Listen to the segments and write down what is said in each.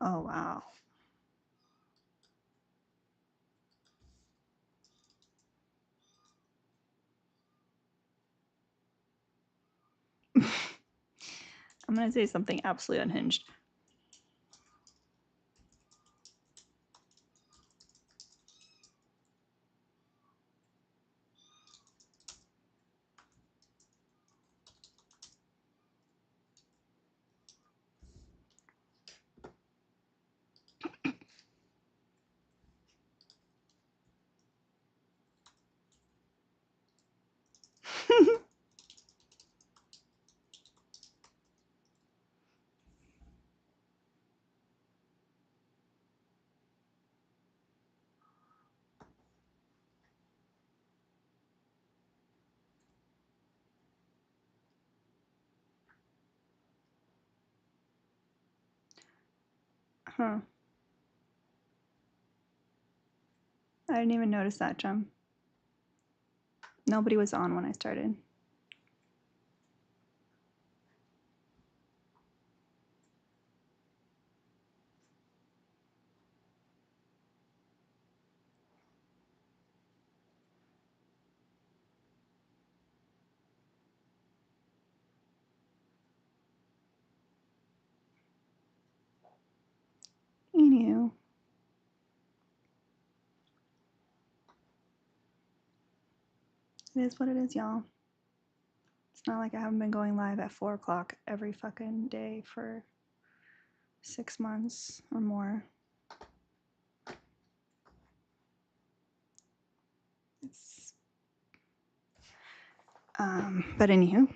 Oh, wow. I'm going to say something absolutely unhinged. Huh. I didn't even notice that, Jem. Nobody was on when I started. Anywho. It is what it is, y'all. It's not like I haven't been going live at 4 o'clock every fucking day for 6 months or more. It's, but anywho.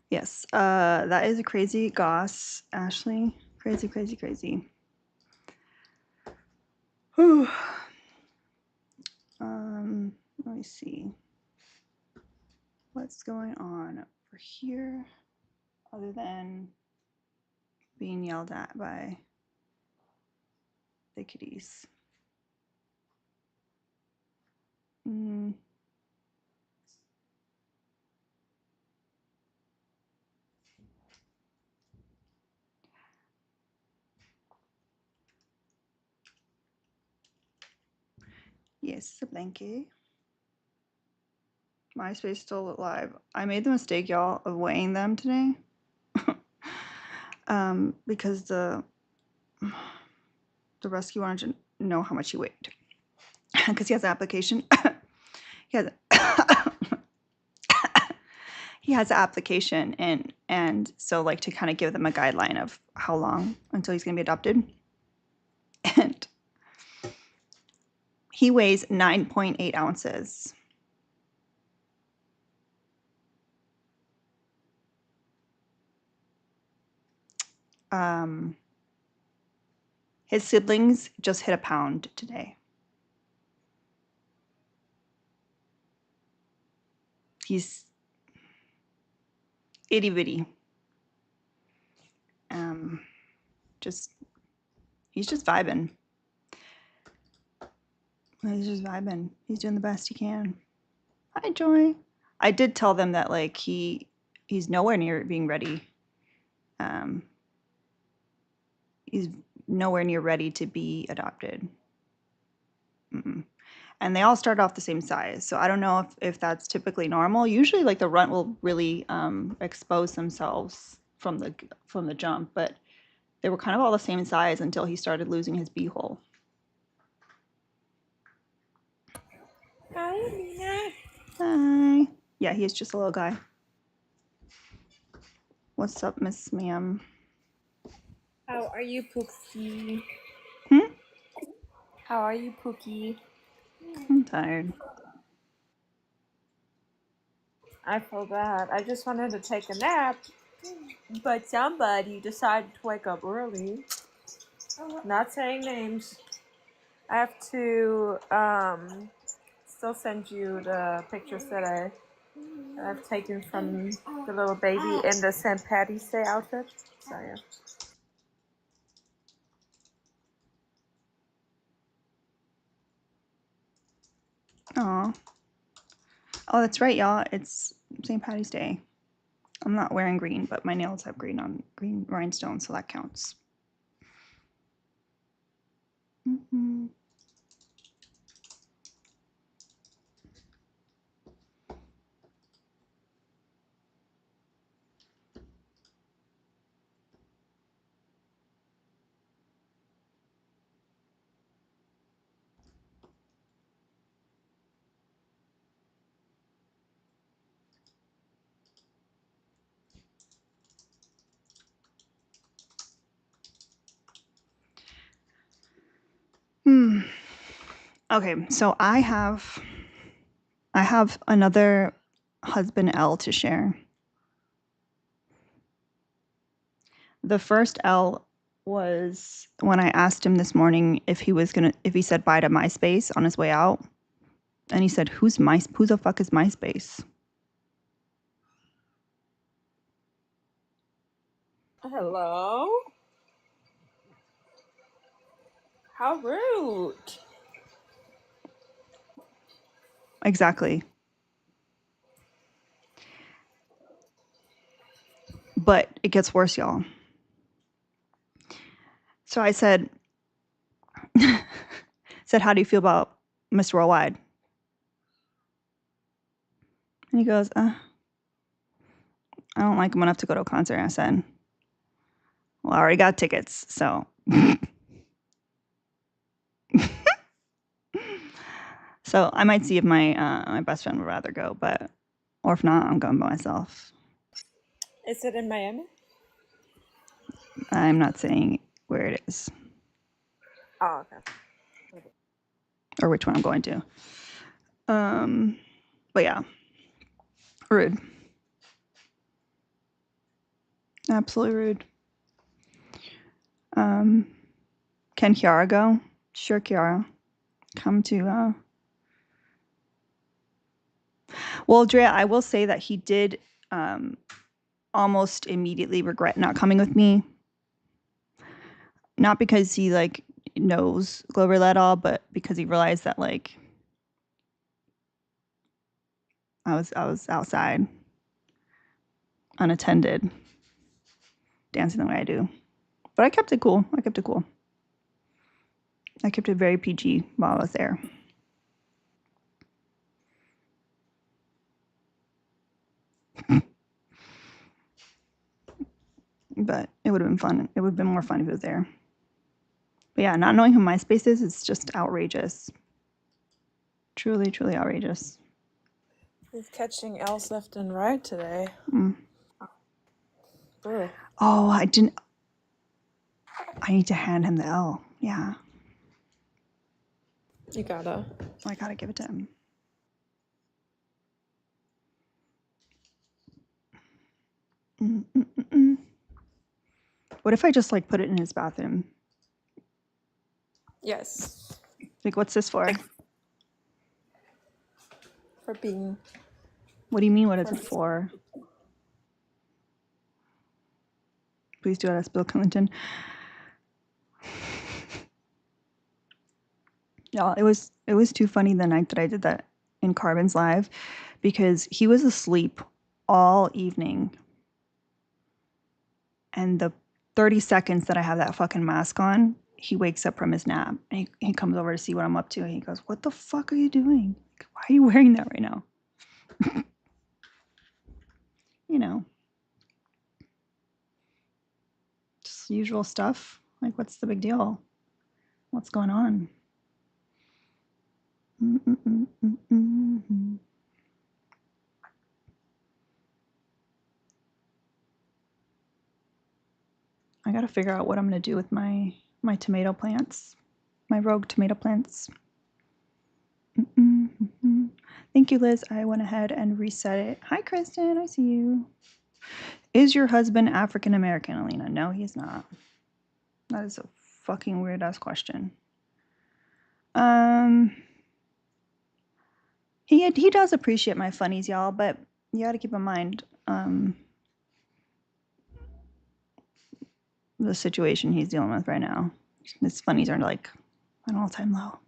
Yes, that is a crazy goss, Ashley. Crazy, crazy, crazy. Whew. Let me see. What's going on over here other than being yelled at by the kitties? Yes, the blanket. MySpace still live. I made the mistake, y'all, of weighing them today. Because the rescue wanted to know how much he weighed. Because he has an application. he has he has an application and so like to kind of give them a guideline of how long until he's gonna be adopted. And he weighs 9.8 ounces. His siblings just hit a pound today. He's itty bitty. He's just vibing. He's just vibing. He's doing the best he can. Hi, Joy. I did tell them that like he's nowhere near being ready. He's nowhere near ready to be adopted. And they all start off the same size. So I don't know if that's typically normal. Usually like the runt will really expose themselves from the jump, but they were kind of all the same size until he started losing his beehole. Hi, Nina. Hi. Yeah, he's just a little guy. What's up, Miss Ma'am? How are you, Pookie? Hmm? How are you, Pookie? I'm tired. I feel bad. I just wanted to take a nap, but somebody decided to wake up early. Not saying names. I have to still send you the pictures that I've taken from the little baby in the St. Patty's Day outfit. So yeah. Aw. Oh, that's right, y'all. It's St. Patty's Day. I'm not wearing green, but my nails have green rhinestones, so that counts. Mm-hmm. Okay, so I have another husband L to share. The first L was when I asked him this morning if he said bye to MySpace on his way out, and he said, who the fuck is MySpace? Hello? How rude. Exactly. But it gets worse, y'all. So I said, how do you feel about Mr. Worldwide? And he goes, I don't like him enough to go to a concert. I said, well, I already got tickets, so. So I might see if my best friend would rather go, or if not, I'm going by myself. Is it in Miami? I'm not saying where it is. Oh, okay. Or which one I'm going to. But yeah, rude. Absolutely rude. Can Kiara go? Sure, Kiara. Come to. Well, Drea, I will say that he did almost immediately regret not coming with me. Not because he knows Glover Let All, but because he realized that I was outside, unattended, dancing the way I do. But I kept it cool. I kept it very PG while I was there. But it would have been fun. It would have been more fun if it was there. But yeah, not knowing who MySpace is just outrageous. Truly, truly outrageous. He's catching L's left and right today. Oh, I need to hand him the L. Yeah. You gotta. I gotta give it to him. What if I just put it in his bathroom? Yes. What's this for? For being. What do you mean? What is it for? Please do ask Bill Clinton. Yeah, it was too funny the night that I did that in Carbon's live because he was asleep all evening. And the 30 seconds that I have that fucking mask on, he wakes up from his nap and he comes over to see what I'm up to. And he goes, what the fuck are you doing? Why are you wearing that right now? You know, just usual stuff. What's the big deal? What's going on? I got to figure out what I'm going to do with my tomato plants, my rogue tomato plants. Thank you, Liz. I went ahead and reset it. Hi, Kristen. I see you. Is your husband African American, Alina? No, he's not. That is a fucking weird ass question. He does appreciate my funnies, y'all, but you got to keep in mind the situation he's dealing with right now. His funnies are an all-time low.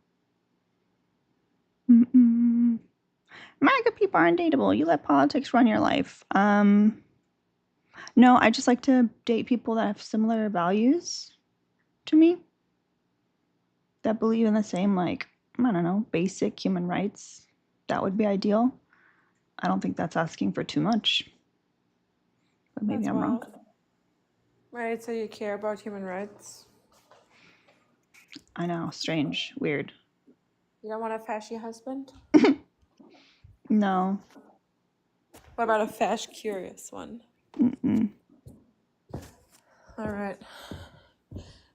MAGA people are undateable. You let politics run your life. No, I just like to date people that have similar values to me, that believe in the same, like, I don't know, basic human rights. That would be ideal. I don't think that's asking for too much. But maybe That's I'm wrong. wild. Right, so you care about human rights. I know, strange, weird. You don't want a fashy husband? No. What about a fash curious one? Mm-mm. All right.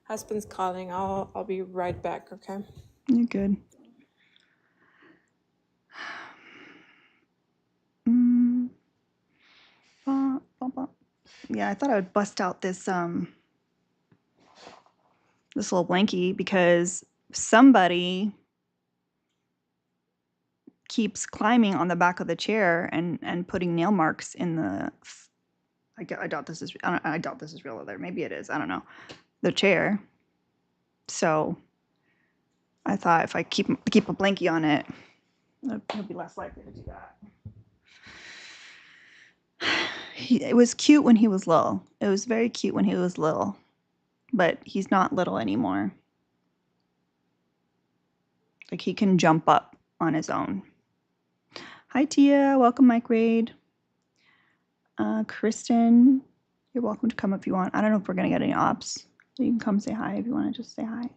Husband's calling. I'll be right back, okay? You're good. Yeah, I thought I would bust out this this little blankie because somebody keeps climbing on the back of the chair and putting nail marks in the. I doubt this is. I doubt this is real. There, maybe it is. I don't know. The chair. So I thought if I keep a blankie on it, he'll be less likely to do that. It was cute when he was little. It was very cute when he was little, but he's not little anymore. Like he can jump up on his own. Hi Tia, welcome Mike Raid. Kristen, you're welcome to come if you want. I don't know if we're gonna get any ops, so you can come say hi if you want to just say hi.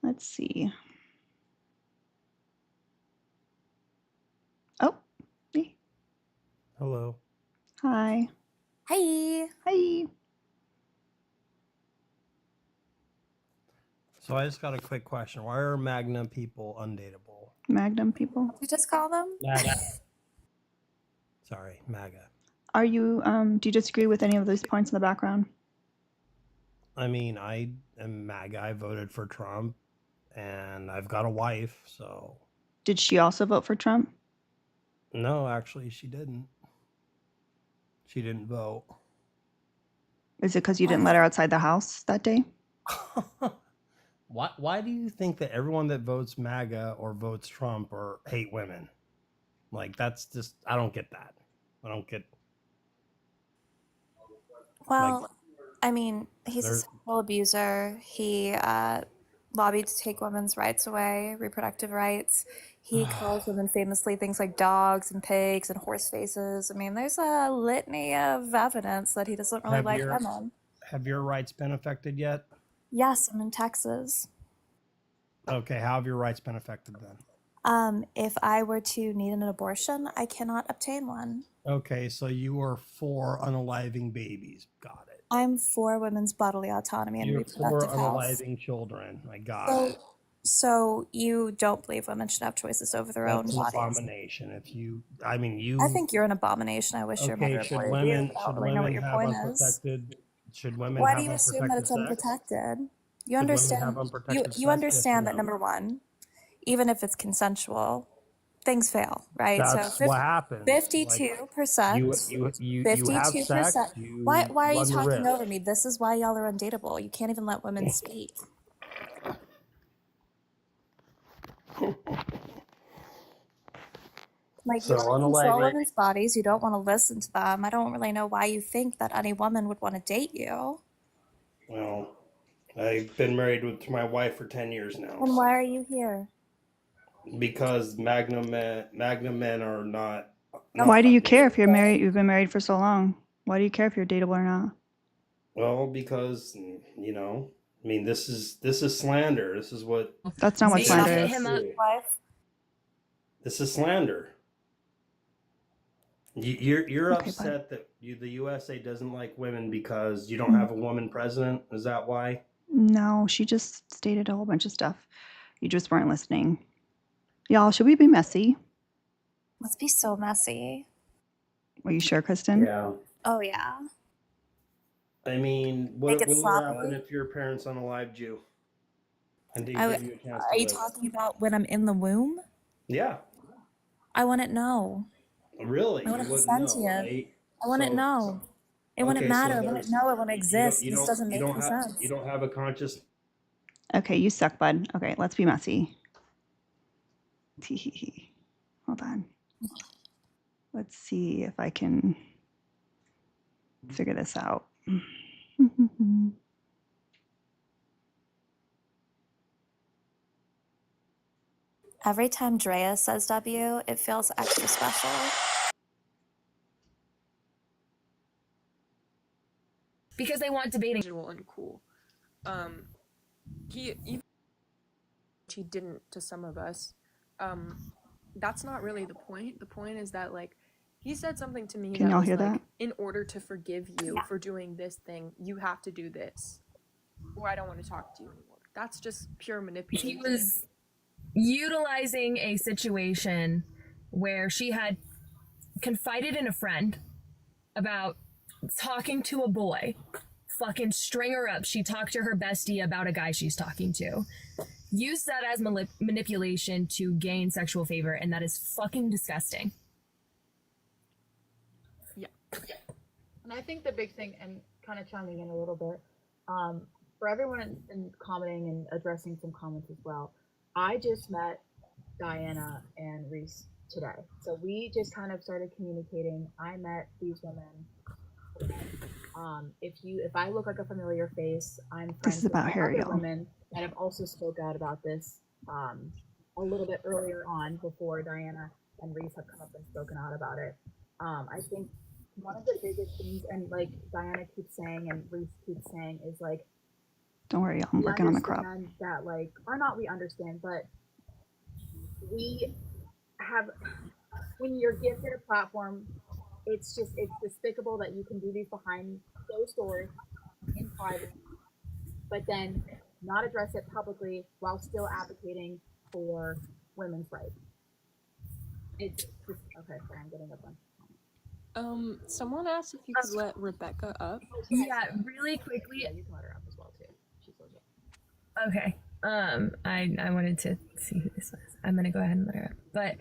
Let's see. Oh, hey. Hello. Hi. Hi. Hi. So I just got a quick question. Why are Magna people undateable? Magnum people. You just call them? MAGA. Sorry, MAGA. Are you do you disagree with any of those points in the background? I mean, I am MAGA. I voted for Trump, and I've got a wife, so. Did she also vote for Trump? No, actually, she didn't. She didn't vote. Is it because you didn't let her outside the house that day? Why do you think that everyone that votes MAGA or votes Trump or hate women? Like, that's just, I don't get that. I don't get. Well, I mean, he's a There's- sexual abuser. He lobbied to take women's rights away, reproductive rights. He calls women famously things like dogs and pigs and horse faces. I mean, there's a litany of evidence that he doesn't really like women. Have your rights been affected yet? Yes, I'm in Texas. Okay, how have your rights been affected then? If I were to need an abortion, I cannot obtain one. Okay, so you are for unaliving babies. Got it. I'm for women's bodily autonomy and You're for reproductive health. unaliving children. I got it. So you don't believe women should have choices over their own That's an bodies? abomination. If you, I mean, you. I think you're an abomination. I wish your mother Okay, should aborted you. women I don't really know what your have point is. unprotected? Should women Why have do you assume that unprotected it's sex? unprotected? You Should women understand? have unprotected You sex? understand Yes or that no? number one, even if it's consensual, things fail, right? That's So what happens. 52%. You have sex. 52%. You Why are you run the talking risk. over me? This is why y'all are undateable. You can't even let women speak. Like, you So want to control unaliving. women's bodies, you don't want to listen to them. I don't really know why you think that any woman would want to date you. Well, I've been married to my wife for 10 years now. And why are you here? Because Magnum men are not. Why do you care if you're married? You've been married for so long. Why do you care if you're dateable or not? Well, because you know, I mean, this is slander. This is what. That's not what So you slander hit is. him up, wife? This is slander. You're Okay, upset that the USA doesn't like women because you don't have a woman president. Is that why? No, she just stated a whole bunch of stuff. You just weren't listening. Y'all, should we be messy? Let's be so messy. Are you sure, Kristen? Yeah. Oh, yeah. I mean, what Make it would sloppy. happen if your parents unalived you? And they I give you a chance Are to you live? talking about when I'm in the womb? Yeah. I wouldn't know. Really? I You wouldn't be wouldn't know, sentient. right? I wouldn't know. It wouldn't matter. I wouldn't know. It wouldn't exist. This doesn't make any sense. You don't have a conscious. Okay, you suck, bud. Okay, let's be messy. Hold on. Let's see if I can figure this out. Every time Drea says W, it feels extra special. Because they want debating. And cool. He didn't to some of us. That's not really the point. The point is that like he said something to me Can that y'all was hear like, that? in order to forgive you for doing this thing, you have to do this, or I don't want to talk to you anymore. That's just pure manipulation. He was utilizing a situation where she had confided in a friend about talking to a boy. Fucking string her up. She talked to her bestie about a guy she's talking to. Use that as manipulation to gain sexual favor, and that is fucking disgusting. Yeah. And I think the big thing, and kind of chiming in a little bit, for everyone in commenting and addressing some comments as well, I just met Diana and Reese today. So we just kind of started communicating. I met these women. If I look like a familiar face, I'm friends This is about with Harry, other y'all. women that have also spoke out about this a little bit earlier on before Diana and Reese have come up and spoken out about it. I think one of the biggest things, and like Diana keeps saying and Reese keeps saying, is like, Don't worry, I'm working on the crop. that like, or not we understand, but we have, when you're gifted a platform, it's despicable that you can do these behind closed doors in private, but then not address it publicly while still advocating for women's rights. It's just, okay, sorry, I'm getting up on. Someone asked if you could let Rebecca up. Yeah, really quickly. Yeah, you can let her up as well too. She's legit. Okay. I wanted to see who this was. I'm gonna go ahead and let her up. But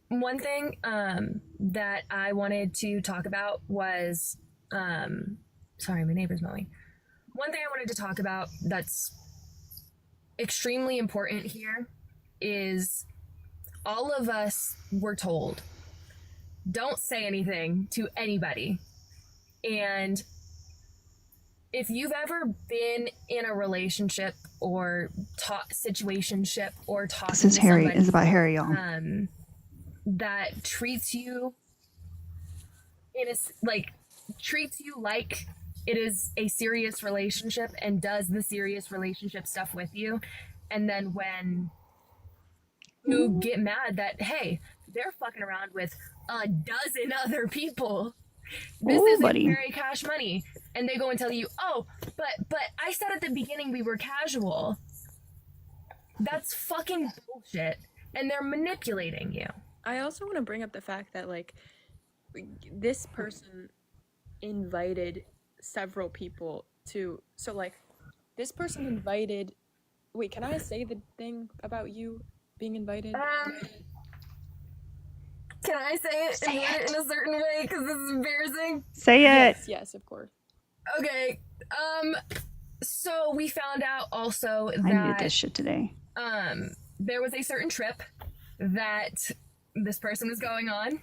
one thing that I wanted to talk about was sorry, my neighbor's mowing. One thing I wanted to talk about that's extremely important here is all of us were told, don't say anything to anybody. And if you've ever been in a relationship or situationship or talking This is to Harry. somebody, It's about Harry, y'all. that treats you treats you like it is a serious relationship and does the serious relationship stuff with you, and then when you get mad that hey, they're fucking around with a dozen other people, this Ooh, isn't buddy. very cash money, and they go and tell you, oh, but I said at the beginning we were casual. That's fucking bullshit, and they're manipulating you. I also want to bring up the fact that like this person invited several people to, so like this person invited, wait, can I say the thing about you being invited? Can I say it and word it in a certain way because this is embarrassing? Say it. Yes, of course. Okay. So we found out also I needed that this shit today. there was a certain trip that this person was going on.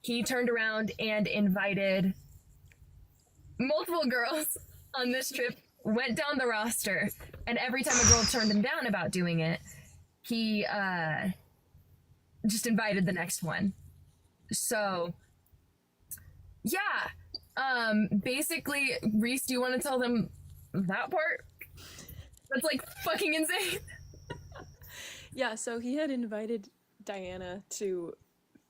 He turned around and invited multiple girls on this trip, went down the roster, and every time a girl turned him down about doing it, he just invited the next one. So yeah, basically, Reese, do you want to tell them that part? That's like fucking insane. Yeah, so he had invited Diana to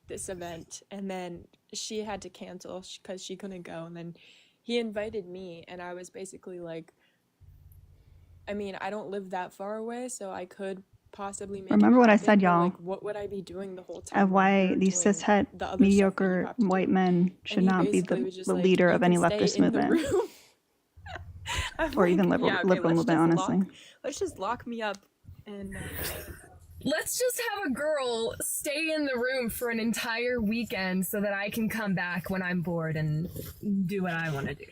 this event, and then she had to cancel because she couldn't go, and then he invited me, and I was basically like, I mean, I don't live that far away, so I could possibly make Remember it what I happen, said, but, y'all. like, what would I be doing the whole time Of while why you're these doing cishet, the other stuff that you mediocre have to white do? men should And he not be basically the was just the like, leader "You of any can stay leftist in the movement, room." I'm or even like, liberal, yeah, okay, liberal let's movement, just honestly. let's just lock me up and Let's just have a girl stay in the room for an entire weekend so that I can come back when I'm bored and do what I want to do.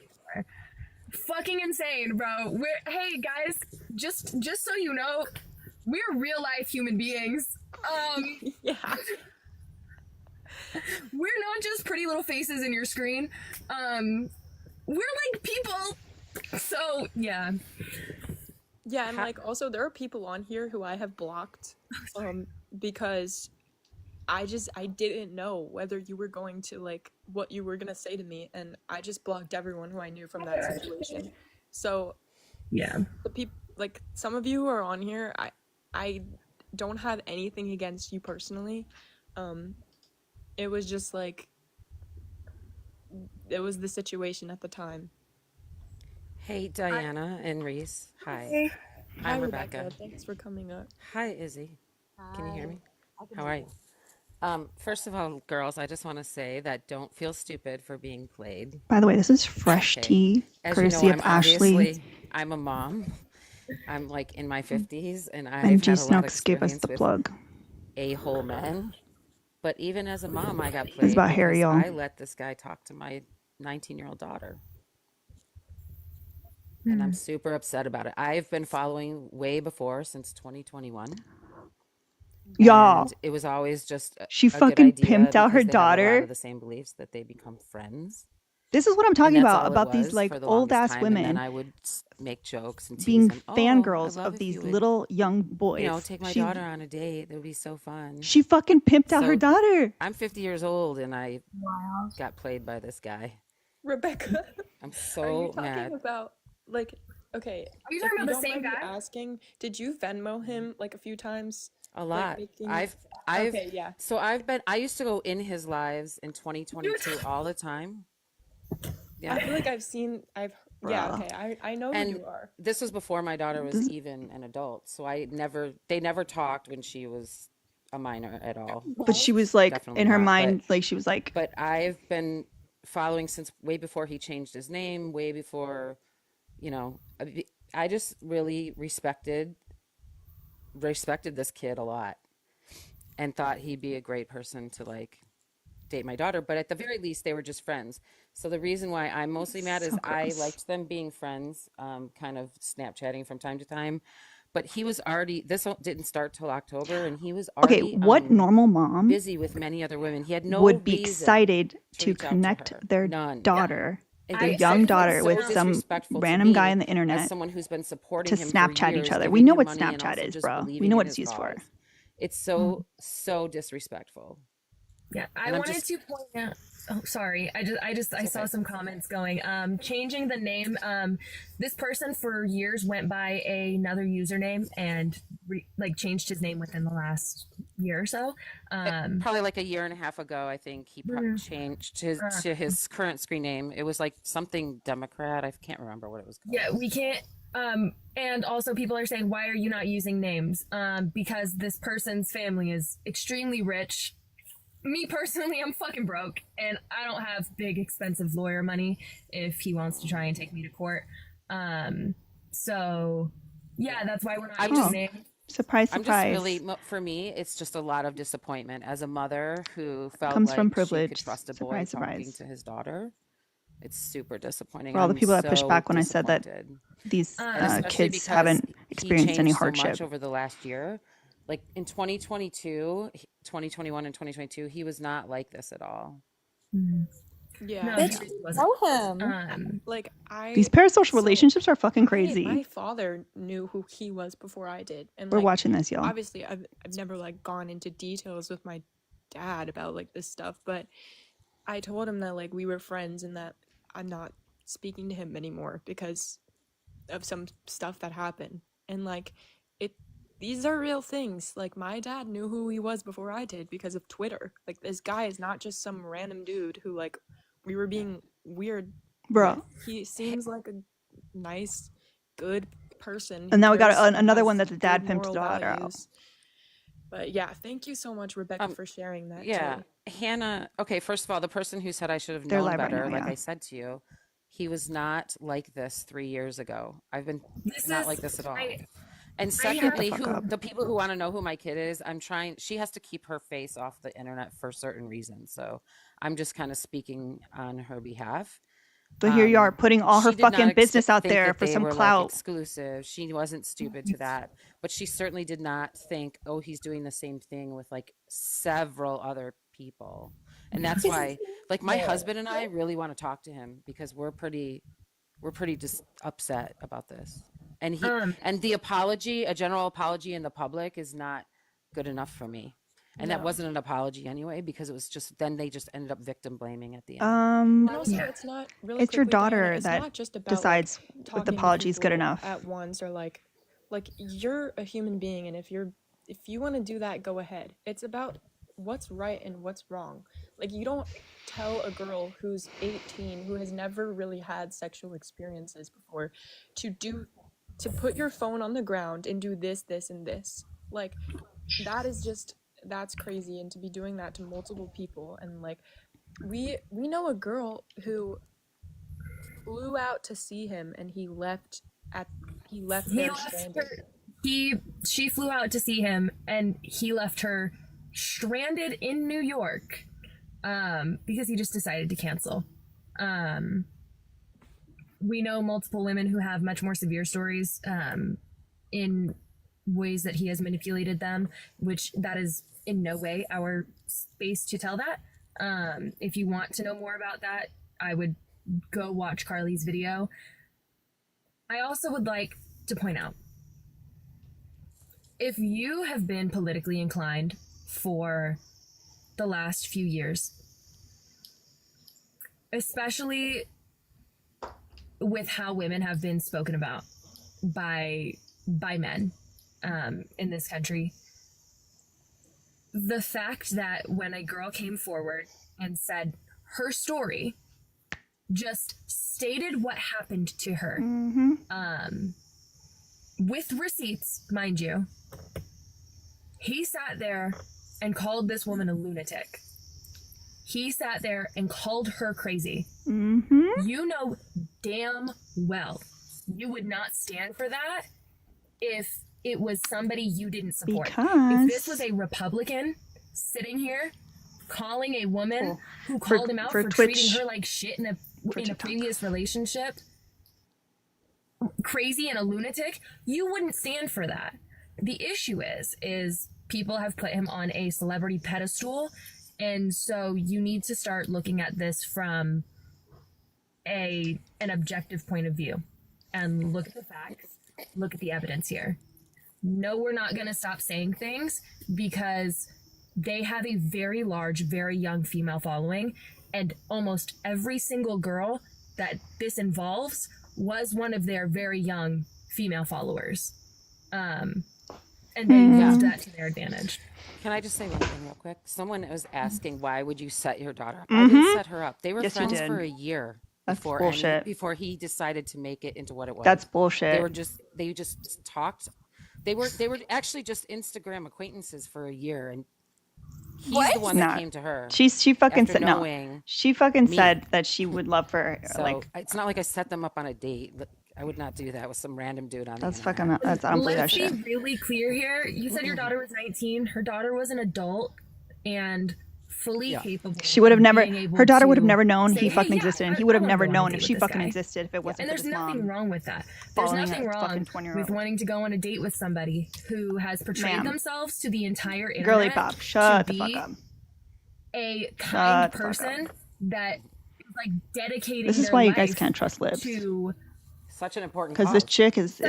Fucking insane, bro. Hey guys, just so you know, we're real life human beings. yeah. We're not just pretty little faces in your screen. We're like people. So yeah. Yeah, and like also there are people on here who I have blocked because I didn't know whether you were going to like what you were gonna say to me, and I just blocked everyone who I knew from that situation. So Yeah. the people, like some of you who are on here, I don't have anything against you personally. It was just like it was the situation at the time. Hey, Diana and Reese. Hi. Hey. I'm Hi, Rebecca. Thanks for coming up. Hi, Izzy. Can you hear me? I can How hear are you? First of all, girls, I just want to say that don't feel stupid for being played. By the way, this is fresh Okay. tea, As you know, courtesy of Ashley. I'm a mom. I'm like in my 50s, and And I've G had a lot of Snooks gave us experience the with plug. a-hole men. But even as a mom, I got It's played about because Harry, y'all. I let this guy talk to my 19-year-old daughter. And I'm super upset about it. I've been following way before, since 2021. Y'all, And it was always just she a good fucking idea pimped out her because they have a lot daughter. of the same beliefs that they become friends. This is what I'm And talking that's all it about these was like for the old longest ass time. And then women I would make jokes and tease being him. Oh, I fangirls love of if these you would, little young boys. you know, take my daughter on a date. That would be so fun. She fucking pimped out her So daughter. I'm 50 years old and I Wow. got played by this guy. Rebecca, I'm are you so talking mad. about like okay? Are you If talking you about the don't same mind me guy? asking, did you Venmo him like a few times? A Like lot. making I've okay, yeah. so I used to go in his lives in 2022 all the time. I Yeah. feel like yeah, Bruh. okay. I know who And you are. this was before my daughter was This- even an adult. So they never talked when she was a minor at all. But she was like, Definitely in her not. mind, like she was like, But I've been following since way before he changed his name, way before, you know, I just really respected this kid a lot and thought he'd be a great person to like date my daughter, but at the very least they were just friends. So the reason why I'm mostly mad is so I gross. liked them being friends, kind of Snapchatting from time to time, but he was already, didn't start till October, and he was Okay, already what normal mom busy with many other women. He had no would be reason excited to reach out to connect her. their None. daughter, And their it's young like daughter, so with some disrespectful to random guy me on the as internet someone who's been supporting to him for Snapchat each years, other? We giving know him what money and Snapchat also is, just bro. We believing know in what his it's used for. cause. It's so disrespectful. Yeah, I And I'm wanted just to point out. Oh, sorry. I saw okay. some comments going. Changing the name. This person for years went by another username and changed his name within the last year or so. Probably like a year and a half ago, I think he changed to his current screen name. It was like something Democrat. I can't remember what it was called. Yeah, we can't. And also people are saying, why are you not using names? Because this person's family is extremely rich. Me personally, I'm fucking broke, and I don't have big expensive lawyer money if he wants to try and take me to court. So yeah, that's why we're not I'm using just names. Surprise, I'm just surprise. really, for me, it's just a lot of disappointment as a mother who felt Comes like from she could privilege. trust a boy Surprise, talking surprise. to his daughter. It's super disappointing. For all the I'm people that pushed so back when I said that disappointed. these And especially kids because haven't he experienced any changed so hardship. much over the last year. Like in 2022, 2021 and 2022, he was not like this at all. Yeah. No, Bitch, he really wasn't. tell him. Like These parasocial so relationships are fucking my crazy. father knew who he was before I did. And We're like watching this, y'all. obviously I've never like gone into details with my dad about like this stuff, but I told him that like we were friends and that I'm not speaking to him anymore because of some stuff that happened. And like these are real things. Like my dad knew who he was before I did because of Twitter. Like this guy is not just some random dude who like we were being weird Bro. with. He seems like a nice, good person. And now we got cares and another has one that the dad good pimped the moral daughter out. values. But yeah, thank you so much, Rebecca, for sharing that. Yeah, Too. Hannah. Okay, first of all, the person who said I should have They're known live right better, now, like yeah. I said to you, he was not like this 3 years ago. I've been This not is- like this at all. I- And Shut the secondly, fuck up. the people who want to know who my kid is, she has to keep her face off the internet for certain reasons. So I'm just kind of speaking on her behalf. But here you are putting all her She did not fucking business out think there that for they some were, like, clout. exclusive. She wasn't stupid to that, but she certainly did not think, oh, he's doing the same thing with like several other people. And that's why, like, my husband and I really want to talk to him because we're pretty just upset about this. And the apology, a general apology in the public, is not good enough for me. And that No. wasn't an apology anyway, because it was just, then they just ended up victim blaming at the end. And also, Yeah. it's not really. It's your quickly, Diana, daughter it's that not just about decides like if the talking to apology is good people enough. at once, or like you're a human being, and if you want to do that, go ahead. It's about what's right and what's wrong. Like, you don't tell a girl who's 18 who has never really had sexual experiences before to put your phone on the ground and do this, and this. Like, that's crazy, and to be doing that to multiple people. And like, we know a girl who flew out to see him, and he left there stranded. She flew out to see him, and he left her stranded in New York, because he just decided to cancel. We know multiple women who have much more severe stories, in ways that he has manipulated them, which that is in no way our space to tell that. If you want to know more about that, I would go watch Carly's video. I also would like to point out, if you have been politically inclined for the last few years, especially with how women have been spoken about by men, in this country, the fact that when a girl came forward and said her story, just stated what happened to her, with receipts, mind you, he sat there and called this woman a lunatic. He sat there and called her crazy. You know damn well you would not stand for that if it was somebody you didn't support. If this was a Republican sitting here calling a woman who called him out for treating her like shit in a previous relationship crazy and a lunatic, you wouldn't stand for that. The issue is people have put him on a celebrity pedestal, and so you need to start looking at this from an objective point of view and look at the facts, look at the evidence here. No, we're not going to stop saying things because they have a very large, very young female following, and almost every single girl that this involves was one of their very young female followers. And they used that to their advantage. Can I just say one thing real quick? Someone was asking, why would you set your daughter up? I didn't set her up. They were friends for a year. That's bullshit. Before he decided to make it into what it was. That's bullshit. They just talked. They were actually just Instagram acquaintances for a year, and he's the one that came to her. She fucking said no. She fucking said that she would love for so like. It's not like I set them up on a date. I would not do that with some random dude on. That's fucking. I don't believe that shit. Let's be really clear here. You said your daughter was 19. Her daughter was an adult and fully capable. She would have never. Her daughter would have never known he fucking existed, and he would have never known if she fucking existed if it wasn't. And there's for his nothing mom wrong with that. There's nothing wrong with wanting to go on a date with somebody who has portrayed themselves to the entire internet. Girly pop, shut the fuck up. A kind person that is like dedicating. This is why you guys can't trust libs. To such an important because this chick is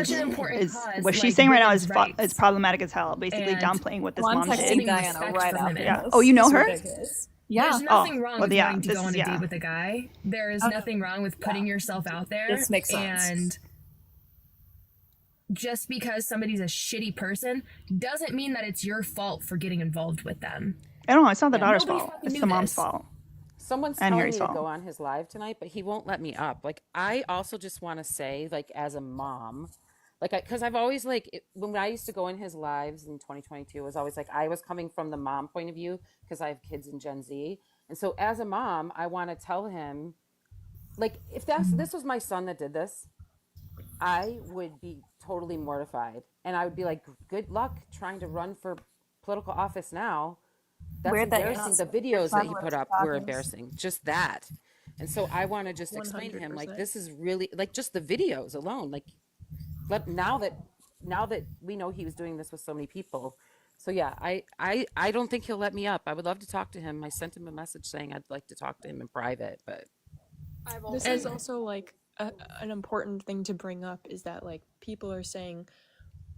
what she's saying right now is problematic as hell. Basically downplaying what this mom did. Diana right after yeah. this. Oh, you know her? Yeah. There's nothing wrong with wanting to go on a date with a guy. There is nothing wrong with putting yourself out there. This makes sense. And just because somebody's a shitty person doesn't mean that it's your fault for getting involved with them. I don't know. It's not the daughter's fault. It's the mom's fault. Someone's telling me to go on his live tonight, but he won't let me up. Like, I also just want to say, like, as a mom, like, because I've always, like, when I used to go in his lives in 2022, it was always like, I was coming from the mom point of view because I have kids in Gen Z. And so as a mom, I want to tell him, like, if this was my son that did this, I would be totally mortified. And I would be like, good luck trying to run for political office now. That's embarrassing. The videos that he put up were embarrassing. Just that. And so I want to just explain to him, like, this is really, like, just the videos alone. Like, but now that we know he was doing this with so many people, So yeah, I don't think he'll let me up. I would love to talk to him. I sent him a message saying I'd like to talk to him in private, but I've This also is also like an important thing to bring up is that like people are saying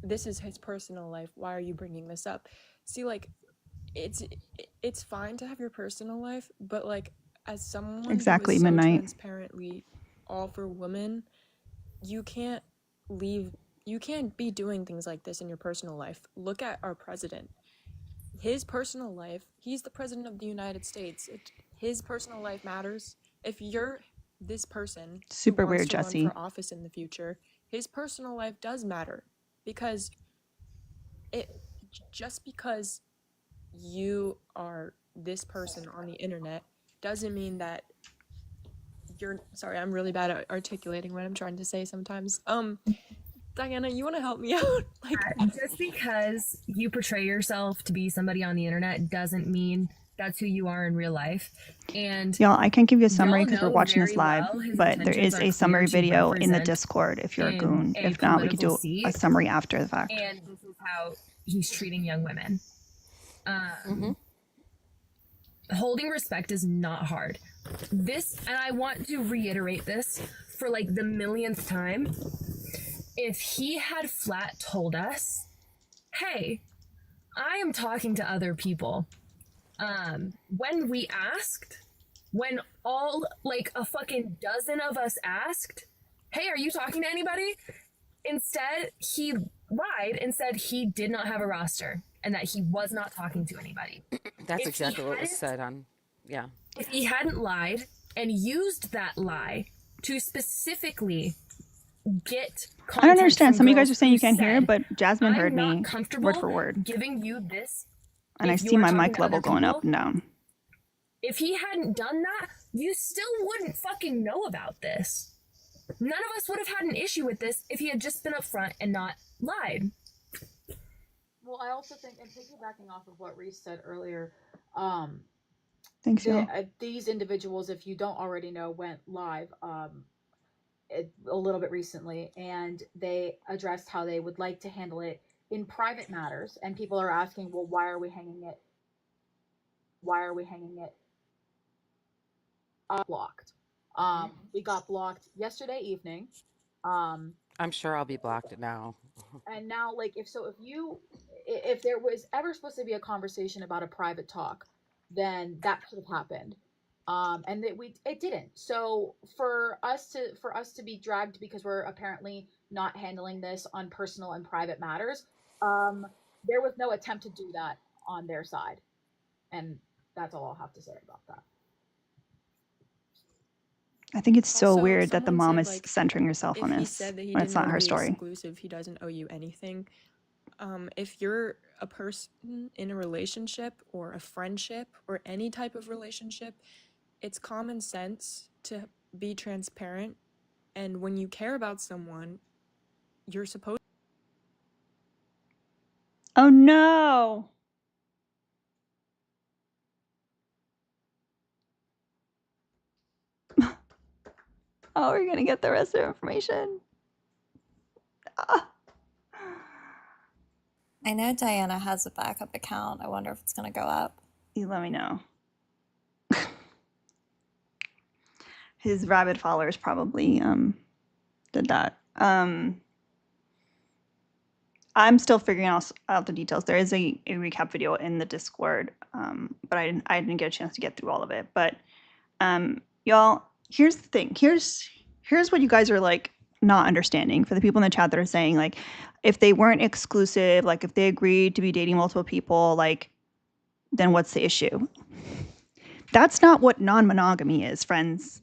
this is his personal life. Why are you bringing this up? See, like it's it's fine to have your personal life, but like as someone who is Exactly, so Midnight. transparently all for women, you can't leave. You can't be doing things like this in your personal life. Look at our president. His personal life. He's the president of the United States. His personal life matters. If you're this person who Super wants weird, to run Jesse. for office in the future, his personal life does matter because it just because you are this person on the internet doesn't mean that you're sorry, I'm really bad at articulating what I'm trying to say sometimes. Diana, you want to help me out? Like, just because you portray yourself to be somebody on the internet doesn't mean that's who you are in real life. And Y'all, I can't give you a summary y'all because we're know watching this very live, well his but there intentions is are a summary clear to video in the represent Discord if you're a in goon. a If not, we could political do seat, a summary after the fact. and this is how he's treating young women. Holding respect is not hard. This, and I want to reiterate this for like the millionth time. If he had flat told us, hey, I am talking to other people. When we asked, when all like a fucking dozen of us asked, hey, are you talking to anybody? Instead, he lied and said he did not have a roster and that he was not talking to anybody. that's If he exactly what was hadn't- said on. Yeah. If he hadn't lied and used that lie to specifically get I don't content understand. from Some of you guys girls are saying who you can't hear, said, but Jasmine I'm heard not me comfortable word for word. giving you this. And I if you see are my talking mic to level other going up people. and down. If he hadn't done that, you still wouldn't fucking know about this. None of us would have had an issue with this if he had just been upfront and not lied. Well, I also think, and piggybacking off of what Reese said earlier, Thanks, y'all. these individuals, if you don't already know, went live a little bit recently, and they addressed how they would like to handle it in private matters. And people are asking, well, why are we hanging it? Why are we hanging it blocked? We got blocked yesterday evening. I'm sure I'll be blocked now. And now, like, if there was ever supposed to be a conversation about a private talk, then that could have happened. And it didn't. So for us to be dragged because we're apparently not handling this on personal and private matters, there was no attempt to do that on their side. And that's all I'll have to say about that. I think it's so Also, weird that the someone mom said, is like, centering herself if on he this said that he when it's didn't not want her to be story. exclusive, he doesn't owe you anything. If you're a person in a relationship or a friendship or any type of relationship, it's common sense to be transparent. And when you care about someone, you're supposed. Oh no! Oh, we're gonna get the rest of the information. Ah. I know Diana has a backup account. I wonder if it's going to go up. You let me know. His rabid followers probably did that. I'm still figuring out the details. There is a recap video in the Discord, but I didn't get a chance to get through all of it. But y'all, here's the thing. Here's what you guys are like not understanding. For the people in the chat that are saying like, if they weren't exclusive, like if they agreed to be dating multiple people, like, then what's the issue? That's not what non-monogamy is, friends.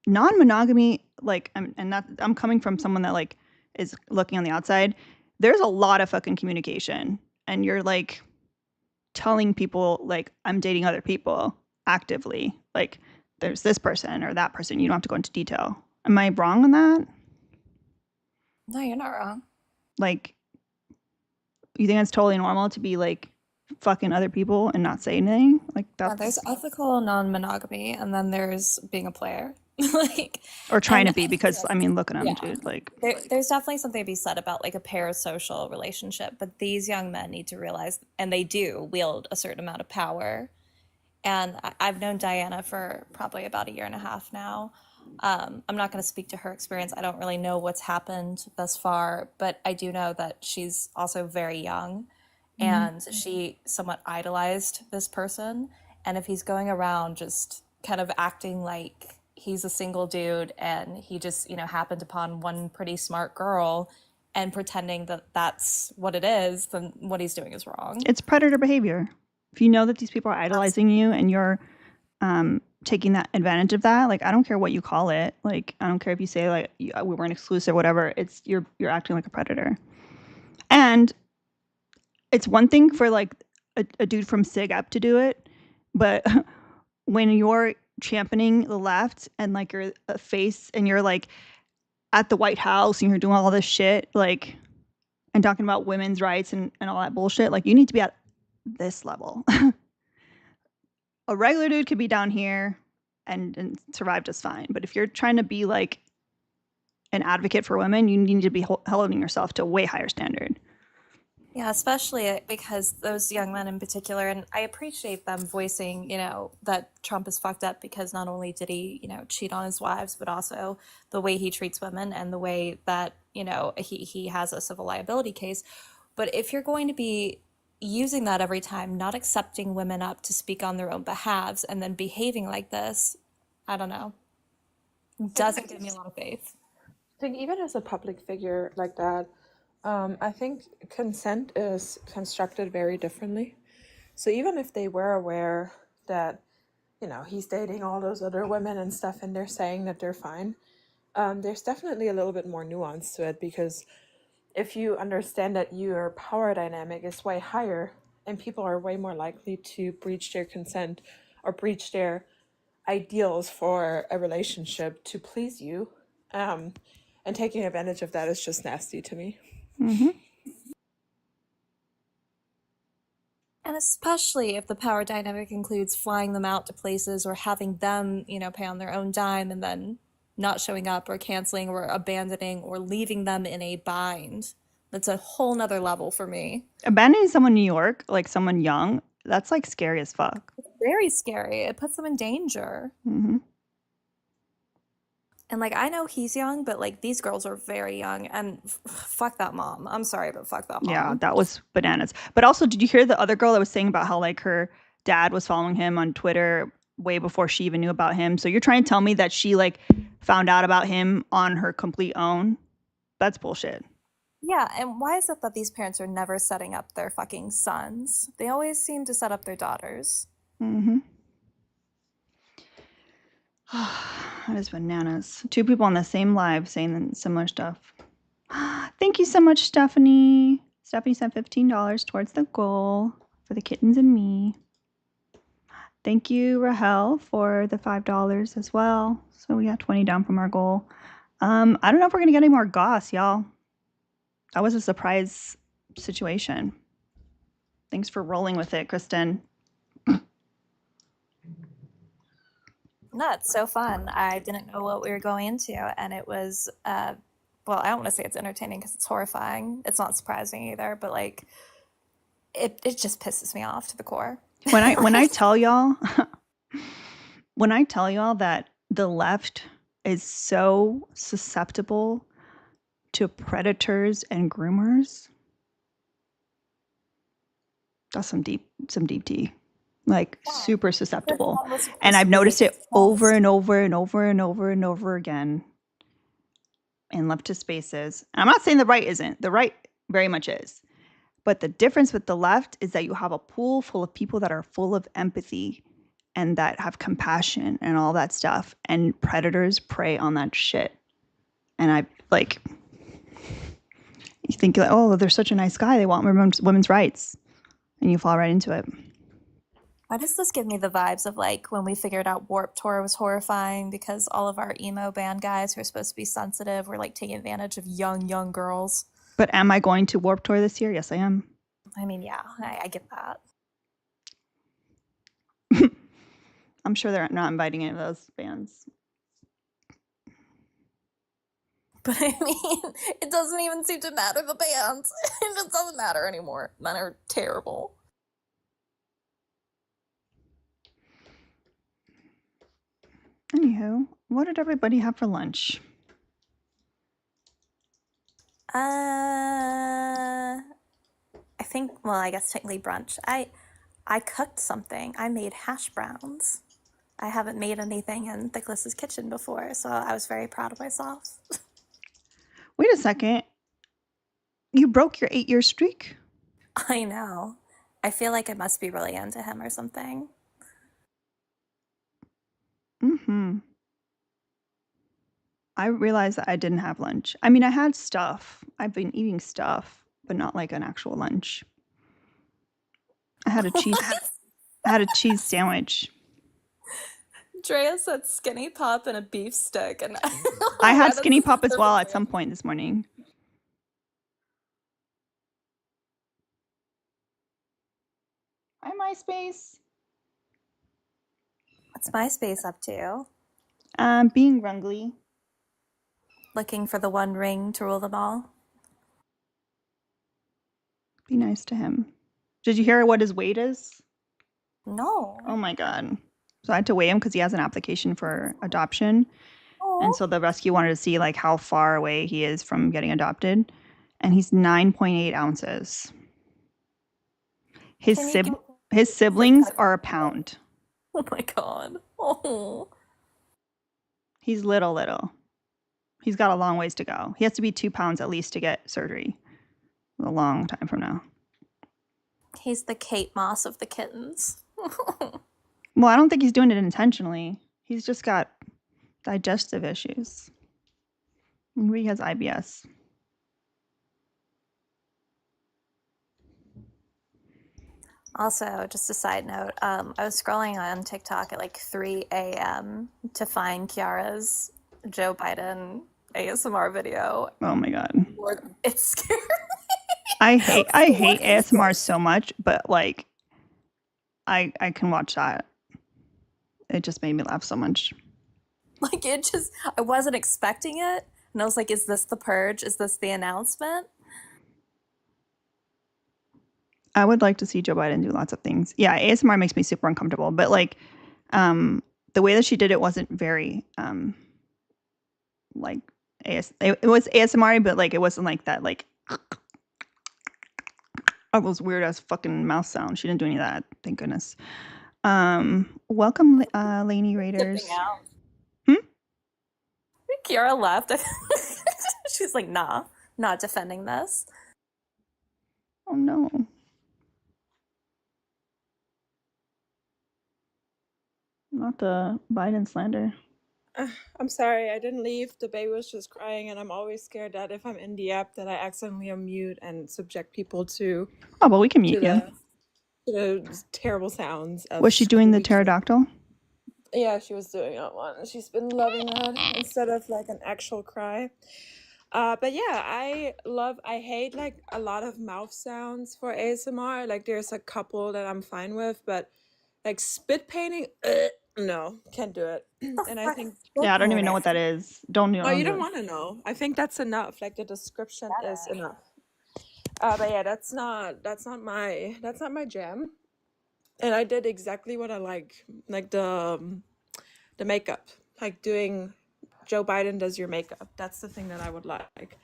Non-monogamy, like, I'm coming from someone that like is looking on the outside. There's a lot of fucking communication, and you're like telling people like I'm dating other people actively. Like there's this person or that person. You don't have to go into detail. Am I wrong on that? No, you're not wrong. Like, you think it's totally normal to be like fucking other people and not say anything? Like Yeah, that's there's ethical non-monogamy, and then there's being a player. Like, Or trying to and be, because I mean, look at him, yeah, dude. Like, there's definitely something to be said about like a parasocial relationship, but these young men need to realize, and they do wield a certain amount of power. And I've known Diana for probably about a year and a half now. I'm not going to speak to her experience. I don't really know what's happened thus far, but I do know that she's also very young and she somewhat idolized this person. And if he's going around just kind of acting like he's a single dude and he just, happened upon one pretty smart girl and pretending that that's what it is, then what he's doing is wrong. it's predator behavior. If you know that these people are idolizing you and you're taking that advantage of that, like, I don't care what you call it. Like, I don't care if you say like we weren't exclusive, whatever. It's you're acting like a predator. And it's one thing for like a dude from Sig Up to do it, but when you're championing the left and like you're a face and you're like at the White House and you're doing all this shit, like, and talking about women's rights and all that bullshit, like, you need to be at this level. A regular dude could be down here and survive just fine. But if you're trying to be like an advocate for women, you need to be holding yourself to a way higher standard. Yeah, especially because those young men in particular, and I appreciate them voicing, that Trump is fucked up because not only did he, cheat on his wives, but also the way he treats women and the way that, he has a civil liability case. But if you're going to be using that every time, not accepting women up to speak on their own behalves, and then behaving like this, I don't know, doesn't give me a lot of faith. I think even as a public figure like that, I think consent is constructed very differently. So even if they were aware that, he's dating all those other women and stuff, and they're saying that they're fine, there's definitely a little bit more nuance to it, because if you understand that your power dynamic is way higher and people are way more likely to breach their consent or breach their ideals for a relationship to please you, and taking advantage of that is just nasty to me. Mm-hmm. And especially if the power dynamic includes flying them out to places or having them, pay on their own dime and then not showing up or canceling or abandoning or leaving them in a bind. That's a whole nother level for me. Abandoning someone in New York, like someone young, that's like scary as fuck. It's very scary. It puts them in danger. Mm-hmm. And like, I know he's young, but like these girls are very young, and fuck that mom. I'm sorry, but fuck that mom. Yeah, that was bananas. But also, did you hear the other girl that was saying about how like her dad was following him on Twitter way before she even knew about him? So you're trying to tell me that she like found out about him on her complete own? That's bullshit. Yeah, and why is it that these parents are never setting up their fucking sons? They always seem to set up their daughters. Mm-hmm. That is bananas. Two people on the same live saying similar stuff. Thank you so much, Stephanie. Stephanie sent $15 towards the goal for the kittens and me. Thank you, Rahel, for the $5 as well. So we got 20 down from our goal. I don't know if we're gonna get any more goss, y'all. That was a surprise situation. Thanks for rolling with it, Kristen. No, it's so fun. I didn't know what we were going into, and it was, well, I don't want to say it's entertaining because it's horrifying. It's not surprising either, but like, it just pisses me off to the core. When I tell y'all, when I tell y'all that the left is so susceptible to predators and groomers, that's some deep tea. Like, super susceptible. And I've noticed it over and over and over and over and over again in leftist spaces. And I'm not saying the right isn't. The right very much is. But the difference with the left is that you have a pool full of people that are full of empathy and that have compassion and all that stuff. And predators prey on that shit. And I like, you think, like, oh, they're such a nice guy. They want women's rights. And you fall right into it. Why does this give me the vibes of like when we figured out Warped Tour was horrifying because all of our emo band guys who are supposed to be sensitive were like taking advantage of young girls? But am I going to Warped Tour this year? Yes, I am. I mean, yeah, I get that. I'm sure they're not inviting any of those bands. But I mean, it doesn't even seem to matter the bands. It just doesn't matter anymore. Men are terrible. Anywho, what did everybody have for lunch? I think, well, I guess technically brunch. I cooked something. I made hash browns. I haven't made anything in Nicholas's kitchen before, so I was very proud of myself. Wait a second. You broke your 8-year streak? I know. I feel like I must be really into him or something. Mm-hmm. I realized that I didn't have lunch. I mean, I had stuff. I've been eating stuff, but not like an actual lunch. I had a cheese sandwich. Drea said skinny pop and a beef stick, and I had that's skinny pop as well at perfect. some point this morning. Hi, MySpace. What's MySpace up to? Being Rungly. Looking for the one ring to rule them all? Be nice to him. Did you hear what his weight is? No. Oh my god. So I had to weigh him because he has an application for adoption. And so the rescue wanted to see like how far away he is from getting adopted. And he's 9.8 ounces. His siblings are a pound. Oh my god. Oh. He's little. He's got a long ways to go. He has to be 2 pounds at least to get surgery. A long time from now. He's the Kate Moss of the kittens. Well, I don't think he's doing it intentionally. He's just got digestive issues. Maybe he has IBS. Also, just a side note, I was scrolling on TikTok at like 3 a.m. to find Kiara's Joe Biden ASMR video. Oh my god. It's scary. I hate ASMR so much, but like I can watch that. It just made me laugh so much. Like I wasn't expecting it. And I was like, is this the purge? Is this the announcement? I would like to see Joe Biden do lots of things. Yeah, ASMR makes me super uncomfortable, but like the way that she did it wasn't very like it was ASMR, but like it wasn't like that like all those weird ass fucking mouth sounds. She didn't do any of that, thank goodness. Welcome Lainey Raiders. Kiara left. She's like, nah, not defending this. Oh no. Not the Biden slander. I'm sorry, I didn't leave. The baby was just crying, and I'm always scared that if I'm in the app, that I accidentally unmute and subject people to. Oh, but we can mute you. To the terrible sounds. Was she doing the pterodactyl? Yeah, she was doing that one. She's been loving that instead of like an actual cry. But yeah, I hate like a lot of mouth sounds for ASMR. Like there's a couple that I'm fine with, but like spit painting, no, can't do it. And I think I don't even know what that is. Don't know. Oh, you don't want to know. I think that's enough. Like the description is enough. But yeah, that's not my jam. And I did exactly what I like the makeup, like doing Joe Biden does your makeup. That's the thing that I would like.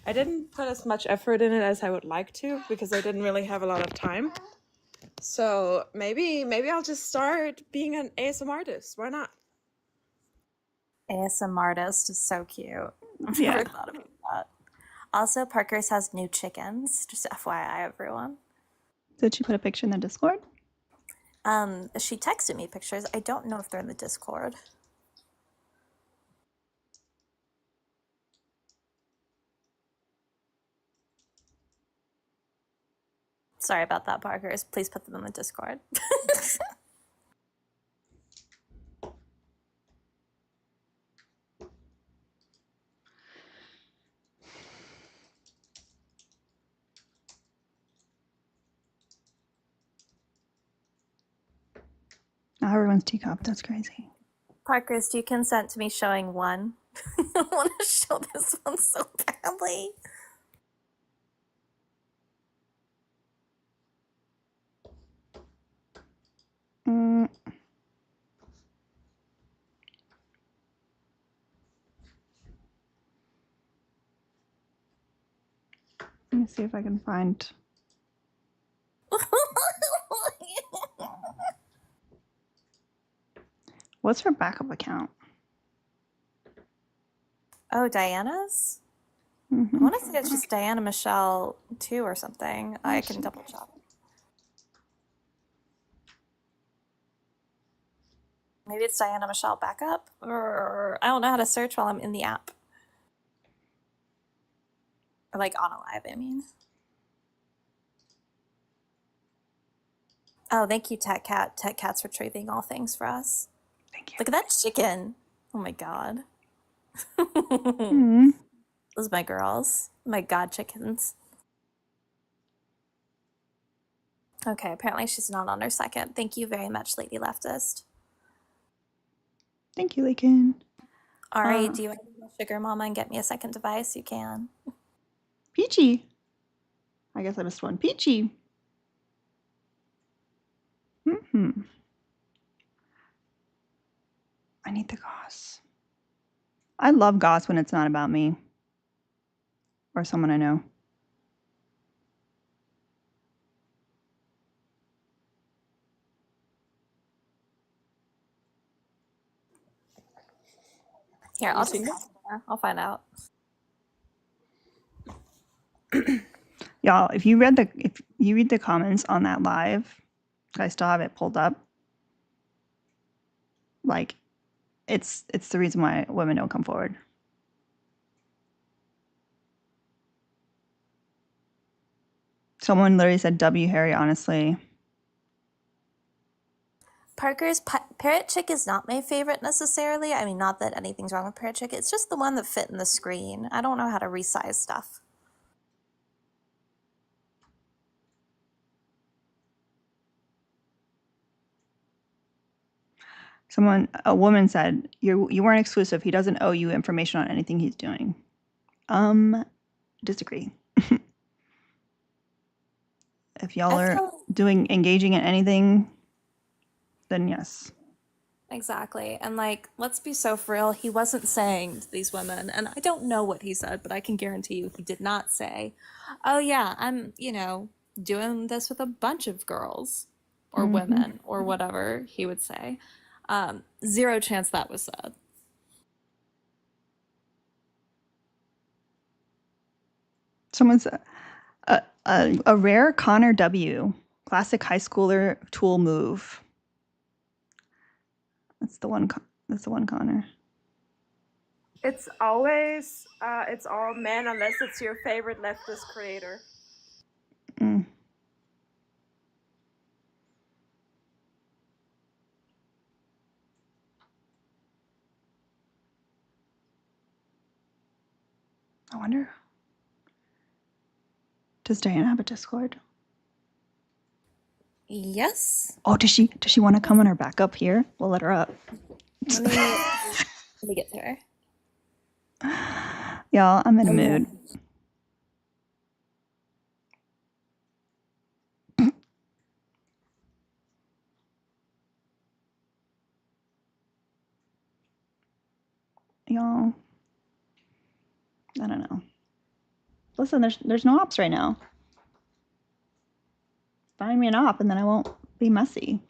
I didn't put as much effort in it as I would like to because I didn't really have a lot of time. So maybe I'll just start being an ASMR artist. Why not? ASMR artist is so cute. I've Yeah. never thought about that. Also, Parker's has new chickens. Just FYI, everyone. Did she put a picture in the Discord? She texted me pictures. I don't know if they're in the Discord. Sorry about that, Parkers. Please put them in the Discord. Oh, everyone's teacup. That's crazy. Parkers, do you consent to me showing one I want to show this one so badly. Mm. Let me see if I can find. What's her backup account? Oh, Diana's? I Mm-hmm. want to say it's just Diana Michelle 2 or something. I can double check. Maybe it's Diana Michelle backup? Or I don't know how to search while I'm in the app. Or like on a live, I mean. Oh, thank you, Tech Cat. Tech Cat's retrieving all things for us. Thank you. Look at that chicken. Oh my god. Mm. Those are my girls. My god chickens. Okay, apparently she's not on her second. Thank you very much, Lady Leftist. Thank you, Lakin. Ari, do you want to be a sugar mama and get me a second device? You can. Peachy. I guess I missed one. Peachy. Hmm. I need the goss. I love goss when it's not about me or someone I know. Here, Have I'll you just seen it? I'll find out. Y'all, if you read the comments on that live, I still have it pulled up. Like, it's the reason why women don't come forward. Someone literally said, "W Harry, honestly." Parker's Parrot Chick is not my favorite necessarily. I mean, not that anything's wrong with Parrot Chick. It's just the one that fit in the screen. I don't know how to resize stuff. A woman said, you weren't exclusive. He doesn't owe you information on anything he's doing. Disagree. If y'all are engaging in anything, then yes. Exactly. And like, let's be so for real, he wasn't saying to these women, and I don't know what he said, but I can guarantee you he did not say, oh yeah, I'm, doing this with a bunch of girls or women or whatever he would say. Zero chance that was said. Someone said, a rare Connor W. Classic high schooler tool move. That's the one Connor. It's always, it's all men unless it's your favorite leftist creator. Mm. I wonder, does Diana have a Discord? Yes. Oh, does she want to come on her backup here? We'll let her up. Let me get to her. Y'all, I'm in a mood. Y'all, I don't know. Listen, there's no ops right now. Find me an op and then I won't be messy.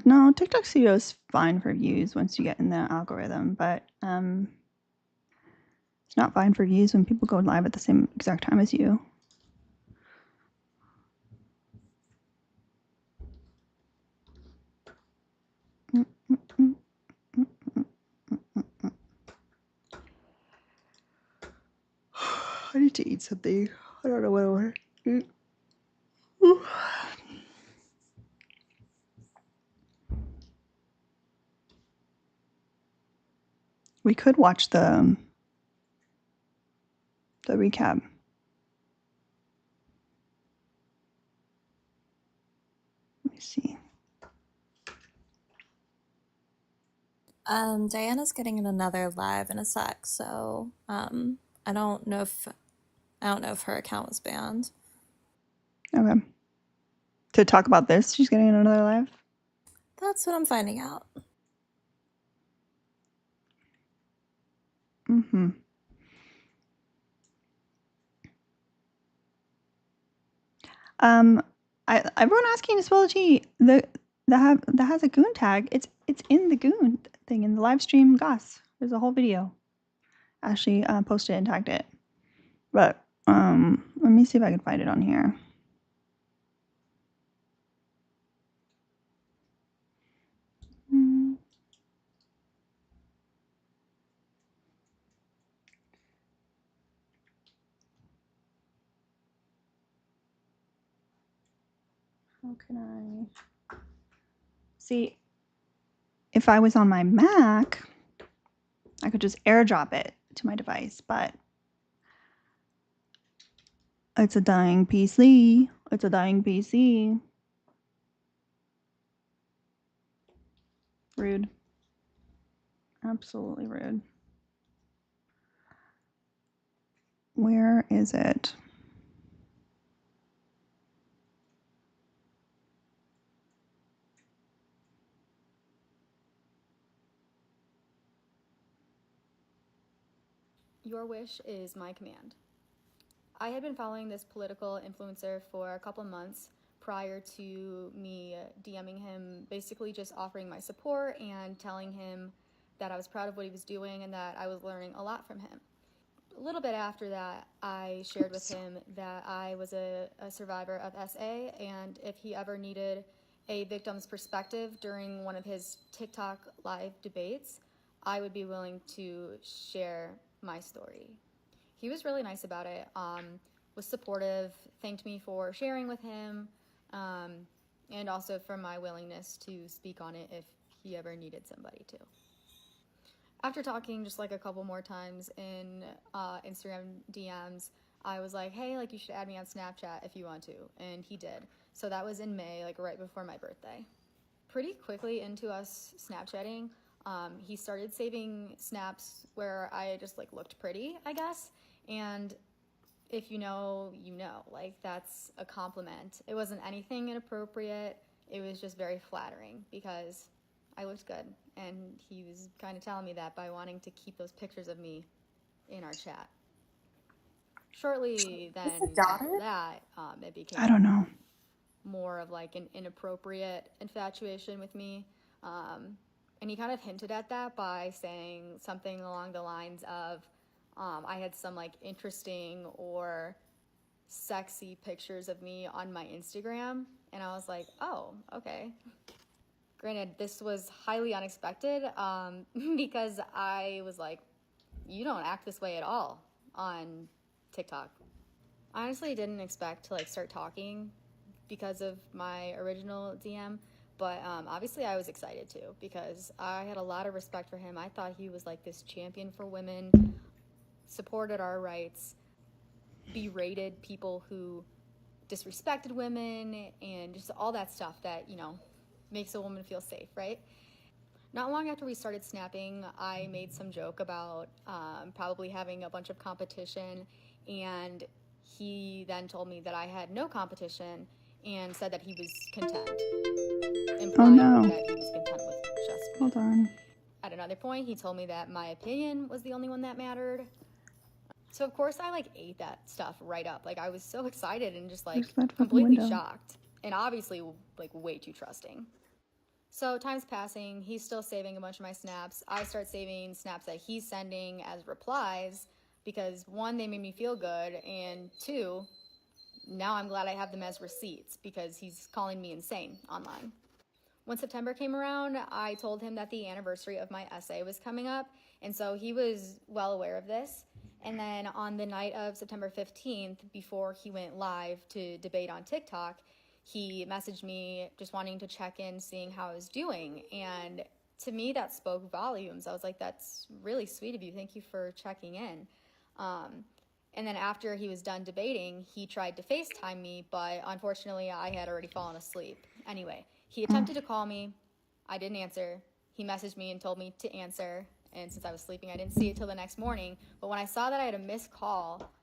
No, TikTok Studio is fine for views once you get in the algorithm, but it's not fine for views when people go live at the same exact time as you. I need to eat something. I don't know what I want to eat. We could watch the recap. Let me see. Diana's getting in another live in a sec, so I don't know if her account was banned. Okay. To talk about this, she's getting in another live. That's what I'm finding out. Mm-hmm. Everyone asking to spell the T. That has a goon tag. It's in the goon thing in the live stream. Goss. There's a whole video. Ashley posted and tagged it. But let me see if I can find it on here. How can I see? If I was on my Mac, I could just airdrop it to my device, but it's a dying PC. It's a dying PC. Rude. Absolutely rude. Where is it? Your wish is my command. I had been following this political influencer for a couple months prior to me DMing him, basically just offering my support and telling him that I was proud of what he was doing and that I was learning a lot from him. A little bit after that, I shared with him that I was a survivor of SA, and if he ever needed a victim's perspective during one of his TikTok live debates, I would be willing to share my story. He was really nice about it, was supportive, thanked me for sharing with him, and also for my willingness to speak on it if he ever needed somebody to. After talking just like a couple more times in Instagram DMs, I was like, hey, like you should add me on Snapchat if you want to, and he did. So that was in May, like right before my birthday. Pretty quickly into us Snapchatting, he started saving snaps where I just like looked pretty, I guess, and if you know, you know, like that's a compliment. It wasn't anything inappropriate. It was just very flattering because I looked good, and he was kind of telling me that by wanting to keep those pictures of me in our chat. Shortly then after that, it became I don't know. more of like an inappropriate infatuation with me. And he kind of hinted at that by saying something along the lines of, I had some like interesting or sexy pictures of me on my Instagram. And I was like, oh, okay. Granted, this was highly unexpected because I was like, you don't act this way at all on TikTok. I honestly didn't expect to like start talking because of my original DM, but obviously I was excited too because I had a lot of respect for him. I thought he was like this champion for women, supported our rights, berated people who disrespected women, and just all that stuff that, you know, makes a woman feel safe, right? Not long after we started snapping, I made some joke about probably having a bunch of competition, and he then told me that I had no competition and said that he was content, implying that he was content with just me. Hold on. At another point, he told me that my opinion was the only one that mattered. So of course I like ate that stuff right up. Like I was so excited and just like completely shocked, and obviously like way too trusting. So time's passing, he's still saving a bunch of my snaps. I start saving snaps that he's sending as replies because one, they made me feel good, and two, now I'm glad I have them as receipts because he's calling me insane online. When September came around, I told him that the anniversary of my essay was coming up, and so he was well aware of this. And then on the night of September 15th, before he went live to debate on TikTok, he messaged me just wanting to check in, seeing how I was doing. And to me, that spoke volumes. I was like, that's really sweet of you. Thank you for checking in. And then after he was done debating, he tried to FaceTime me, but unfortunately, I had already fallen asleep. Anyway, he attempted to call me. I didn't answer. He messaged me and told me to answer. And since I was sleeping, I didn't see it till the next morning. But when I saw that I had a missed call,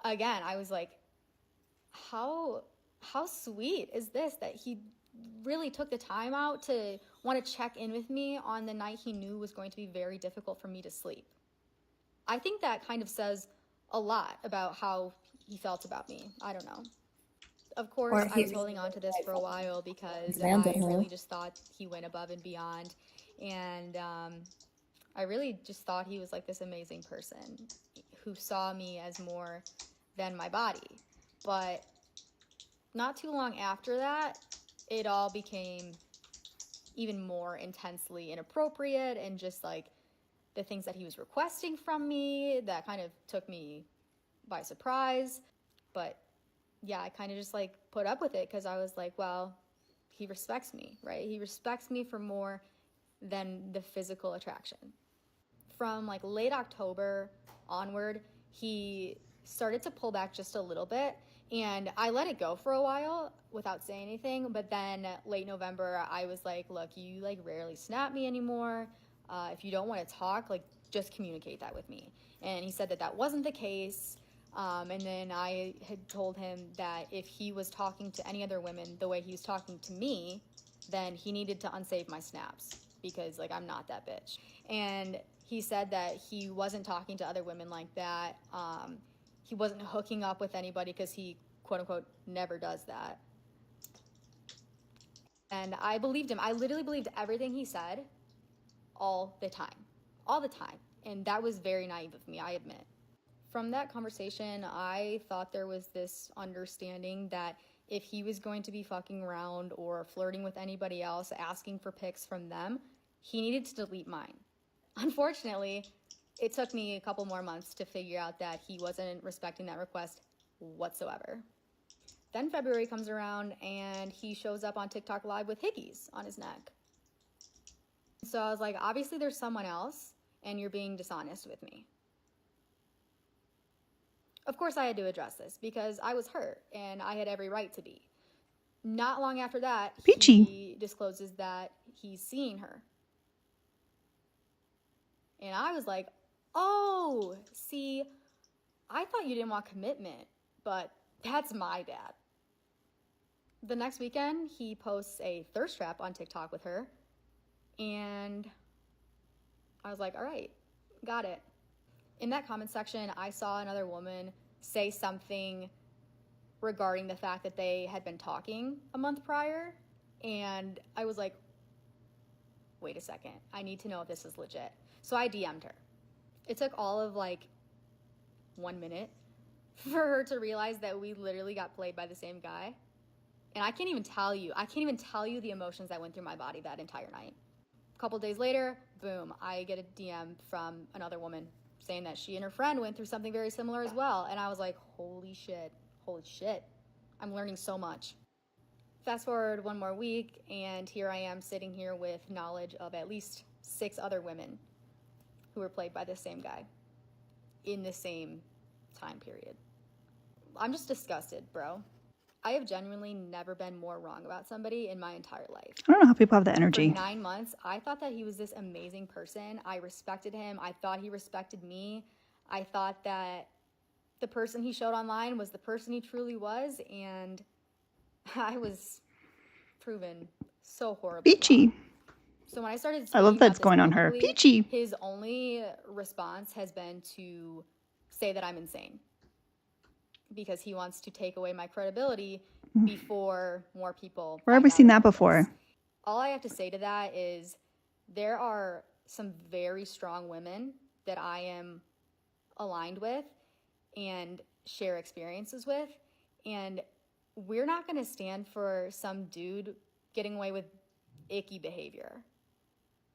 again, I was like, how sweet is this that he really took the time out to want to check in with me on the night he knew was going to be very difficult for me to sleep. I think that kind of says a lot about how he felt about me. I don't know. Of course, Or I he was holding on to this for a while because demanded I her. really just thought he went above and beyond. And I really just thought he was like this amazing person who saw me as more than my body. But not too long after that, it all became even more intensely inappropriate, and just like the things that he was requesting from me, that kind of took me by surprise. But yeah, I kind of just like put up with it because I was like, well, he respects me, right? He respects me for more than the physical attraction. From like late October onward, he started to pull back just a little bit, and I let it go for a while without saying anything. But then late November, I was like, look, you like rarely snap me anymore. If you don't want to talk, like just communicate that with me. And he said that that wasn't the case. And then I had told him that if he was talking to any other women the way he was talking to me, then he needed to unsave my snaps because like I'm not that bitch. And he said that he wasn't talking to other women like that. He wasn't hooking up with anybody because he quote unquote never does that. And I believed him. I literally believed everything he said all the time. All the time. And that was very naive of me, I admit. From that conversation, I thought there was this understanding that if he was going to be fucking around or flirting with anybody else, asking for pics from them, he needed to delete mine. Unfortunately, it took me a couple more months to figure out that he wasn't respecting that request whatsoever. Then February comes around and he shows up on TikTok live with hickeys on his neck. So I was like, obviously there's someone else and you're being dishonest with me. Of course I had to address this because I was hurt and I had every right to be. Not long after that, Peachy. he discloses that he's seeing her. And I was like, oh, see, I thought you didn't want commitment, but that's my dad. The next weekend, he posts a thirst trap on TikTok with her. And I was like, all right, got it. In that comment section, I saw another woman say something regarding the fact that they had been talking a month prior. And I was like, wait a second, I need to know if this is legit. So I DM'd her. It took all of like 1 minute for her to realize that we literally got played by the same guy. And I can't even tell you the emotions that went through my body that entire night. A couple days later, boom, I get a DM from another woman saying that she and her friend went through something very similar as well. And I was like, holy shit, I'm learning so much. Fast forward one more week, and here I am sitting here with knowledge of at least 6 other women who were played by the same guy in the same time period. I'm just disgusted, bro. I have genuinely never been more wrong about somebody in my entire life. I don't know how people have that For energy. 9 months, I thought that he was this amazing person. I respected him. I thought he respected me. I thought that the person he showed online was the person he truly was, and I was proven so horribly Peachy. wrong. So when I started I love speaking that's about this going on her. publicly, Peachy. his only response has been to say that I'm insane because he wants to take away my credibility before more people. Where have we find out seen that about before? this. All I have to say to that is there are some very strong women that I am aligned with and share experiences with, and we're not going to stand for some dude getting away with icky behavior.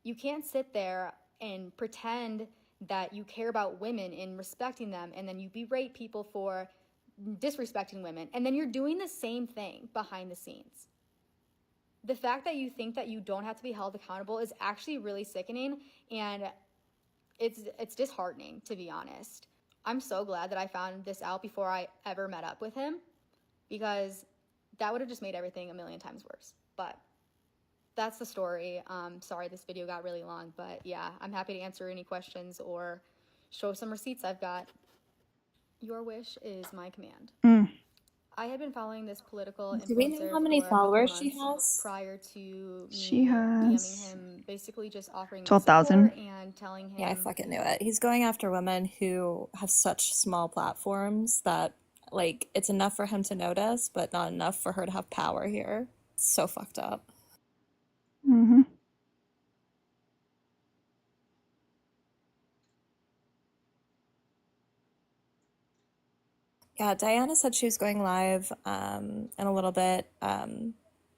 You can't sit there and pretend that you care about women and respecting them, and then you berate people for disrespecting women, and then you're doing the same thing behind the scenes. The fact that you think that you don't have to be held accountable is actually really sickening, and it's disheartening, to be honest. I'm so glad that I found this out before I ever met up with him, because that would have just made everything a million times worse. But that's the story. Sorry this video got really long, but yeah, I'm happy to answer any questions or show some receipts I've got. Your wish is my command. Mm. I had been following this political Do we know influencer how many for a couple followers she months has? prior to She me DMing has him, basically just offering my 12,000. support and telling Yeah, I him. fucking knew it. He's going after women who have such small platforms that, like, it's enough for him to notice, but not enough for her to have power here. It's so fucked up. Mm-hmm. Yeah, Diana said she was going live in a little bit. And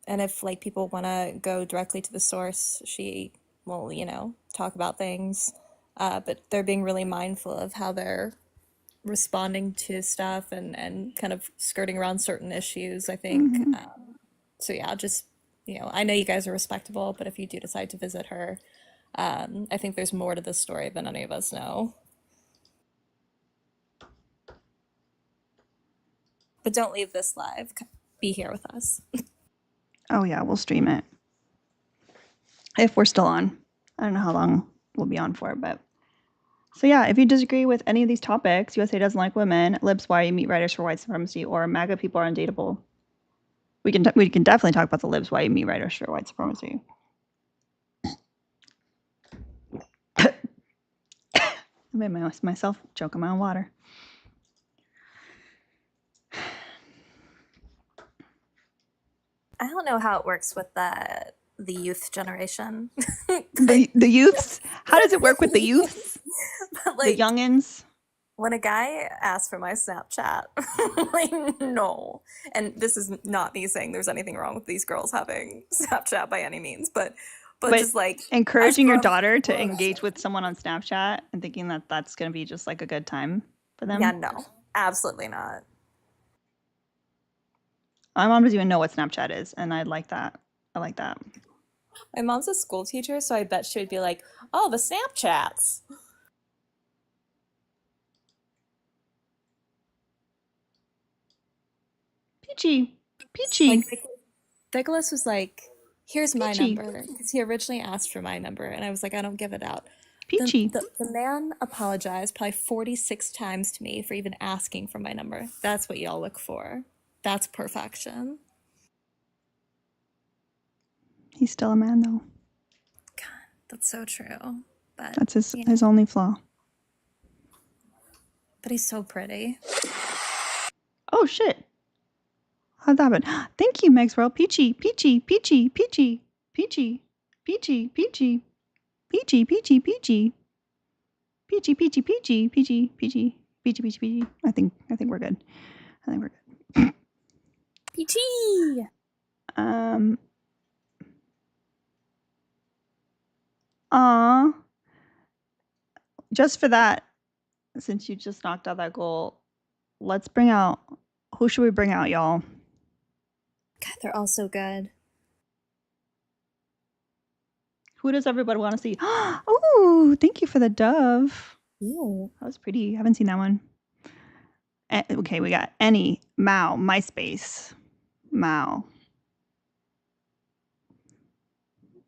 if like people want to go directly to the source, she will, talk about things. But they're being really mindful of how they're responding to stuff and kind of skirting around certain issues, I think. Mm-hmm. So yeah, just, I know you guys are respectable, but if you do decide to visit her, I think there's more to this story than any of us know. But don't leave this live. Be here with us. Oh yeah, we'll stream it if we're still on. I don't know how long we'll be on for, but so yeah, if you disagree with any of these topics, USA doesn't like women, libs why you meet writers for white supremacy, or MAGA people are undateable, we can definitely talk about the libs why you meet writers for white supremacy. I made myself choke on my own water. I don't know how it works with the youth generation. The youths? How does it work with the youths? But The youngins? when a guy asks for my Snapchat, like, no. And this is not me saying there's anything wrong with these girls having Snapchat by any means, but just like encouraging your daughter to engage with someone on Snapchat and thinking that that's going to be just like a good time for them. Yeah, no, absolutely not. My mom doesn't even know what Snapchat is, and I like that. I like that. My mom's a school teacher, so I bet she would be like, "Oh, the Snapchats." Peachy. Like, Nicholas was like, "Here's my Peachy. number," because he originally asked for my number, and I was like, "I don't give it out." Peachy. The man apologized probably 46 times to me for even asking for my number. That's what y'all look for. That's perfection. He's still a man, though. God, that's so true. But that's his only flaw. But he's so pretty. Oh shit! How'd that happen? Thank you, Maxwell. Peachy. Peachy. Peachy. Peachy. Peachy. Peachy. Peachy. Peachy. Peachy. Peachy. Peachy. Peachy. Peachy. Peachy. Peachy. Peachy. Peachy. Peachy. I think we're good. I think we're good. Peachy. Just for that, since you just knocked out that goal, let's bring out. Who should we bring out, y'all? God, they're all so good. Who does everybody want to see? Oh, thank you for the dove. Ooh. That was pretty. I haven't seen that one. Okay, we got Annie, Mao, MySpace, Mao.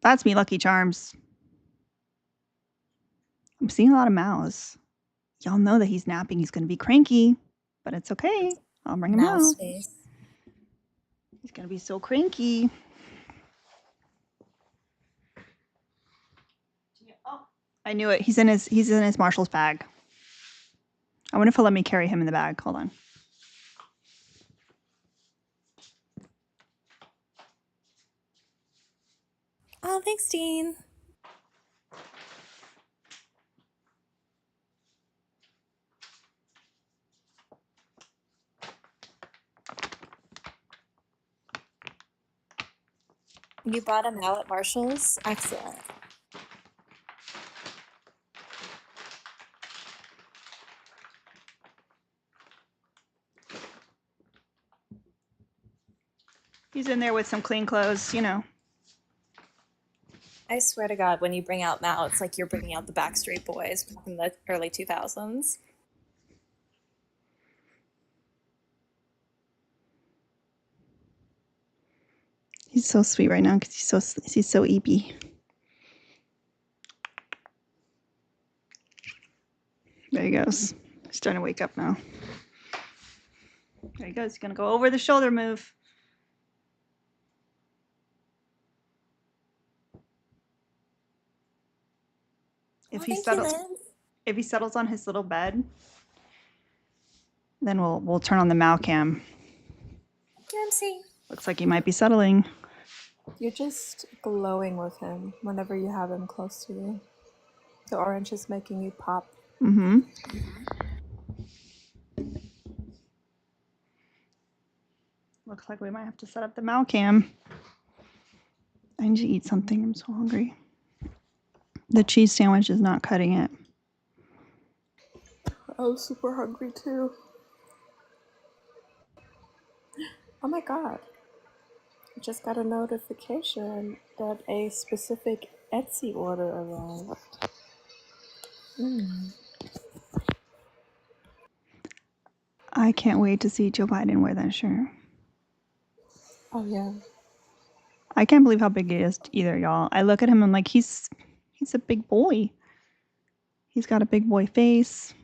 That's me, Lucky Charms. I'm seeing a lot of Maos. Y'all know that he's napping. He's going to be cranky, but it's okay. I'll bring him out. Face. He's going to be so cranky. Oh, I knew it. He's in his Marshall's bag. I wonder if he'll let me carry him in the bag. Hold on. Oh, thanks, Dean. You brought him out at Marshall's? Excellent. He's in there with some clean clothes, you know. I swear to God, when you bring out Mal, it's like you're bringing out the Backstreet Boys back in the early 2000s. He's so sweet right now because he's so eepy. There he goes. He's starting to wake up now. There he goes. He's gonna go over the shoulder move. If he settles on his little bed, then we'll turn on the Mal cam. Looks like he might be settling. You're just glowing with him whenever you have him close to you. The orange is making you pop. Mm-hmm. Looks like we might have to set up the Mal cam. I need to eat something. I'm so hungry. The cheese sandwich is not cutting it. I was super hungry too. Oh my god. I just got a notification that a specific Etsy order arrived. I can't wait to see Joe Biden wear that shirt. Oh yeah. I can't believe how big he is either, y'all. I look at him, I'm like, he's a big boy. He's got a big boy face.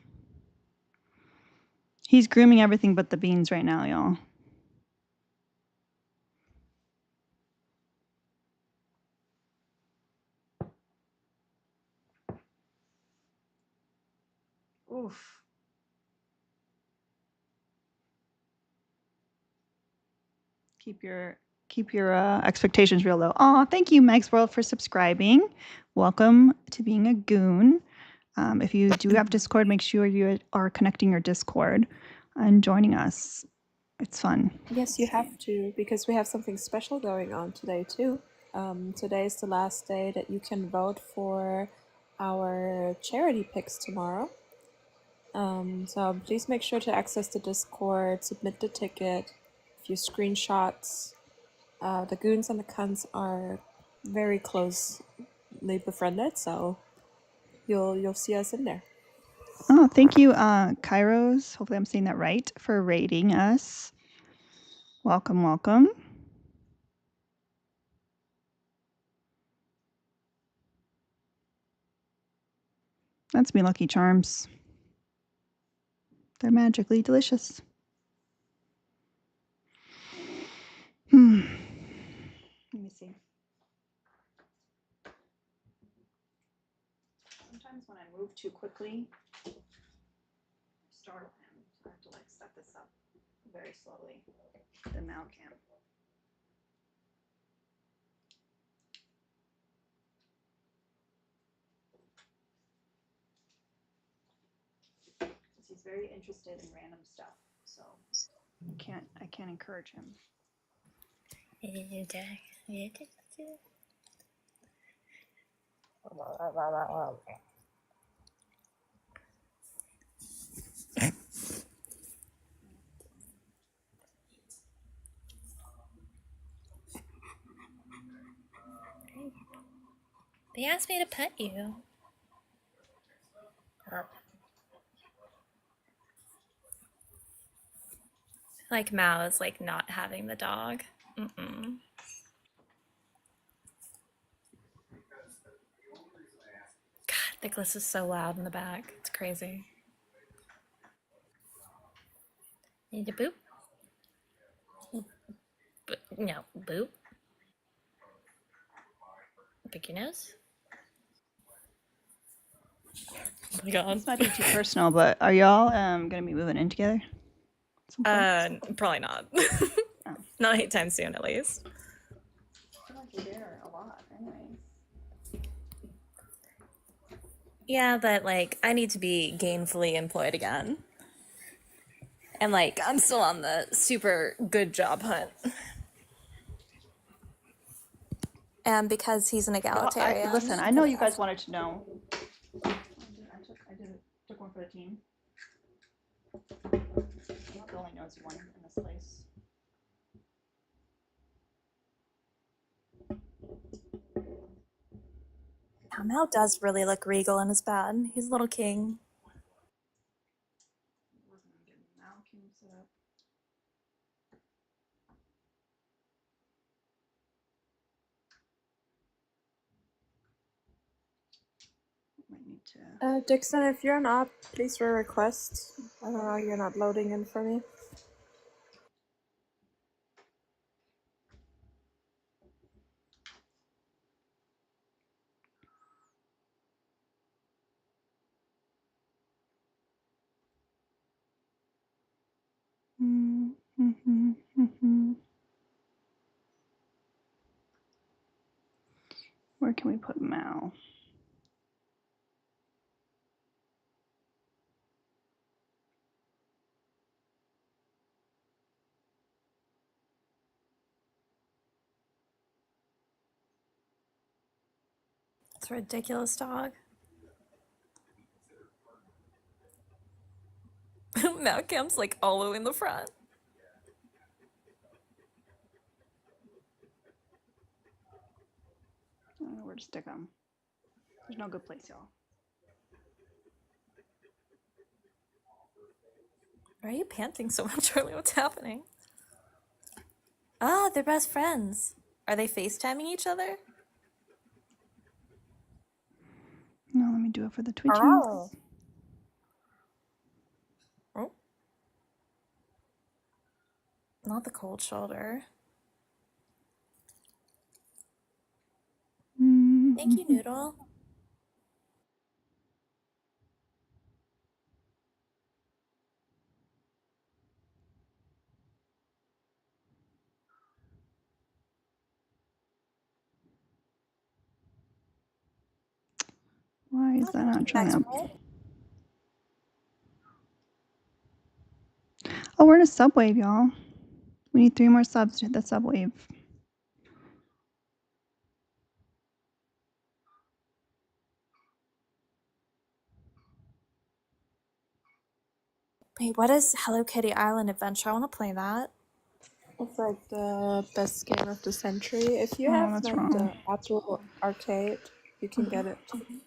He's grooming everything but the beans right now, y'all. Oof. Keep your expectations real low. Oh, thank you, Meg's World, for subscribing. Welcome to being a goon. If you do have Discord, make sure you are connecting your Discord and joining us. It's fun. Yes, you have to, because we have something special going on today too. Today is the last day that you can vote for our charity picks tomorrow. So please make sure to access the Discord, submit the ticket, a few screenshots. The goons and the cunts are very closely befriended, so you'll see us in there. Oh, thank you, Kairos. Hopefully I'm saying that right, for rating us. Welcome, welcome. That's me, Lucky Charms. They're magically delicious. Let me see. Sometimes when I move too quickly, I startle him. So I have to like set this up very slowly. The Mal cam. Because he's very interested in random stuff, so I can't encourage him. They asked me to pet you. Like Mal is like not having the dog. Mm-mm. God, Nicholas is so loud in the back. It's crazy. Need to boop? No, boop. Pick your nose. Oh my god. This might be too personal, but are y'all gonna be moving in together? Probably not. Oh. Not anytime soon, at least. I feel like you're there a lot, anyways. Yeah, but like I need to be gainfully employed again. And like I'm still on the super good job hunt. And because he's an egalitarian. Listen, I know you guys wanted to know. I took one for the team. I'm not the only nosy one in this place. Mao does really look regal in his bed. He's a little king. Might need to. Dixon, if you're not, please request. I don't know, you're not loading in for me. Where can we put Mal? It's a ridiculous dog. Malcolm's like all the way in the front. I don't know where to stick them. There's no good place, y'all. Why are you panting so much, Charlie? What's happening? Ah, they're best friends. Are they FaceTiming each other? No, let me do it for the twitching. Oh. Oh. Not the cold shoulder. Thank you, Noodle. Why is that not showing up? Oh, we're in a subwave, y'all. We need 3 more subs to hit the subwave. Wait, what is Hello Kitty Island Adventure? I want to play that. It's like the best game of the century. If you Oh, have that's like wrong. the Apple Arcade, you can get it for free.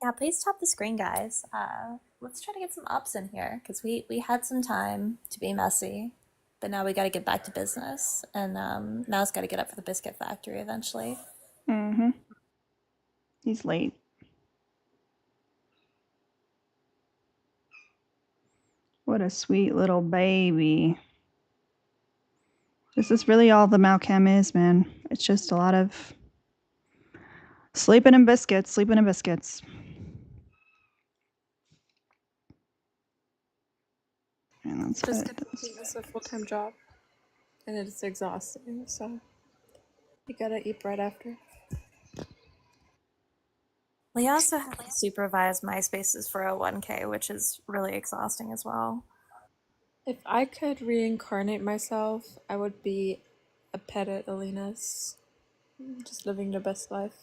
Yeah, please tap the screen, guys. Let's try to get some ups in here because we had some time to be messy, but now we got to get back to business, and now it's got to get up for the biscuit factory eventually. He's late. What a sweet little baby. This is really all the Malcam is, man. It's just a lot of sleeping and biscuits, sleeping and biscuits. And that's Biscuit is a full-time job, and it's exhausting. So you gotta eat right after. We also have to supervise MySpaces for a 1K, which is really exhausting as well. If I could reincarnate myself, I would be a pet at Alina's, just living the best life.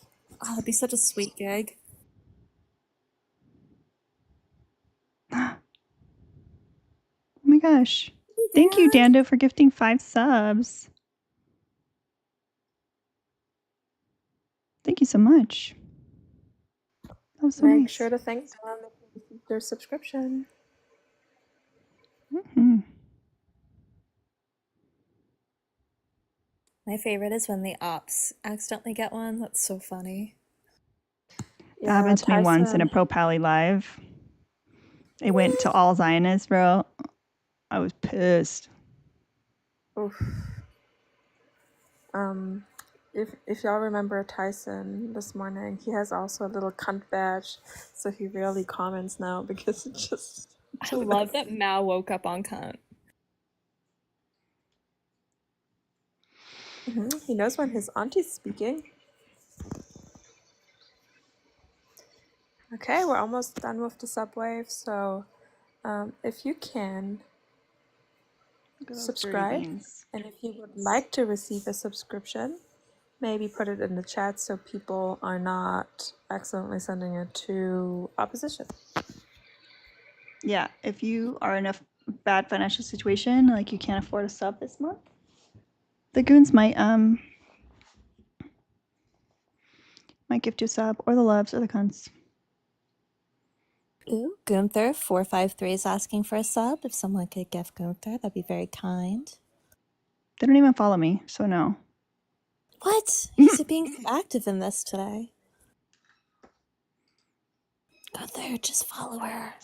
Oh, that'd be such a sweet gig. Oh my gosh. Thank you, Dando, for gifting 5 subs. Thank you so much. That was so Make nice. sure to thank them if you received their subscription. My favorite is when the ops accidentally get one. That's so funny. That happened to me once in a Pro Pally live. It went to all Zionists, bro. I was pissed. Oof. If y'all remember Tyson this morning, he has also a little cunt badge, so he rarely comments now because it just. I love that Mao woke up on cunt. He knows when his auntie's speaking. Okay, we're almost done with the subwave, so if you can subscribe, and if you would like to receive a subscription, maybe put it in the chat so people are not accidentally sending it to opposition. Yeah, if you are in a bad financial situation, like you can't afford a sub this month, the goons might gift you a sub, or the loves, or the cunts. Ooh, Gunther453 is asking for a sub. If someone could gift Gunther, that'd be very kind. They don't even follow me, so no. What? He's being active in this today. Gunther, just follow her.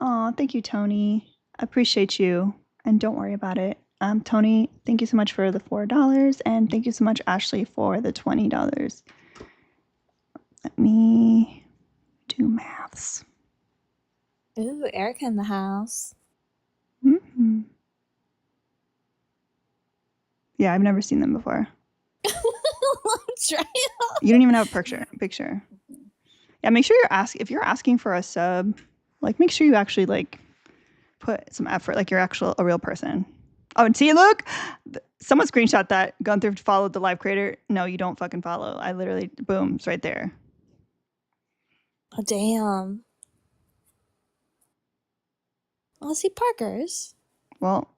Oh, thank you, Tony. I appreciate you, and don't worry about it. Tony, thank you so much for the $4, and thank you so much, Ashley, for the $20. Let me do maths. Ooh, Erica in the house. Mm-hmm. Yeah, I've never seen them before. You don't even have a picture. Yeah, make sure if you're asking for a sub, like make sure you actually like put some effort, like you're a real person. Oh, and see, look, someone screenshot that. Gunther followed the live creator. No, you don't fucking follow. I literally, boom, it's right there. Oh, damn. Oh, see Parker's. Well,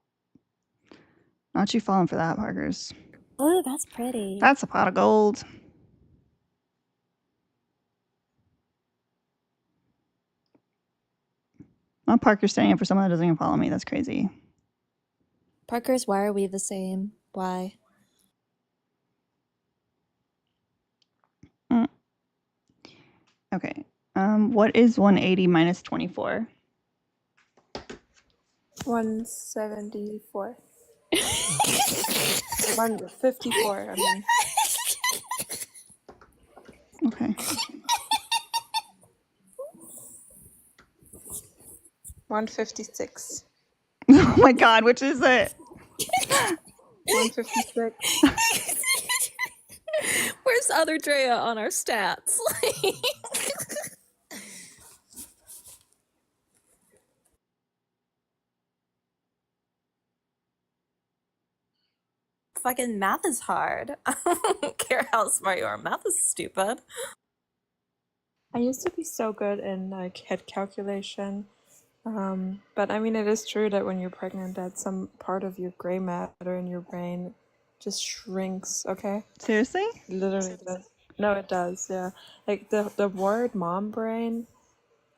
not you falling for that, Parker's. Oh, that's pretty. That's a pot of gold. Not Parker standing up for someone that doesn't even follow me. That's crazy. Parker's, why are we the same? Why? Okay. What is 180 minus 24? 174. 154, I mean. Okay. 156. Oh my god, which is it? 156. Where's other Drea on our stats? Fucking math is hard. I don't care how smart you are. Math is stupid. I used to be so good in like head calculation. But I mean, it is true that when you're pregnant, that some part of your gray matter in your brain just shrinks. Okay. Seriously? Literally does. No, it does. Yeah. Like the word mom brain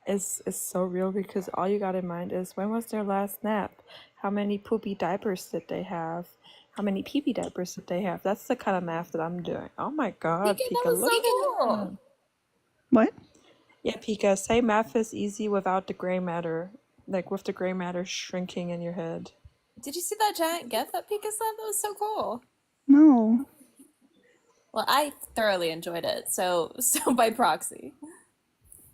is so real because all you got in mind is when was their last nap? How many poopy diapers did they have? How many pee-pee diapers did they have? That's the kind of math that I'm doing. Oh my god, Pika, Pika, that was look so at cool. that. What? Yeah, Pika, say math is easy without the gray matter. Like with the gray matter shrinking in your head. Did you see that giant GIF that Pika said? That was so cool. No. Well, I thoroughly enjoyed it, so by proxy.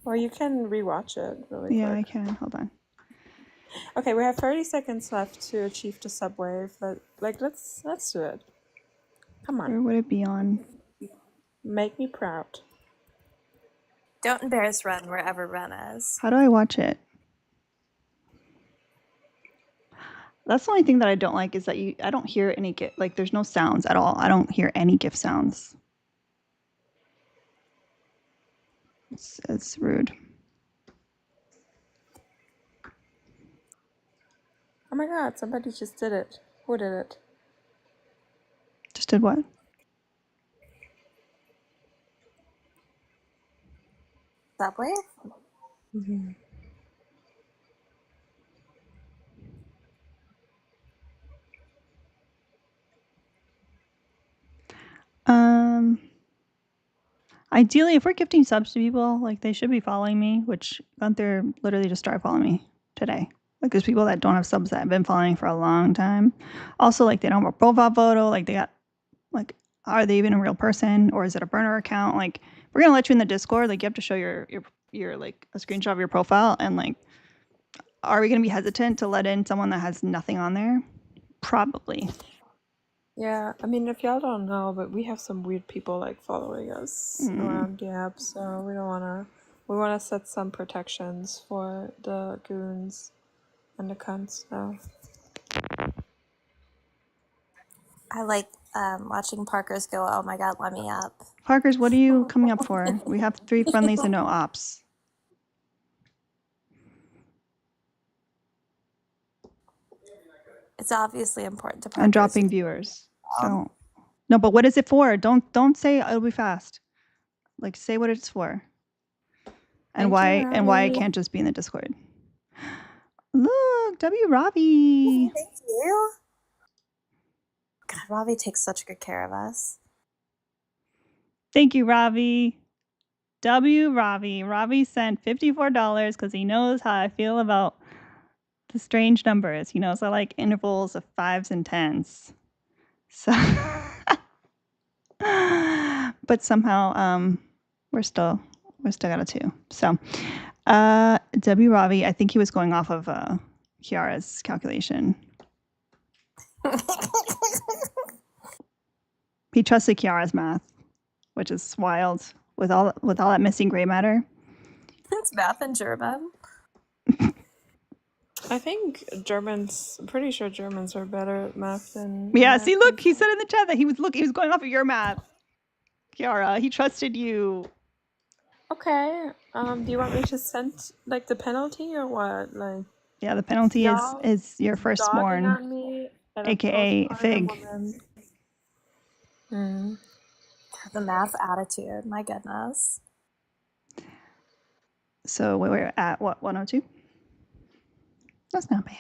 Or you can rewatch it really quick. Yeah, I can. Hold on. Okay, we have 30 seconds left to achieve the subwave. Let's do it. Come on. Where would it be on? Make me proud. Don't embarrass Ren wherever Ren is. How do I watch it? That's the only thing that I don't like is that I don't hear any GIF. Like, there's no sounds at all. I don't hear any GIF sounds. It's rude. Oh my god, somebody just did it. Who did it? Just did what? Subway? Mm-hmm. Ideally, if we're gifting subs to people, like they should be following me, which Gunther literally just started following me today. Like there's people that don't have subs that have been following for a long time. Also, like they don't have a profile photo. Like they got, like, are they even a real person or is it a burner account? Like we're gonna let you in the Discord. Like you have to show your like a screenshot of your profile and like, are we gonna be hesitant to let in someone that has nothing on there? Probably. Yeah, I mean, if y'all don't know, but we have some weird people like following us around the app, so we don't wanna. We wanna set some protections for the goons and the cunts now. I like watching Parker's go, oh my god, let me up. Parkers, what are you coming up for? We have 3 friendlies and no ops. It's obviously important to Parker. And dropping viewers. Don't. No, but what is it for? Don't say it'll be fast. Like, say what it's for. And why it can't just be in the Discord. Look, W. Robbie. Thank you. God, Robbie takes such good care of us. Thank you, Robbie. W. Robbie. Robbie sent $54 because he knows how I feel about the strange numbers. He knows I like intervals of 5s and 10s. So, but somehow we're still got a 2. So, W. Robbie, I think he was going off of Kiara's calculation. He trusted Kiara's math, which is wild with all that missing gray matter. It's math and German. I think Germans. I'm pretty sure Germans are better at math than. Yeah. See, look, he said in the chat that he was going off of your math, Kiara. He trusted you. Okay. Do you want me to send like the penalty or what? Like. Yeah, the penalty is your firstborn, on me aka Fig. The math attitude, my goodness. So we're at what, 102? That's not bad.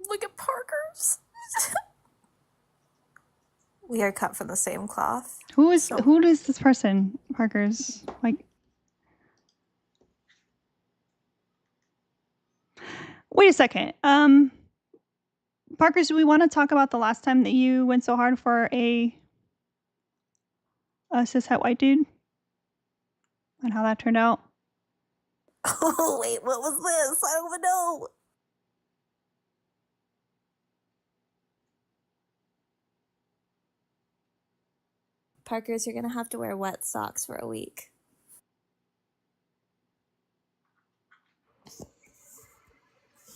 Look at Parker's. We are cut from the same cloth. Who is this person? Parker's like. Wait a second. Parker's, do we want to talk about the last time that you went so hard for a cishet white dude and how that turned out? Oh wait, what was this? I don't even know. Parker's, you're gonna have to wear wet socks for a week.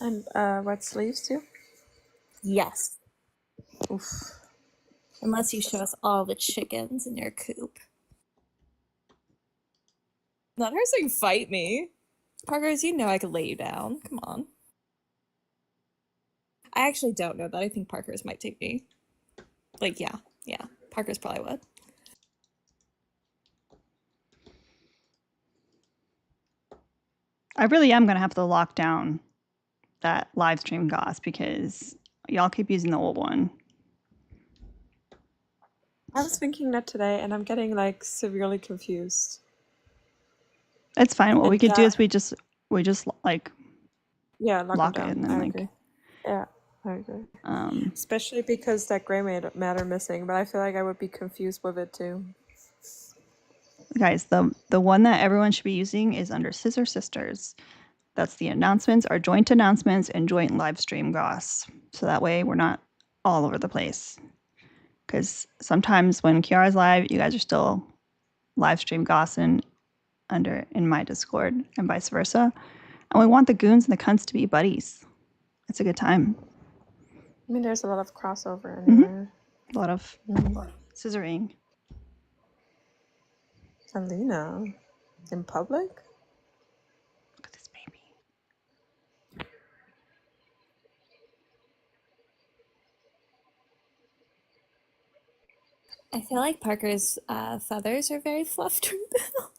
And wet sleeves too? Yes. Oof. Unless you show us all the chickens in your coop. Not her saying fight me. Parker's, you know I could lay you down. Come on. I actually don't know that. I think Parker's might take me. Like, yeah. Parker's probably would. I really am going to have to lock down that live stream goss because y'all keep using the old one. I was thinking that today and I'm getting like severely confused. It's fine. What we could do is we just like lock it and then like. Agree. Yeah, I agree. Especially because that gray matter missing, but I feel like I would be confused with it too. Guys, the one that everyone should be using is under Scissor Sisters. That's the announcements, our joint announcements and joint live stream goss. So that way we're not all over the place. Because sometimes when Kiara's live, you guys are still live stream gossing in my Discord and vice versa. And we want the goons and the cunts to be buddies. It's a good time. I mean, there's a lot of crossover anywhere. A lot of scissoring. Alina, in public? Look at this baby. I feel like Parker's feathers are very fluffed right now.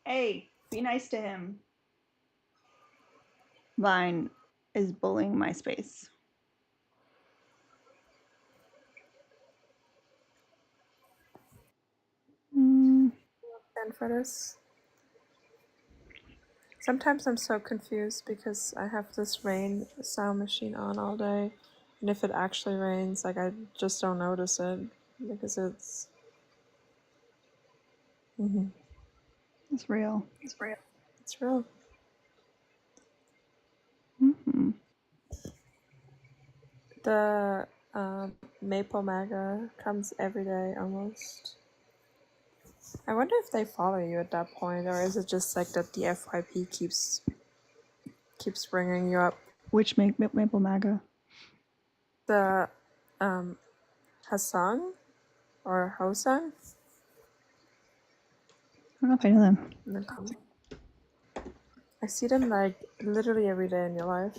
Hey, be nice to him. Vine is bullying my space. And for this. Sometimes I'm so confused because I have this rain sound machine on all day, and if it actually rains, like I just don't notice it because it's. It's real. It's real. The Maple MAGA comes every day almost. I wonder if they follow you at that point, or is it just like that the FYP keeps bringing you up? Which Maple MAGA? The Hassan or Hosan? I don't know if I know them. in the comment. I see them like literally every day in your life.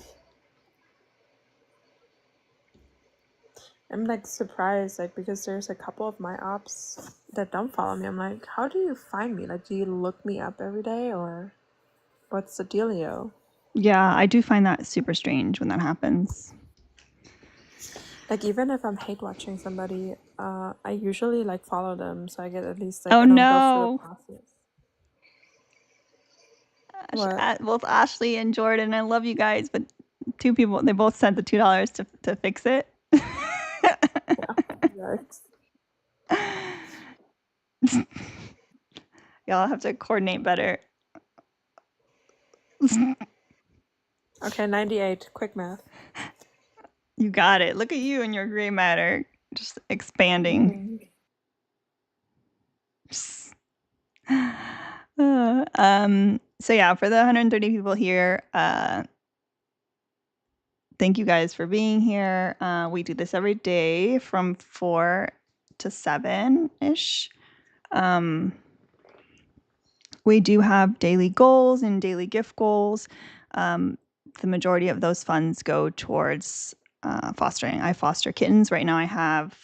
I'm like surprised, like, because there's a couple of my ops that don't follow me. I'm like, how do you find me? Like, do you look me up every day, or what's the dealio? Yeah, I do find that super strange when that happens. Like, even if I'm hate watching somebody, I usually like follow them, so I get at least like Oh I don't go no! through the process. What? Both Ashley and Jordan, I love you guys, but two people, they both sent the $2 to fix it. Yikes. Y'all have to coordinate better. Okay, 98. Quick math. You got it. Look at you and your gray matter just expanding. So yeah, for the 130 people here, thank you guys for being here. We do this every day from 4 to 7-ish. We do have daily goals and daily gift goals. The majority of those funds go towards fostering. I foster kittens. Right now I have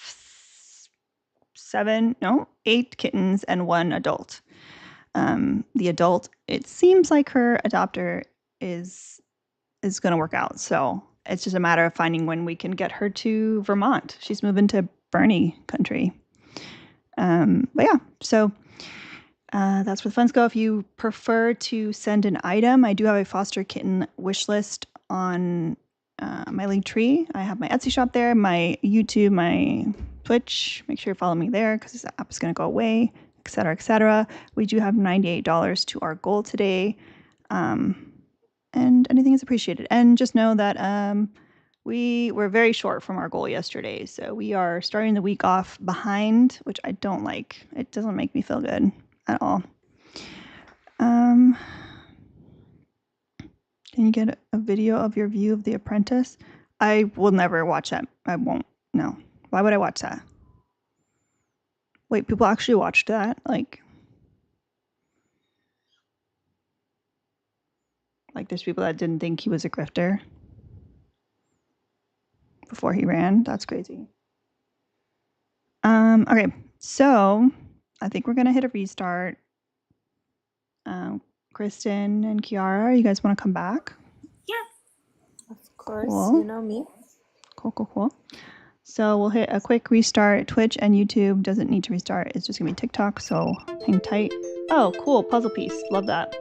8 kittens and 1 adult. The adult, it seems like her adopter is going to work out. So it's just a matter of finding when we can get her to Vermont. She's moving to Bernie country. But yeah, so that's where the funds go. If you prefer to send an item, I do have a foster kitten wish list on my Linktree. I have my Etsy shop there, my YouTube, my Twitch. Make sure you follow me there because this app is going to go away, etc., etc. We do have $98 to our goal today, and anything is appreciated. And just know that we were very short from our goal yesterday, so we are starting the week off behind, which I don't like. It doesn't make me feel good at all. Can you get a video of your view of The Apprentice? I will never watch that. I won't. No. Why would I watch that? Wait, people actually watched that? Like there's people that didn't think he was a grifter before he ran. That's crazy. Okay, so I think we're gonna hit a restart. Kristen and Kiara, you guys want to come back? Yeah. Of course, Cool. you know me. Cool. So we'll hit a quick restart. Twitch and YouTube doesn't need to restart. It's just gonna be TikTok, so hang tight. Oh, cool, puzzle piece. Love that.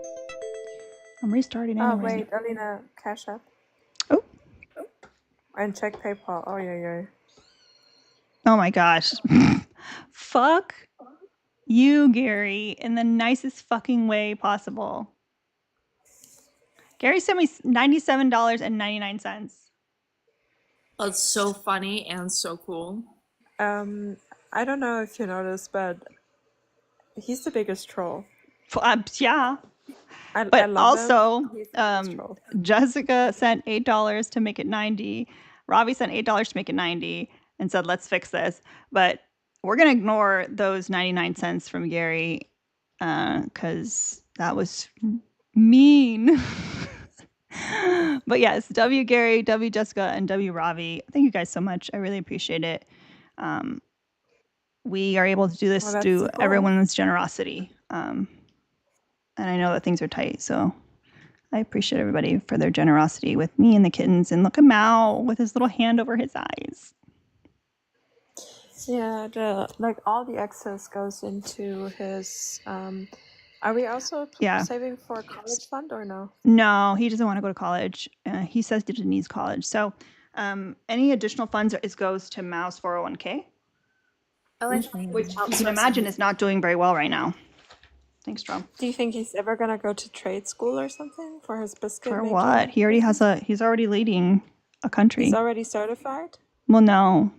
I'm restarting anyway. Oh, wait, Alina, Cash App. Oh. And check PayPal. Oh, yeah. Oh my gosh. Fuck you, Gary, in the nicest fucking way possible. Gary sent me $97.99. That's so funny and so cool. I don't know if you noticed, but he's the biggest troll. Yeah. I love also, him. He's the biggest troll. Jessica sent $8 to make it 90. Ravi sent $8 to make it 90 and said, let's fix this. But we're going to ignore those 99 cents from Gary because that was mean. But yes, W Gary, W Jessica, and W Ravi. Thank you guys so much. I really appreciate it. We are able to do this through everyone's generosity. And I know that things are tight, so I appreciate everybody for their generosity with me and the kittens. And look at Mao with his little hand over his eyes. Yeah, all the excess goes into his. Are we also saving for a college fund or no? No, he doesn't want to go to college. He says he needs college. So any additional funds goes to Mao's 401k, which you can imagine is not doing very well right now. Thanks, Trump. Do you think he's ever gonna go to trade school or something for his biscuit? For what? He already he's already leading a country. He's already certified? Well, no.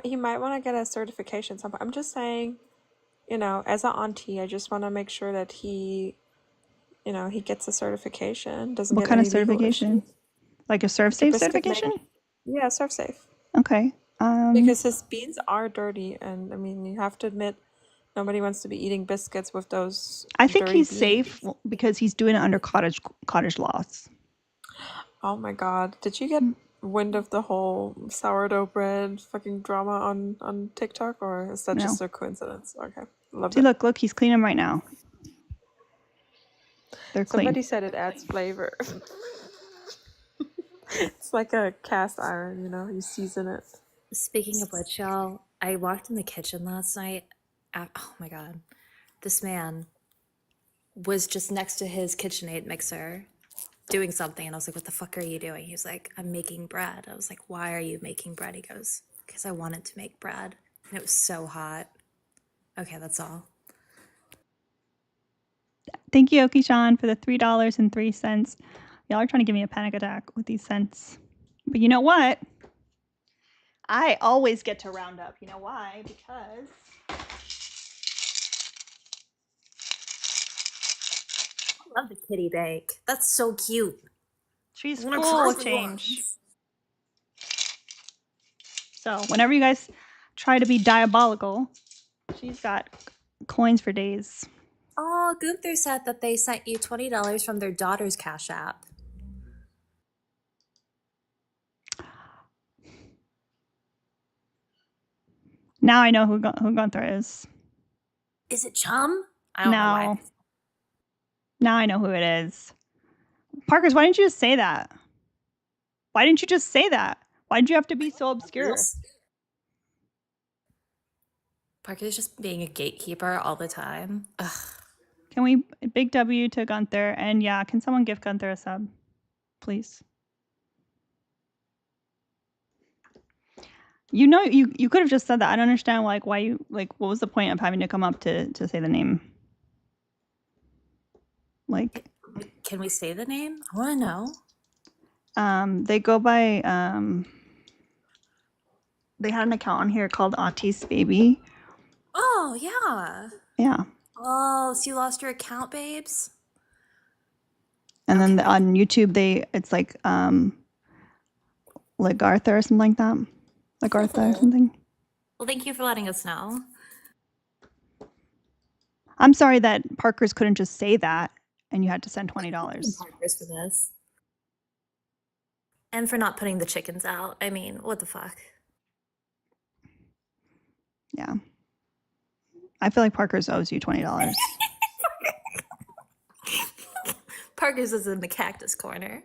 He might want to get a certification sometime. I'm just saying, as an auntie, I just want to make sure that he gets a certification, doesn't What get kind of any legal certification? issues. Like a Like a ServSafe biscuit certification? maker. Yeah, serve safe. Okay. Because his beans are dirty, and I mean, you have to admit, nobody wants to be eating biscuits with those I think dirty he's beans. safe because he's doing it under cottage laws. Oh my God. Did you get wind of the whole sourdough bread fucking drama on TikTok, or is that No. just a coincidence? Okay. Loved See, it. look, he's cleaning right now. They're clean. Somebody said it adds flavor. It's like a cast iron, you season it. Speaking of which, y'all, I walked in the kitchen last night. Oh my God. This man was just next to his KitchenAid mixer doing something. And I was like, what the fuck are you doing? He was like, I'm making bread. I was like, why are you making bread? He goes, because I wanted to make bread. And it was so hot. Okay, that's all. Thank you, Oki-chan, for the $3.03. Y'all are trying to give me a panic attack with these cents. But you know what? I always get to round up. You know why? Because I love the kitty bank. That's so cute. she's One of full of Kirby's change. ones. So whenever you guys try to be diabolical, she's got coins for days. Oh, Gunther said that they sent you $20 from their daughter's Cash App. Now I know who Gunther is. Is it Chum? I don't know why. Now I know who it is. Parkers, why didn't you just say that? Why didn't you just say that? Why did you have to be so obscure? Parker's just being a gatekeeper all the time. Ugh. Can we big W to Gunther? And yeah, can someone give Gunther a sub, please? You could have just said that. I don't understand why you what was the point of having to come up to say the name? Can we say the name? I want to know. They go by they had an account on here called Autis Baby. Oh yeah. Yeah. Oh, so you lost your account, babes? And then on YouTube it's like Arthur or something like that. Arthur or something. Well, thank you for letting us know. I'm sorry that Parker's couldn't just say that and you had to send $20. Parker's for this. And for not putting the chickens out. I mean, what the fuck? Yeah. I feel like Parker's owes you $20. Parker's is in the cactus corner.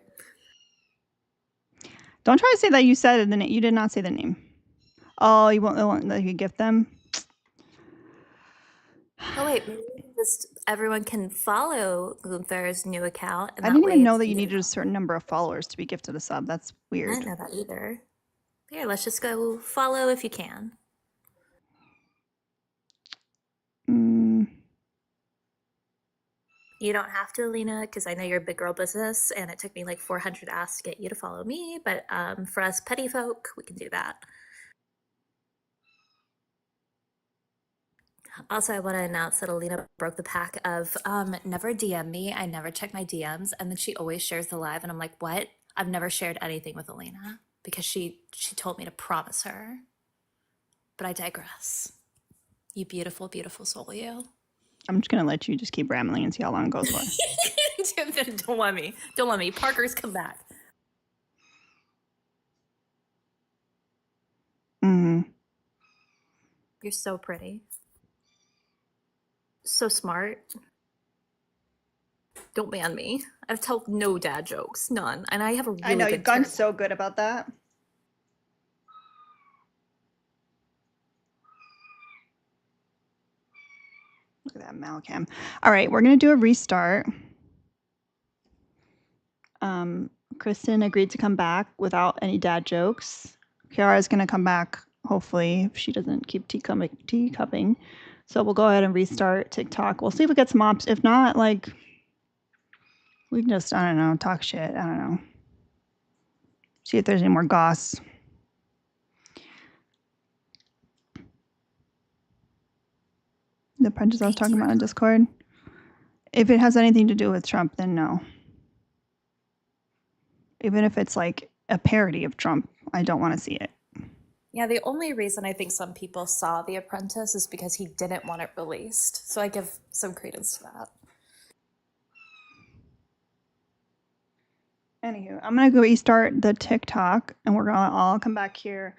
Don't try to say that you said the name. You did not say the name. Oh, you won't let you gift them? Oh wait, maybe everyone can follow Gunther's new account. And I didn't even know that you needed a certain number of followers to be gifted a sub. That's weird. I didn't know that either. Here, let's just go follow if you can. You don't have to, Alina, because I know you're a big girl business, and it took me like 400 asks to get you to follow me. But for us petty folk, we can do that. Also, I want to announce that Alina broke the pack of never DM me. I never check my DMs, and then she always shares the live, and I'm like, what? I've never shared anything with Alina because she told me to promise her. But I digress. You beautiful, beautiful soul, you. I'm just gonna let you just keep rambling and see how long it goes for. Don't let me. Don't let me. Parker's come back. Mm-hmm. You're so pretty. So smart. Don't ban me. I've told no dad jokes. None. And I have a really I know, good you've gotten so good about that. Look at that Malcam. All right, we're going to do a restart. Kristen agreed to come back without any dad jokes. Kiara's going to come back, hopefully, if she doesn't keep teacupping. So we'll go ahead and restart TikTok. We'll see if we get some ops. If not, we can just, I don't know, talk shit. I don't know. See if there's any more goss. The Apprentice I was talking about on Discord. If it has anything to do with Trump, then no. Even if it's like a parody of Trump, I don't want to see it. Yeah, the only reason I think some people saw The Apprentice is because he didn't want it released. So I give some credence to that. Anywho, I'm going to go restart the TikTok and we're going to all come back here.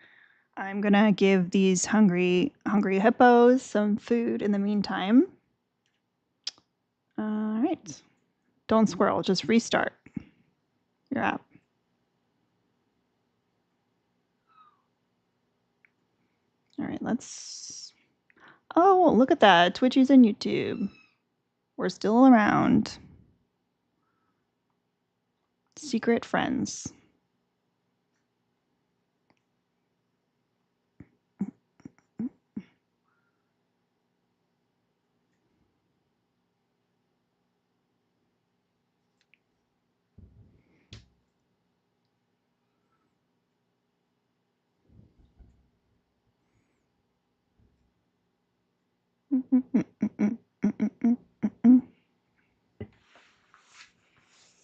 I'm going to give these hungry hippos some food in the meantime. All right. Don't squirrel, just restart your app. All right, let's... Oh, look at that. Twitchies and YouTube. We're still around. Secret friends.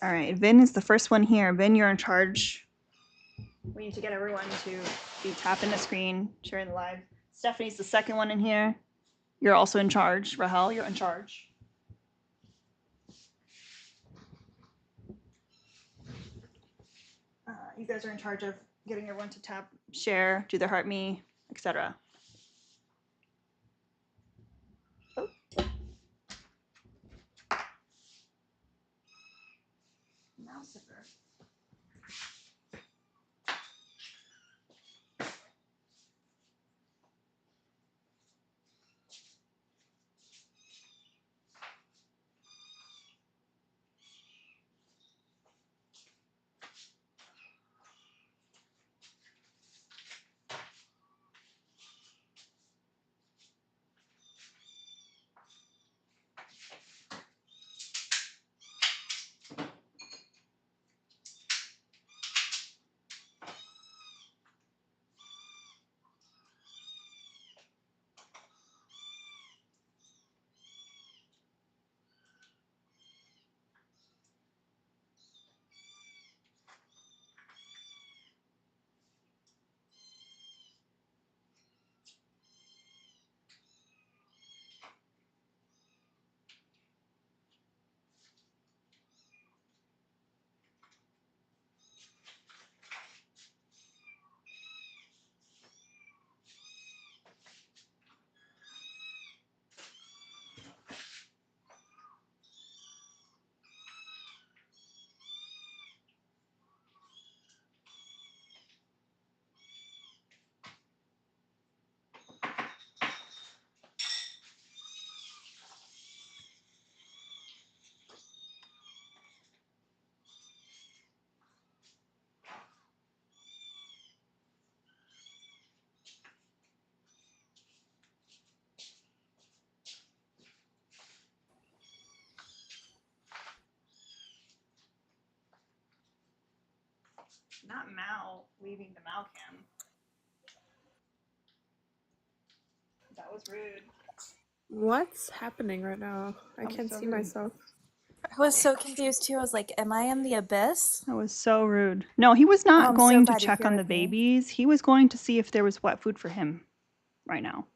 All right, Vin is the first one here. Vin, you're in charge. We need to get everyone to be tapping the screen, sharing the live. Stephanie's the second one in here. You're also in charge. Rahel, you're in charge. You guys are in charge of getting everyone to tap, share, do their heart me, etc. Oh. Mouse. Not Mal leaving the Mal cam. That was rude. What's happening right now? I can't so see rude. myself. I was so confused too. I was like, am I in the abyss? That was so rude. No, he was Oh, not I'm going so to glad you're check here on the with me. babies. He was going to see if there was wet food for him right now.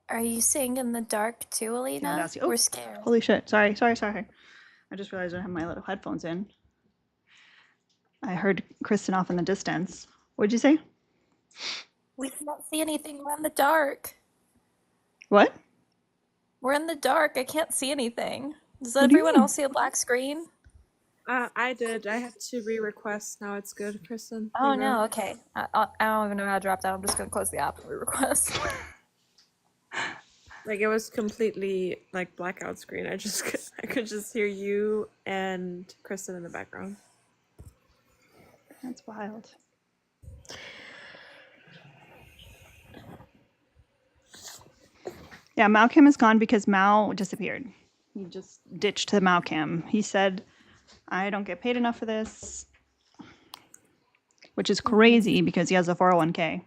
Are you seeing in the dark too, Alina? Oh, We're scared. holy shit. Sorry. I just realized I don't have my little headphones in. I heard Kristen off in the distance. What'd you say? We can't see anything. We're in the dark. What? We're in the dark. I can't see anything. Does What do you everyone mean? else see a black screen? I did. I had to re-request. Now it's good, Kristen. Oh, You go. no. Okay. I don't even know how to drop down. I'm just going to close the app and re-request. Like it was completely like blackout screen. I could just hear you and Kristen in the background. That's wild. Yeah, Malcam is gone because Mal disappeared. He just ditched the Malcam. He said, I don't get paid enough for this, which is crazy because he has a 401k.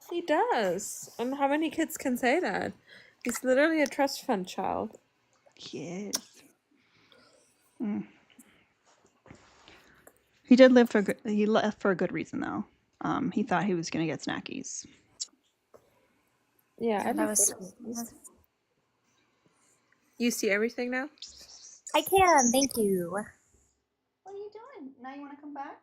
He does. And how many kids can say that? He's literally a trust fund child. He is. Mm. He did live for good. He left for a good reason though. He thought he was gonna get snackies. Yeah, I That love was. those. You see everything now? I can, thank you. What are you doing? Now you want to come back?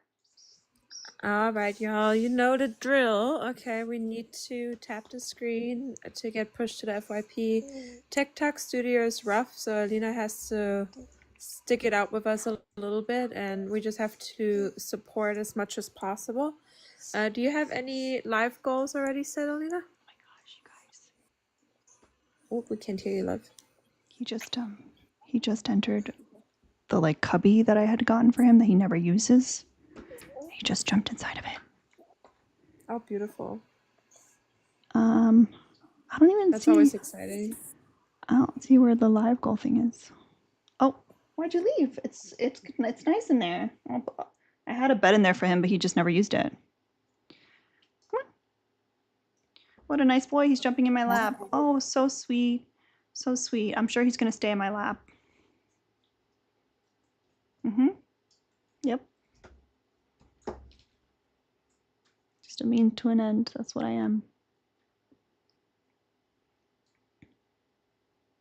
All right, y'all. You know the drill. Okay, we need to tap the screen to get pushed to the FYP. TikTok Studio is rough, so Alina has to stick it out with us a little bit, and we just have to support as much as possible. Do you have any live goals already set, Alina? Oh my gosh, you guys. Oh, we can't hear you, love. He just entered the like cubby that I had gotten for him that he never uses. He just jumped inside of it. Oh, beautiful. I don't even That's see. always exciting. I don't see where the live goal thing is. Oh, why'd you leave? It's nice in there. I had a bed in there for him, but he just never used it. Come on. What a nice boy. He's jumping in my lap. Oh, so sweet. So sweet. I'm sure he's gonna stay in my lap. Mm-hmm. Yep. Just a mean to an end. That's what I am.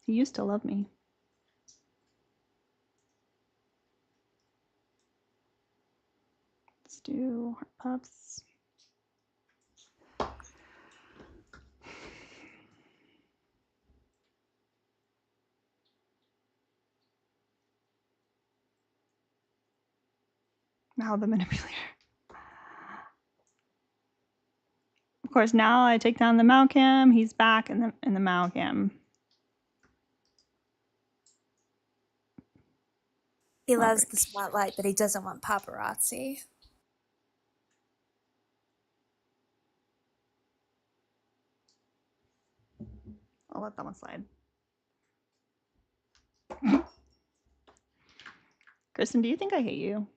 He used to love me. Let's do heart puffs. Now the manipulator. Of course, now I take down the Malcam. He's back in the Malcam. He loves the spotlight, but he doesn't want paparazzi. I'll let that one slide. Kristen, do you think I hate you?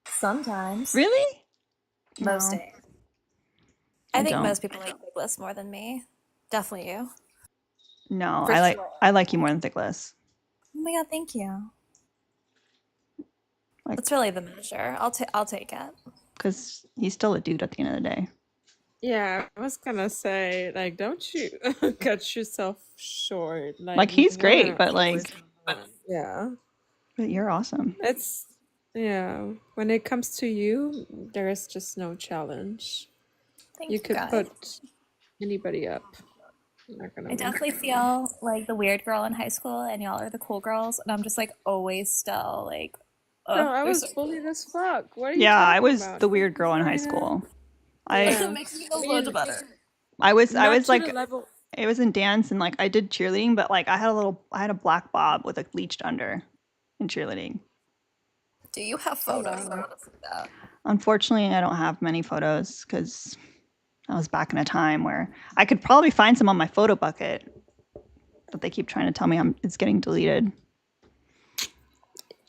Sometimes. Really? Most No, days. I think don't. most people like Thickliss more than me. Definitely you. No, For sure. I like you more than Thickless. Oh my god, thank you. Like, That's really the measure. I'll take it. because he's still a dude at the end of the day. Yeah, I was gonna say, like, don't you cut yourself short. Like he's great, but like, yeah, but you're awesome. it's yeah. When it comes to you, there is just no challenge. Thank You you could guys. put anybody up. Not gonna I win. definitely feel like the weird girl in high school, and y'all are the cool girls, and I'm just like always still like. Bro, I they're was so bullied as fuck. What are you Yeah, I talking was about? the weird girl in high Yeah. school. It Yeah. makes me feel I so much mean, better. I was not to like, the level. it was in dance and like I did cheerleading, but like I had a black bob with a bleached under in cheerleading. Do you have Oh, photos? wow. I want to see that. Unfortunately, I don't have many photos because I was back in a time where I could probably find some on my photo bucket, but they keep trying to tell me it's getting deleted.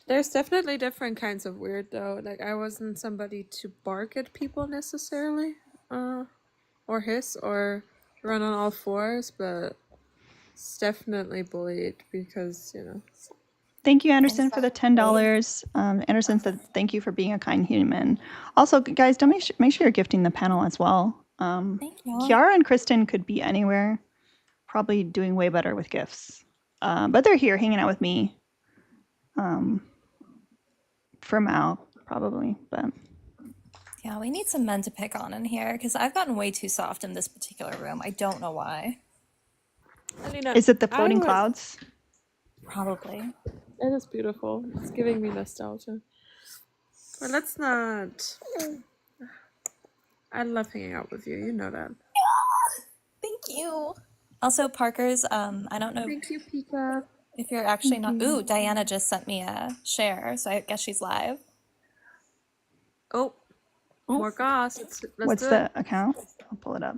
There's definitely different kinds of weird though. Like I wasn't somebody to bark at people necessarily, or hiss or run on all fours, but it's definitely bullied because Thank you, Anderson, for the $10. Anderson said, "Thank you for being a kind human." Also, guys, don't make sure you're gifting the panel as well. Thank you. Kiara and Kristen could be anywhere, probably doing way better with gifts, but they're here hanging out with me. For Mal, probably, but Yeah, we need some men to pick on in here because I've gotten way too soft in this particular room. I don't know why. Alina, is it the I floating would- clouds? Probably. It is beautiful. It's giving me nostalgia. But let's not. I love hanging out with you. You know that. Thank you. Also, Parker's, I don't know Thank you, Pika. if you're actually not. Ooh, Diana just sent me a share, so I guess she's live. Oh, more goss. Let's What's do the it. account? I'll pull it up.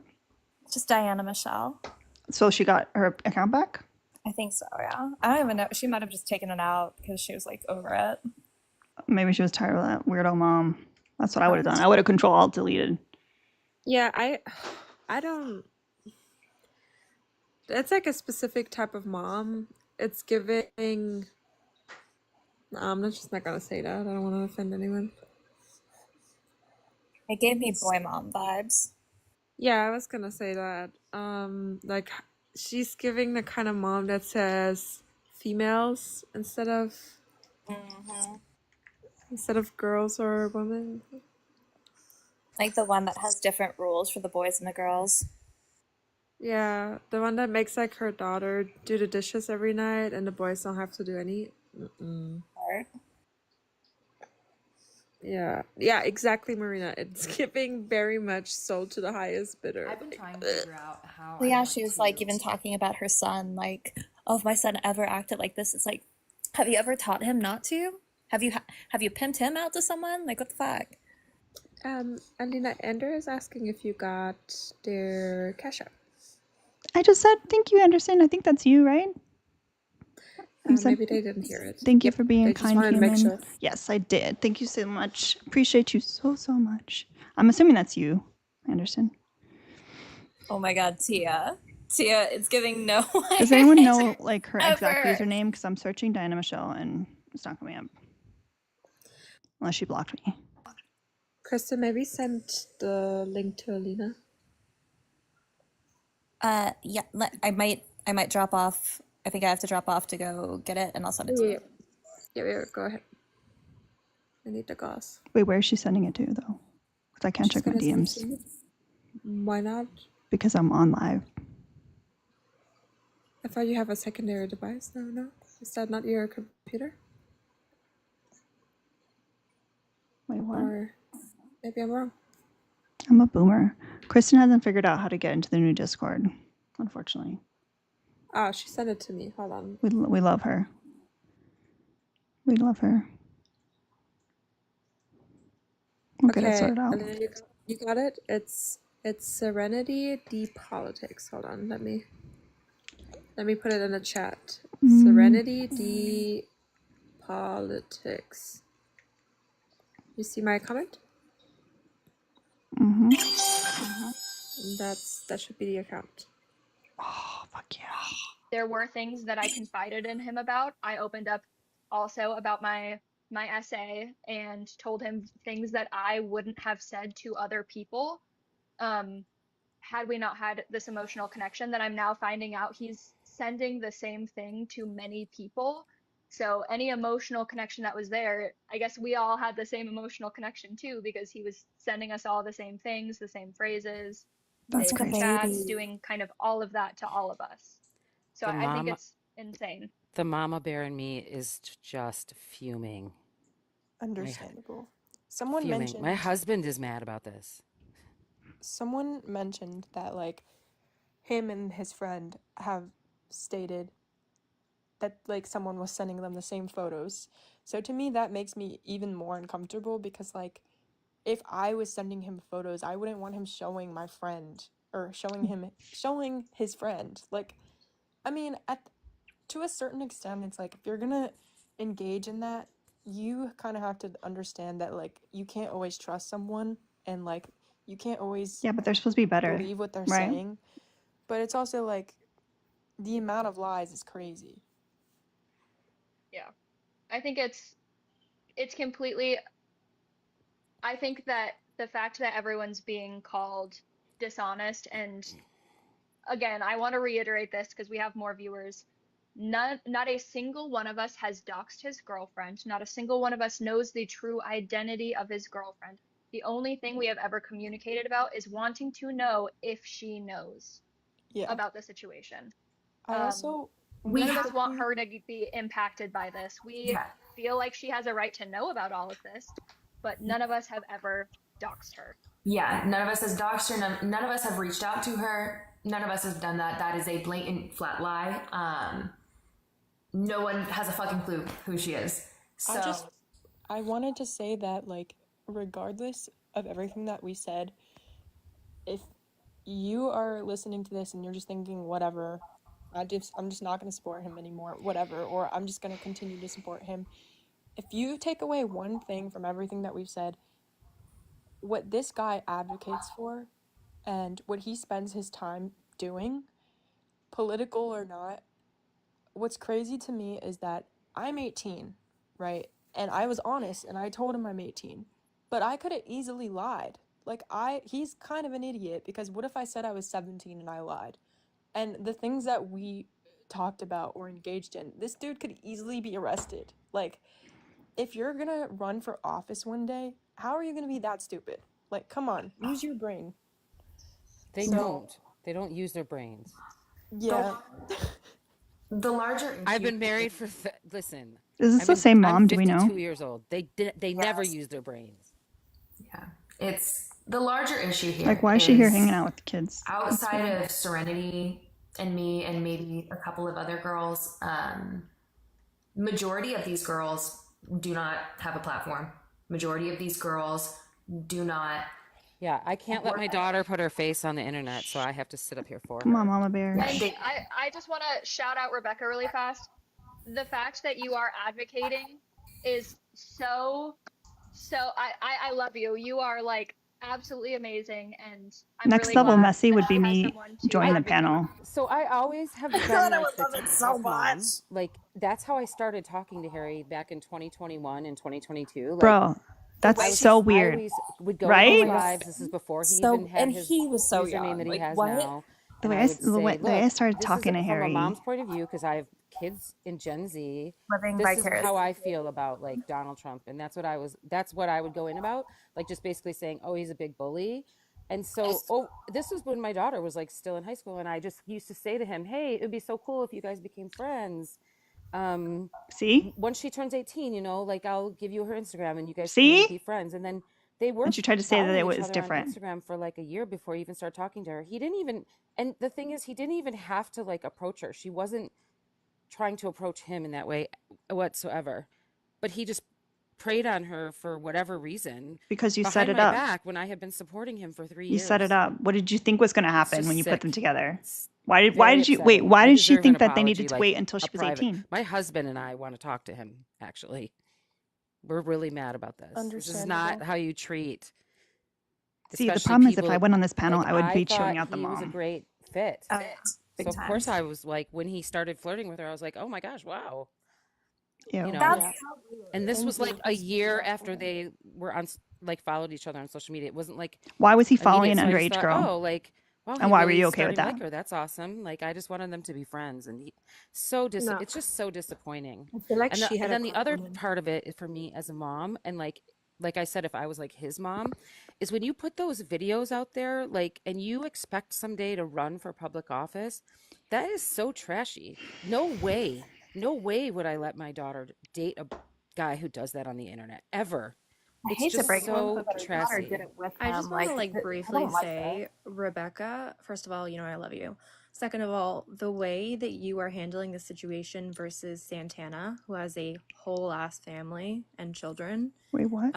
Just Diana Michelle. So she got her account back? I think so, yeah. I don't even know. She might have just taken it out because she was like over it. Maybe she was tired of that weirdo mom. That's what I would have done. I would have Control Alt deleted. Yeah, I don't. It's like a specific type of mom. It's giving. I'm just not gonna say that. I don't want to offend anyone. It gave me boy mom vibes. Yeah, I was gonna say that. Like she's giving the kind of mom that says females Hmm. instead of girls or women. Like the one that has different rules for the boys and the girls. Yeah, the one that makes like her daughter do the dishes every night and the boys don't have to do any. Mm-mm. Or Yeah, yeah, exactly, Marina. It's giving very much sold to the highest bidder. I've been Like, trying to ugh. figure out how well, I yeah, want she was like to. even talking about her son, like, oh, if my son ever acted like this, it's like, have you ever taught him not to? Have you pimped him out to someone? Like, what the fuck? Alina Ender is asking if you got their cash app. I just said thank you, Anderson. I think that's you, right? You said Maybe they didn't hear it. thank you Yep, for being a they just kind wanted to make human. sure. Yes, I did. Thank you so much. Appreciate you so much. I'm assuming that's you, Anderson. Oh my God, Tia. Tia, it's giving no Does anyone know like her exact ever. username? Because I'm searching Diana Michelle and it's not coming up unless she blocked me. Krista, maybe send the link to Alina. Yeah, I might drop off. I think I have to drop off to go get it, and I'll send it to you. Yeah, go ahead. I need the gauze. Wait, where is she sending it to though? Because I can't She's check my gonna send it DMs to you. Why not? because I'm on live. I thought you have a secondary device. No. Is that not your computer? Wait, what? Or maybe I'm wrong. I'm a boomer. Kristen hasn't figured out how to get into the new Discord, unfortunately. Ah, she sent it to me. Hold on. We love her. We love her. We'll get it sorted out. Alina, you got it? It's Serenity D Politics. Hold on, let me put it in the chat. Serenity D Politics. You see my comment? Mm-hmm. That should be the account. Oh, fuck yeah. There were things that I confided in him about. I opened up also about my essay and told him things that I wouldn't have said to other people had we not had this emotional connection that I'm now finding out he's sending the same thing to many people. So any emotional connection that was there, I guess we all had the same emotional connection too, because he was sending us all the same things, the same phrases, That's same crazy. chats, doing kind of all of that to all of us. So The I think mama, it's insane. the mama bear in me is just fuming. Understandable. Someone Fuming. My mentioned husband is mad about this. that like him and his friend have stated that like someone was sending them the same photos. So to me that makes me even more uncomfortable because like if I was sending him photos, I wouldn't want him showing my friend or showing his friend. Like I mean to a certain extent it's like if you're going to engage in that, you kind of have to understand that like you can't always trust someone and like you can't always Yeah, but they're supposed to be better, believe what they're right? saying. But it's also like the amount of lies is crazy. Yeah. I think it's completely I think that the fact that everyone's being called dishonest, and again, I want to reiterate this because we have more viewers. Not a single one of us has doxed his girlfriend. Not a single one of us knows the true identity of his girlfriend. The only thing we have ever communicated about is wanting to know if she knows Yeah. about the situation. I also We None of need us to want be her to be impacted by this. We Yeah. feel like she has a right to know about all of this, but none of us have ever doxed her. Yeah, none of us has doxed her. None of us have reached out to her. None of us has done that. That is a blatant, flat lie. No one has a fucking clue who she is. So I wanted to say that like regardless of everything that we said, if you are listening to this and you're just thinking whatever, I'm just not going to support him anymore, whatever, or I'm just going to continue to support him. If you take away one thing from everything that we've said, what this guy advocates for and what he spends his time doing, political or not. What's crazy to me is that I'm 18, right? And I was honest and I told him I'm 18. But I could have easily lied. Like he's kind of an idiot, because what if I said I was 17 and I lied? And the things that we talked about or engaged in, this dude could easily be arrested. Like, if you're gonna run for office one day, how are you gonna be that stupid? Like, come on, use your brain. They So, don't use their brains. yeah. The larger issue. I've been married for listen. Is this the same I'm mom? Do we 52 know? years old. They never use their brains. Yeah, it's the larger issue here. Like, why is she here hanging out with the kids? Outside of Serenity and me and maybe a couple of other girls, majority of these girls do not have a platform. Majority of these girls do not. Yeah, I can't let my daughter put her face on the internet, so I have to sit up here for Come her. on, Mama Bear. And I just want to shout out Rebecca really fast. The fact that you are advocating is so I love you. You are like absolutely amazing, and I'm Next really level glad messy that would be you have me someone to joining the advocate panel. So I always have been God, I like would the love it so tough mom. much. Like that's how I started talking to Harry back in 2021 and 2022. Like, Bro, that's so I weird. always would go Right? to his lives. This is before he even had and his he was so username young. that he Like, has what? now. The And way I I, would say, the way I look, started this talking is to from a Harry. mom's point of view because I have kids in Gen Z. Living This is vicariously. how I feel about like Donald Trump, and that's what I would go in about, like just basically saying, oh, he's a big bully. And so, this was when my daughter was like still in high school, and I just used to say to him, hey, it would be so cool if you guys became friends. See? Once she turns 18, like I'll give you her Instagram and you guys can See? be friends. And then they were And she tried to say that following it each was other on different. Instagram for like a year before he even started talking to her. He didn't even, and the thing is, he didn't even have to like approach her. She wasn't trying to approach him in that way whatsoever. But he just preyed on her for whatever reason Because you set behind it my up. back when I had been supporting him for 3 You years. set it up. What did you think was going to happen just when you put them sick. together? It's Why very did you wait? upsetting. Why I did she deserve an think that they apology, needed to like wait until a she was private. 18? My husband and I want to talk to him, actually. We're really mad about this. This is not Understandable. how you treat, See, the especially problem is if people. I went on this panel, Like I would I be thought chewing out the he was a mom. great fit. Oh, yeah. Big So of time. course I was like, when he started flirting with her, I was like, oh my gosh, wow. Ew. You know, That's Yeah. and this Thank was like you. a year after they were on, like followed each other on social media. It wasn't like Why was he following immediate. an So I just underage thought, girl? oh, like, wow, And he why were really you is okay with starting to like that? her. That's awesome. Like, I just wanted them to be friends, and No. it's just so disappointing. I feel like And she had then a the crush other on him. part of it for me as a mom, and like I said, if I was like his mom, is when you put those videos out there, like, and you expect someday to run for public office, that is so trashy. No way would I let my daughter date a guy who does that on the internet ever. I It's hate to just break it to so but her daughter did trashy. it with I just want to like I briefly don't like say, Rebecca, first of all, I love you. Second of all, the way that you are handling the situation versus Santana, who has a whole ass family and children, Wait, what?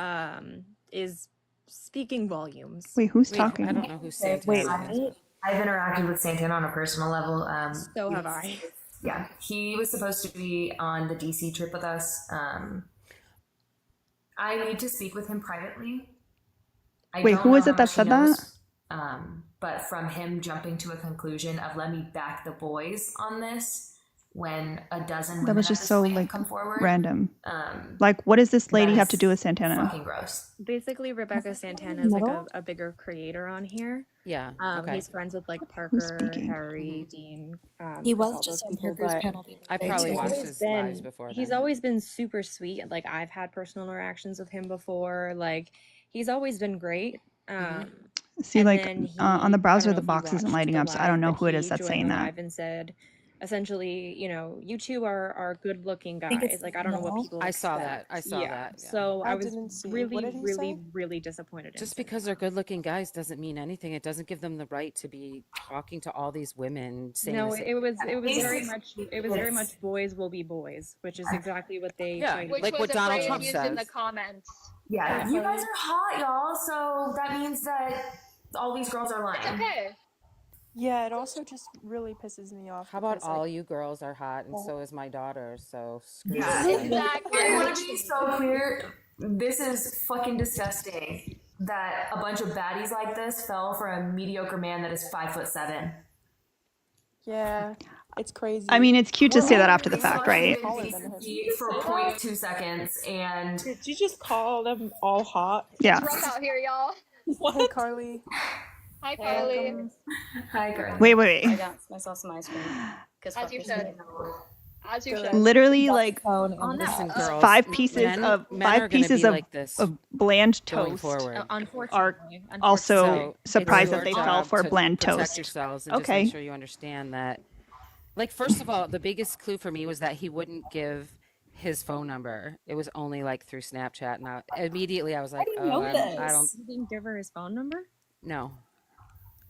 is speaking volumes. Wait, who's Wait, I talking? don't know who that. Wait, Santana is, but I've interacted with Santana on a personal level. So have I. Yeah, he was supposed to be on the DC trip with us. I need to speak with him privately. Wait, don't who know is how it that much he said that? knows, but from him jumping to a conclusion of let me back the boys on this when a dozen That women was at just this so point have like come forward. random. Um, Like, what does this that lady have to do with is Santana? fucking gross. Basically, Rebecca Santana is like a bigger creator on here. yeah, okay. He's friends with like Who's Parker, speaking? Harry, Dean, He Chris, was all just those on people, Parker's but panel the I other day probably too. watched his lives before he's then. always been super sweet. Like I've had personal interactions with him before. Like he's always been great. See, And like then on the he, I browser, don't know the if you box isn't watched lighting the up, so I don't live, know but who it he is that's joined saying the that. live and said, essentially, you two are good looking I think guys. it's Like I don't know what no. people I saw that. expect. I saw that. Yeah. So I I was didn't see. What really, did he really, say? really disappointed in Just because they're good-looking guys doesn't mean anything. It doesn't give them the right to be talking to all these women saying No, this. it was very Basic- much boys will be boys, which is exactly what they Yeah, try to Which like was what a Donald phrase Trump used in the says. comments. Yeah, you guys are hot, y'all. So that means that all these girls are lying. It's okay. Yeah, it also just really pisses me off. How about because, all like, you girls are hot, and so is my daughter. So Yeah, screw you. Exactly. I want to be so clear. This is fucking disgusting. that a bunch of baddies like this fell for a mediocre man that is 5'7". Yeah, it's crazy. I mean, it's cute to say that after the He fact, saw right? him in decent feet for 0.2 seconds, and Did you just call them all hot? Yeah. It's rough out here, y'all. Hey, Carly. Hi, Carly. Hi, Carly. Wait. I got myself some ice cream. As you should. As you should. Literally, like Listen, girls, five pieces men of are gonna be of, like this of bland going toast forward. are Unfortunately. also So surprised it's that your they fell job for to bland protect toast. yourselves and just Okay. make sure you understand that. Like, first of all, the biggest clue for me was that he wouldn't give his phone number. It was only like through Snapchat, and immediately I was like, I don't. "Oh, You didn't give her his phone number? no,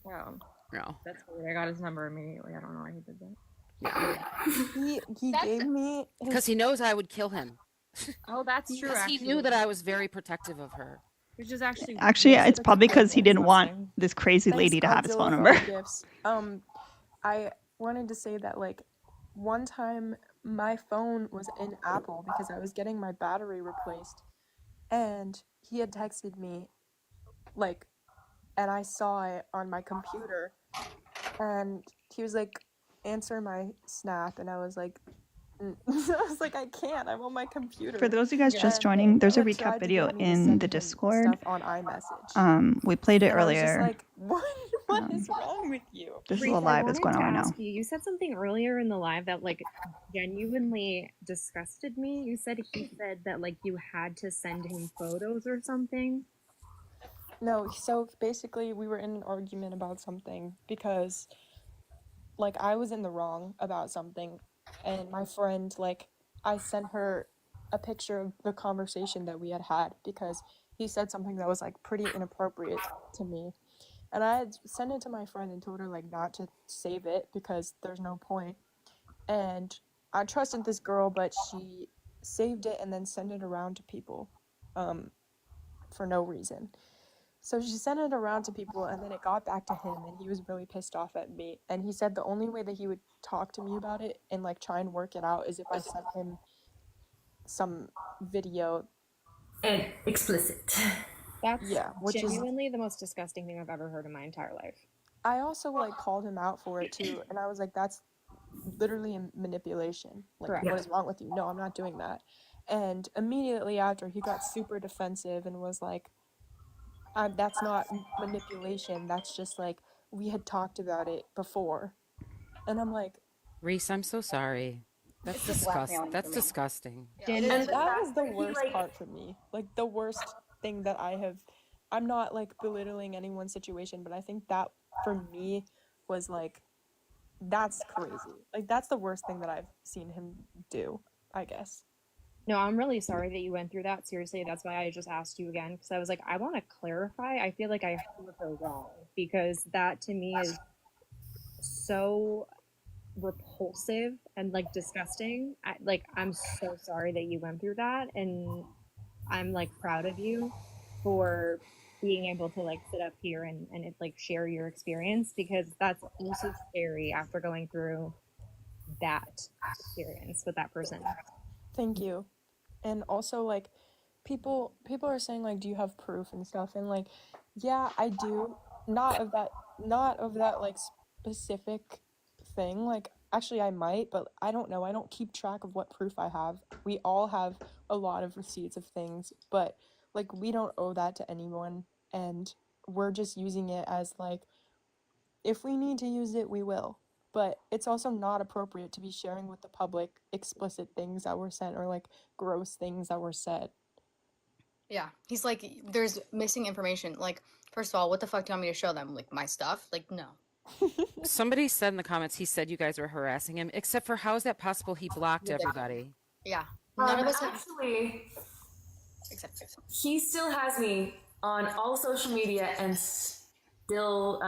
Wow. no." That's weird. I got his number immediately. I don't know why he did that. He gave me Because he knows I would kill him. Oh, that's true. Because he knew that I was very protective of her. Which is actually It's probably because he didn't want this crazy lady to have his phone number. Gifts. I wanted to say that like one time my phone was in Apple because I was getting my battery replaced, and he had texted me like, and I saw it on my computer, and he was like, answer my snap, and I was like, I can't. I'm on my computer. For those of you guys just joining, there's a recap video in the Discord. Stuff on iMessage. We played it And I was just earlier. like, what is wrong with you? This is a live that's going on right now. You said something earlier in the live that like genuinely disgusted me. You said he said that like you had to send him photos or something. No, so basically we were in an argument about something because like I was in the wrong about something, and my friend, like, I sent her a picture of the conversation that we had because he said something that was like pretty inappropriate to me, and I had sent it to my friend and told her like not to save it because there's no point. And I trusted this girl, but she saved it and then sent it around to people for no reason. So she sent it around to people, and then it got back to him, and he was really pissed off at me. And he said the only way that he would talk to me about it and like try and work it out is if I sent him some video. And explicit. That's which genuinely the most disgusting thing I've ever heard in my entire life. I also like called him out for it too, and I was like, that's literally manipulation. Like, Correct. what is wrong with you? No, I'm not doing that. And immediately after, he got super defensive and was like, that's not manipulation. That's just like, we had talked about it before. And I'm like, Reese, I'm so sorry. That's disgusting. That's disgusting. and that was the worst part for me. Like, the worst thing that I'm not like belittling anyone's situation, but I think that for me was like, that's crazy. Like, that's the worst thing that I've seen him do, I guess. No, I'm really sorry that you went through that. Seriously, that's why I just asked you again, because I was like, I want to clarify. I feel like I heard her wrong, because that to me is so repulsive and like disgusting. I'm so sorry that you went through that, and I'm like proud of you for being able to like sit up here and like share your experience, because that's also scary after going through that experience with that person. Thank you. And also, like, people are saying like, do you have proof and stuff? And like, yeah, I do. Not of that like specific thing. Like, actually I might, but I don't know. I don't keep track of what proof I have. We all have a lot of receipts of things, but like, we don't owe that to anyone, and we're just using it as like, if we need to use it, we will. But it's also not appropriate to be sharing with the public explicit things that were sent or like gross things that were said. Yeah, he's like, there's missing information. Like, first of all, what the fuck do you want me to show them? Like, my stuff? Like, no. Somebody said in the comments, he said you guys were harassing him, except for how is that possible? He blocked everybody. Yeah. None of us actually, except he still has me on all social media and still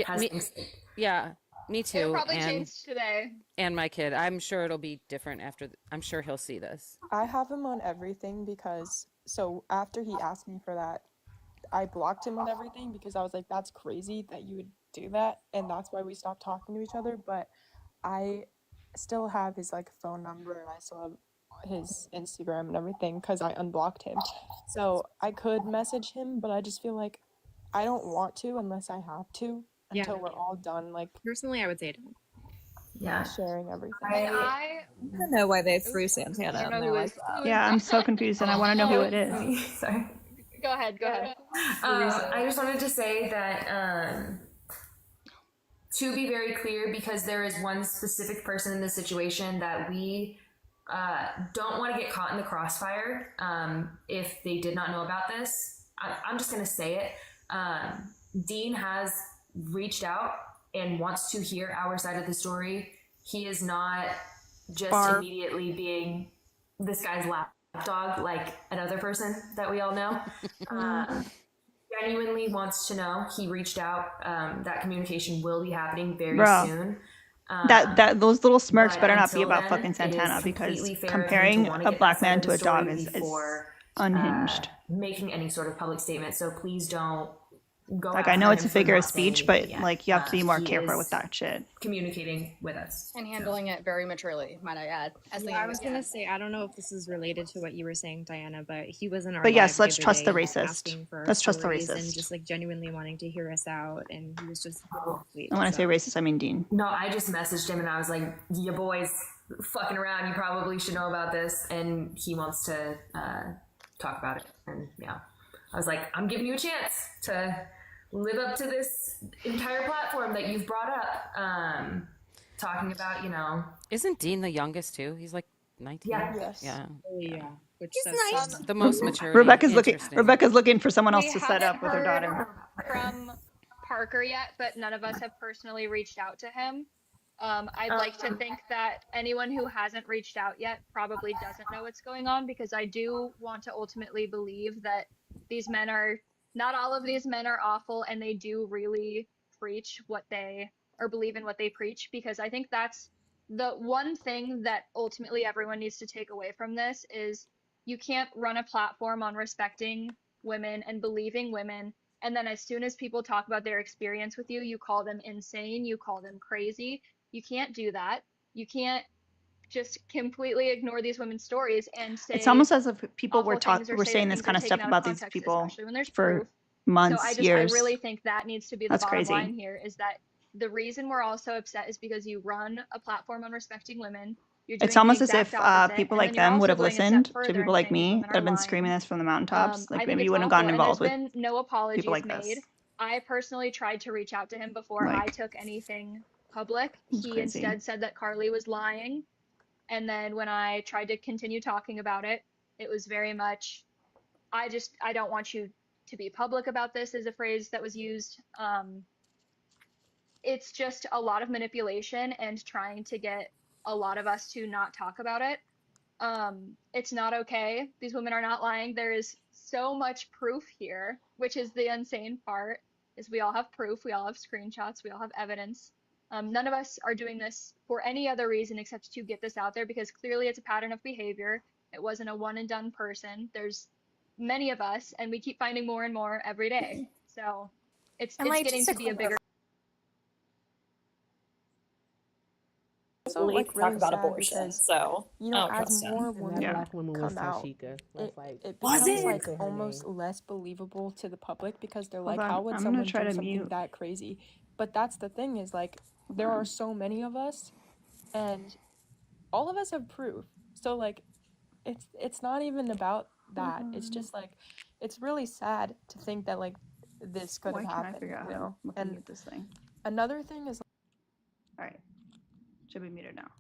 has things. Yeah, me too. It'll probably change today. And my kid. I'm sure it'll be different after. I'm sure he'll see this. I have him on everything because, so after he asked me for that, I blocked him on everything because I was like, that's crazy that you would do that, and that's why we stopped talking to each other. But I still have his like phone number, and I still have his Instagram and everything because I unblocked him. So I could message him, but I just feel like I don't want to unless I have to until we're all done, like Personally, I would say don't. Yeah. sharing everything. I don't know why they threw Santana I don't in know there who like is. that. Yeah, I'm so confused and I want to know who it is. Sorry. Go ahead. Go ahead. I just wanted to say that to be very clear, because there is one specific person in this situation that we don't want to get caught in the crossfire if they did not know about this. I'm just going to say it. Dean has reached out and wants to hear our side of the story. He is not just immediately being this guy's lapdog like another person that we all know. Genuinely wants to know. He reached out. That communication will be happening very soon. That those little smirks but better not be until about then, fucking it Santana is because completely fair of him to comparing wanna a get black that side man of to the a dog story is before unhinged. making any sort of public statement. So please don't go Like, I after know it's him a for figure of not saying speech, but anything yet. like you have to be more He careful is with that shit. communicating with us. And handling it very maturely, might I add. As the Yeah, I was youngest gonna one. say, I don't know if this is related to what you were saying, Diana, but he was in our But live yes, the let's other trust the day racist. asking for our Let's trust the stories and racist. just like genuinely wanting to hear us out, and he was just really sweet. And when I say so. racist, I mean Dean. No, I just messaged him and I was like, "You boys fucking around. You probably should know about this." And he wants to talk about it. And yeah, I was like, "I'm giving you a chance to live up to this entire platform that you've brought up." Talking about, Isn't Dean the youngest too? He's like 19. Yeah. Yes. Yeah. Oh, yeah, which He's says nice. something. The most maturity. Rebecca's Interesting. looking for someone else We to set haven't up with her heard daughter. from Parker yet, but none of us have personally reached out to him. I'd like to think that anyone who hasn't reached out yet probably doesn't know what's going on, because I do want to ultimately believe that these men are not all of these men are awful, and they do really preach what they or believe in what they preach, because I think that's the one thing that ultimately everyone needs to take away from this is you can't run a platform on respecting women and believing women, and then as soon as people talk about their experience with you, you call them insane, you call them crazy. You can't do that. You can't just completely ignore these women's stories and It's say almost as if people awful things or were say saying that this things kind are of taken stuff out of about these context, people especially when there's for proof. So months, I years. really think that needs to be the That's bottom crazy. line here, is that the reason we're all so upset is because you run a platform on respecting women. You're It's doing the almost as exact if opposite, people and like then you're them would also have going a step listened to further people and like saying these me women that are have been screaming lying. this from the mountaintops. Like I think maybe it's you wouldn't have awful, gotten and there's involved with been no people apologies like made. this. I personally tried to reach out to him before I Like, took anything public. it's He crazy. instead said that Carly was lying, and then when I tried to continue talking about it, it was very much, I don't want you to be public about this, is a phrase that was used. It's just a lot of manipulation and trying to get a lot of us to not talk about it. It's not okay. These women are not lying. There is so much proof here, which is the insane part, is we all have proof, we all have screenshots, we all have evidence. None of us are doing this for any other reason except to get this out there, because clearly it's a pattern of behavior. It wasn't a one and done person. There's many of us, and we keep finding more and more every day. So it's And like getting just to to be a clarify, bigger. Also, like talk really about sad abortion, because so I don't as trust him. more And that women black woman was come out, Tashika. That's like, it Was becomes it? like say her almost name. less believable to the public, because they're Hold like, how on, would I'm gonna someone try do to something mute. that crazy? But that's the thing, is like there are so many of us, and all of us have proof. So like it's not even about that. It's just like it's really sad to think that like this could Why have can't I happened, figure out you how know? to And mute this thing? another thing is, All right, should be muted now,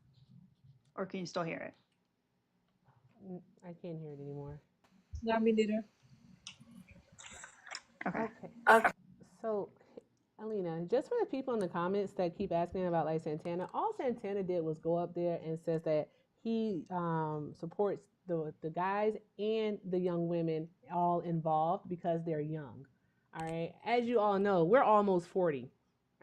or can you still hear it? I can't hear it anymore. Yeah, me neither. Okay. Okay. So, Alina, just for the people in the comments that keep asking about like Santana, all Santana did was go up there and says that he supports the guys and the young women all involved because they're young. All right. As you all know, we're almost 40.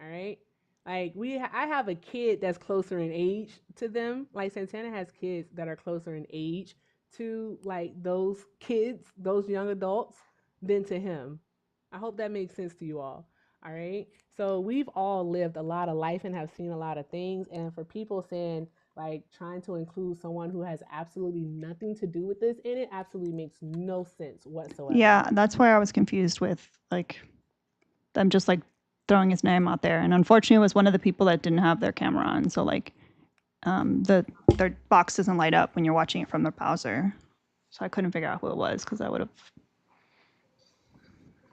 All right. Like I have a kid that's closer in age to them. Like Santana has kids that are closer in age to like those kids, those young adults, than to him. I hope that makes sense to you all. All right. So we've all lived a lot of life and have seen a lot of things. And for people saying Like trying to include someone who has absolutely nothing to do with this in it absolutely makes no sense whatsoever. Yeah, that's why I was confused with like them just like throwing his name out there. And unfortunately, it was one of the people that didn't have their camera on, so like their box doesn't light up when you're watching it from the browser. So I couldn't figure out who it was because I would have.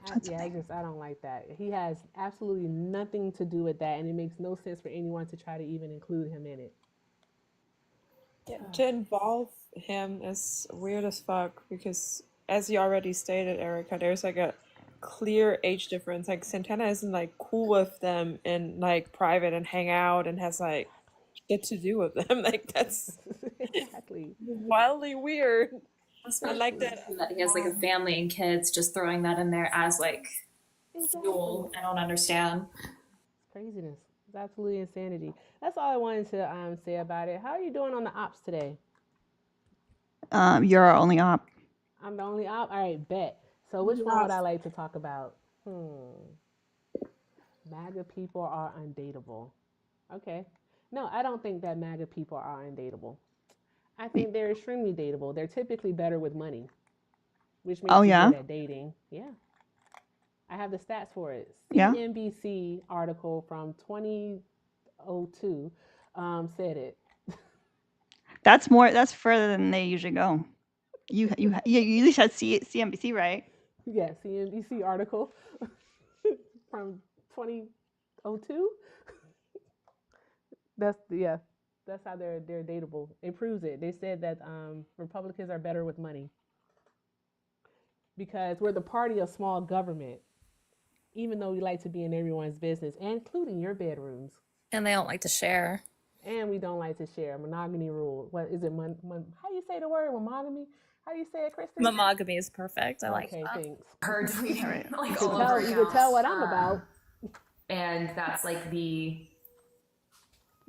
I don't like that. He has absolutely nothing to do with that, and it makes no sense for anyone to try to even include him in it. Yeah, to involve him is weird as fuck because, as you already stated, Erica, there's like a clear age difference. Like Santana isn't like cool with them in like private and hang out and has like shit to do with them. Like that's exactly wildly weird. I like that he has like a family and kids. Just throwing that in there as like fuel. I don't understand. It's craziness. It's absolutely insanity. That's all I wanted to say about it. How are you doing on the ops today? You're our only op. I'm the only op. All right, bet. So which one would I like to talk about? MAGA people are undateable. Okay. No, I don't think that MAGA people are undateable. I think they're extremely dateable. They're typically better with money, which makes you good at dating. Yeah. I have the stats for it. CNBC article from 2002 said it. That's further than they usually go. You usually said CNBC, right? Yeah, CNBC article from 2002. That's how they're dateable. It proves it. They said that Republicans are better with money because we're the party of small government, even though we like to be in everyone's business, including your bedrooms. And they don't like to share. And we don't like to share. Monogamy rule. What is it? How do you say the word monogamy? How do you say it, Kristen? Monogamy is perfect. I like that. Okay, thanks. Her deleting right. like you all over you can tell what I'm about. And that's like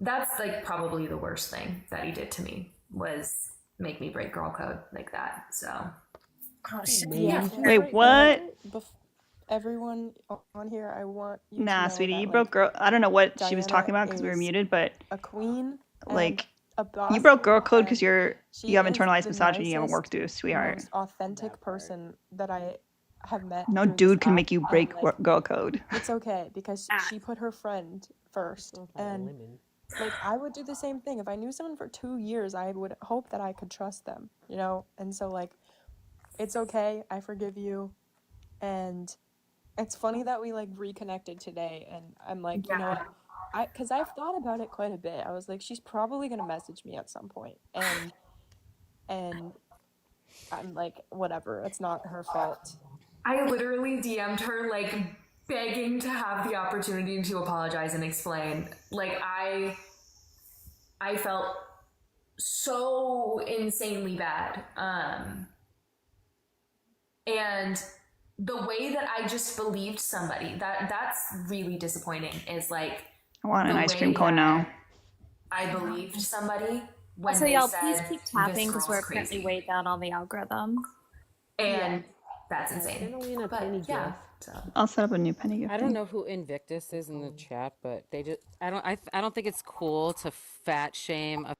that's like probably the worst thing that he did to me was make me break girl code like that. So Wait, what? Everyone on here, I want you nah, to know sweetie, that, you like, broke girl. I don't know what Diana she was talking about because we were muted, but a queen, like a boss, you broke girl code because you have is internalized the misogyny. You haven't nicest, worked through, sweetheart. most authentic person that I have met. No through dude this can app, make you break girl code. It's okay because she put her friend first, and like I would do the same thing. If I knew someone for 2 years, I would hope that I could trust them, you know. And so like, it's okay. I forgive you, and it's funny that we like reconnected today, and I'm like, you know what? Because I've thought about it quite a bit. I was like, she's probably gonna message me at some point, and I'm like, whatever. It's not her fault. I literally DM'd her like begging to have the opportunity to apologize and explain. Like I felt so insanely bad. And the way that I just believed somebody, that's really disappointing, is like I want an ice cream cone now. I believed somebody when so they y'all, said, please keep tapping because we're apparently way down on the algorithm. And that's insane. But yeah. So. I'll set up a new penny gift. I don't know who Invictus is in the chat, but they just I don't think it's cool to fat shame a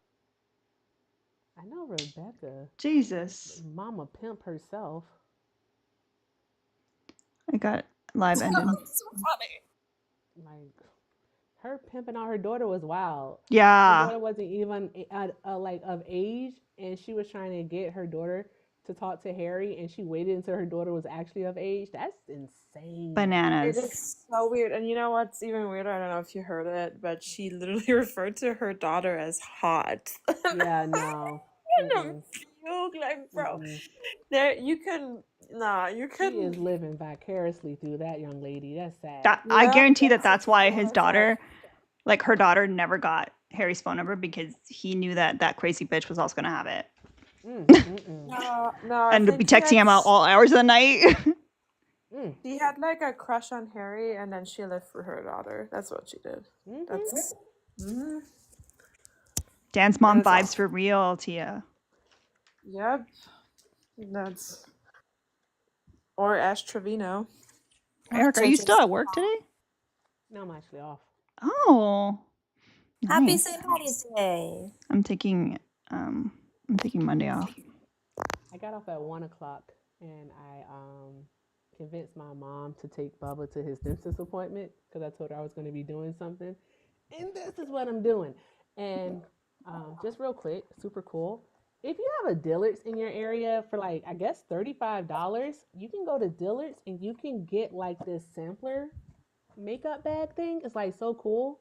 I know Rebecca. Jesus. Mama Pimp herself. I got live ended. So funny. Like her pimping on her daughter was wild. Yeah. Her daughter wasn't even like of age, and she was trying to get her daughter to talk to Harry, and she waited until her daughter was actually of age. That's insane. Bananas. It is so weird. And you know what's even weirder? I don't know if you heard it, but she literally referred to her daughter as hot. Yeah, no. Like, bro, there you can. She is living vicariously through that young lady. That's sad. I guarantee that's why his daughter, like her daughter, never got Harry's phone number because he knew that crazy bitch was also gonna have it. No, and to be texting him out all hours of the night. She had like a crush on Harry, and then she lived for her daughter. That's what she did. That's Dance mom vibes awesome. For real, Tia. Yep, that's or Ash Trevino. Eric, are you still at work today? No, I'm actually off. Oh, Happy Nice. St. Patty's Day. I'm taking Monday off. I got off at 1 o'clock, and I convinced my mom to take Bubba to his dentist appointment because I told her I was going to be doing something, and this is what I'm doing. And just real quick, super cool. If you have a Dillard's in your area for like I guess $35, you can go to Dillard's and you can get like this sampler makeup bag thing. It's like so cool.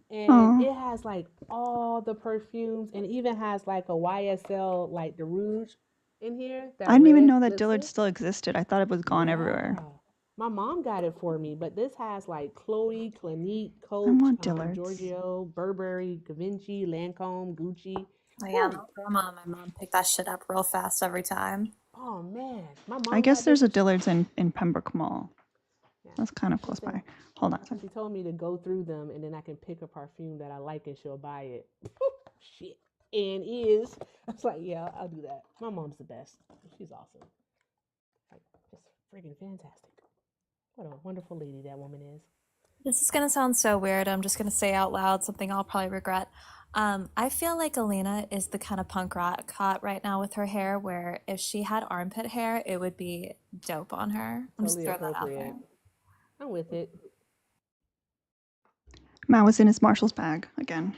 And Aw. it has like all the perfumes and even has like a YSL like the Rouge in here, I that didn't even red know that Dillard lipstick. still existed. I thought it was gone everywhere. Yeah. My mom got it for me, but this has like Chloe, Clinique, I Coach, want Dillard's. Giorgio, Burberry, Givenchy, Lancome, Gucci. Oh, yeah, Whew. my mom picked that shit up real fast every time. Oh man, my I mom guess got there's this. a Dillard's in Pembroke Mall. Yeah. That's kind of She close said by. Hold on. she told me to go through them and then I can pick a perfume that I like and she'll buy it. Shit. And is. I was like, yeah, I'll do that. My mom's the best. She's awesome. Like, just freaking fantastic. What a wonderful lady that woman is. This is gonna sound so weird. I'm just gonna say out loud something I'll probably regret. I feel like Alina is the kind of punk rock hot right now with her hair, where if she had armpit hair, it would be dope on her. I'm just Totally throwing that out appropriate. there. I'm with it. Matt was in his Marshall's bag again.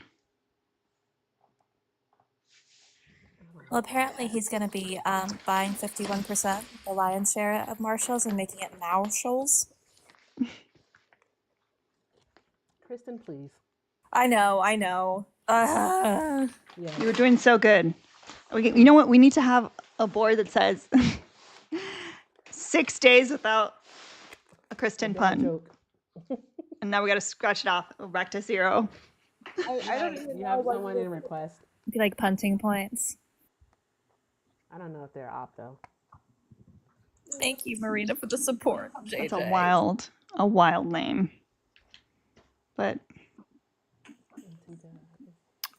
Well, apparently he's gonna be buying 51%, the lion's share of Marshalls, and making it Marshalls. Kristen, please. I know. Yes. You were doing so good. You know what? We need to have a board that says 6 days without a Kristen pun. Joke. And now we got to scratch it off. We're back to 0. I don't even You know have what someone in request. Be like punting points. I don't know if they're off though. Thank you, Marina, for the support, JJ. That's a wild name. But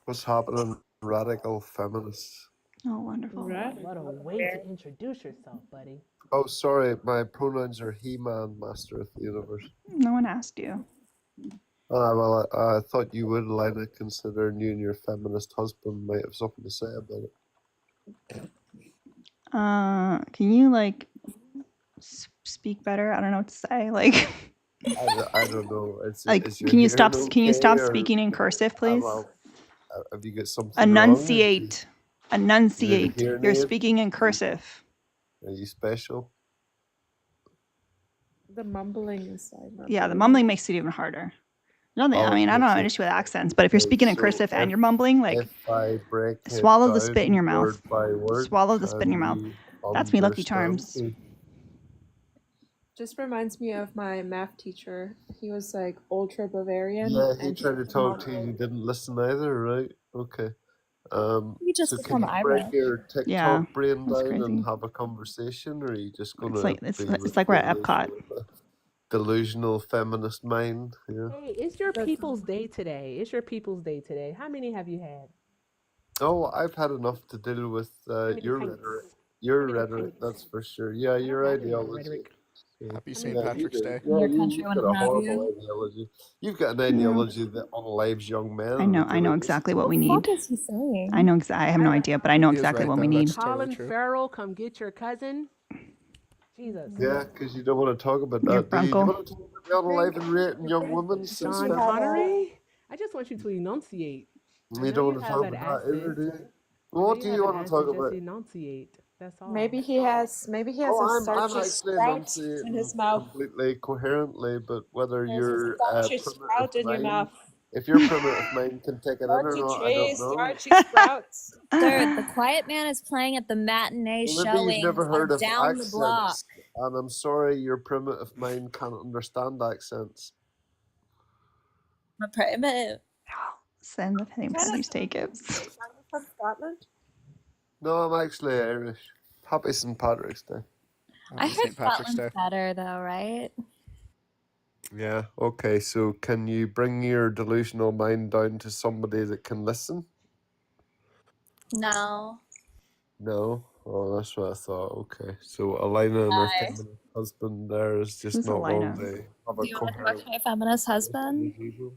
What's happening, radical feminists? oh, wonderful. What a way to introduce yourself, buddy. Oh, sorry, my pronouns are he-man, master of the universe. No one asked you. Well, I thought you would, Lena, considering you and your feminist husband might have something to say about it. Can you like speak better? I don't know what to say. Like, I don't know. like, is your can you stop? hearing Can you okay, stop or- speaking in cursive, please? Well, have you got something Enunciate. Enunciate. hearing You're aid? speaking in cursive. wrong? Are you special? The mumbling inside. Yeah, the mumbling makes it even harder. Nothing. I mean, I don't have an issue with accents, but if you're speaking in So cursive and if- you're mumbling, like, If I break it swallow the down spit in your mouth. word by word, Swallow the spit in your can mouth. you That's me, Lucky understand Charms. me? Just reminds me of my math teacher. He was like ultra Bavarian. Yeah, he and tried to talk to you. You didn't listen either, right? Okay. You just So become can you break Irish. your TikTok Yeah, brain that's down crazy. and have a conversation, or are you just gonna It's like be it's with like we're at the Epcot. delusional feminist mind? Yeah. Hey, it's your people's day today. It's your people's day today. How many have you had? Oh, I've had enough to deal with many your pints? rhetoric. Your How many rhetoric, pints? that's for sure. Yeah, your I don't have any ideology. rhetoric. Happy I St. mean, Patrick's Day. Yeah, Your country you've got wouldn't a have horrible you. ideology. You've got an No. ideology that unalives young men. I know exactly what we What need. is he saying? I know I have no idea, but I know He is exactly right, what we though. need. That's totally Colin true. Farrell, come get your cousin. Jesus. Yeah, because you don't want to talk about Your that. Do you Brunkle. want to talk about the unaliving rate in young women since Sean then? Connery. I just want you to enunciate. I You know don't you want to have talk an about that either, accent. do you? I know What you do have you an want to talk accent. about? Just enunciate. That's all. Maybe he has Oh, a I'm starchy actually sprout enunciating in his mouth. completely coherently, but whether There's a your starchy primitive sprout in your mind, mouth. if your primitive mind can take it in or Starchy not, I don't trees, know. starchy sprouts. Sir, The Quiet Man is playing at the matinee Well, maybe you've showings never heard of of Down the Block. accents, and I'm sorry your primitive mind can't understand accents. My private. Send the St. Patty's Day gifts. Are you from Scotland? No, I'm actually Irish. Happy St. Patrick's Day. I Happy heard St. Patrick's Scotland's Day. better though, right? Yeah, okay, so can you bring your delusional mind down to somebody that can listen? No. No? Oh, that's what I thought. Okay, so Elena and her Why? feminist husband there is just Who's not Elena? going to have a Do you want to talk coherent to my feminist as husband? usual.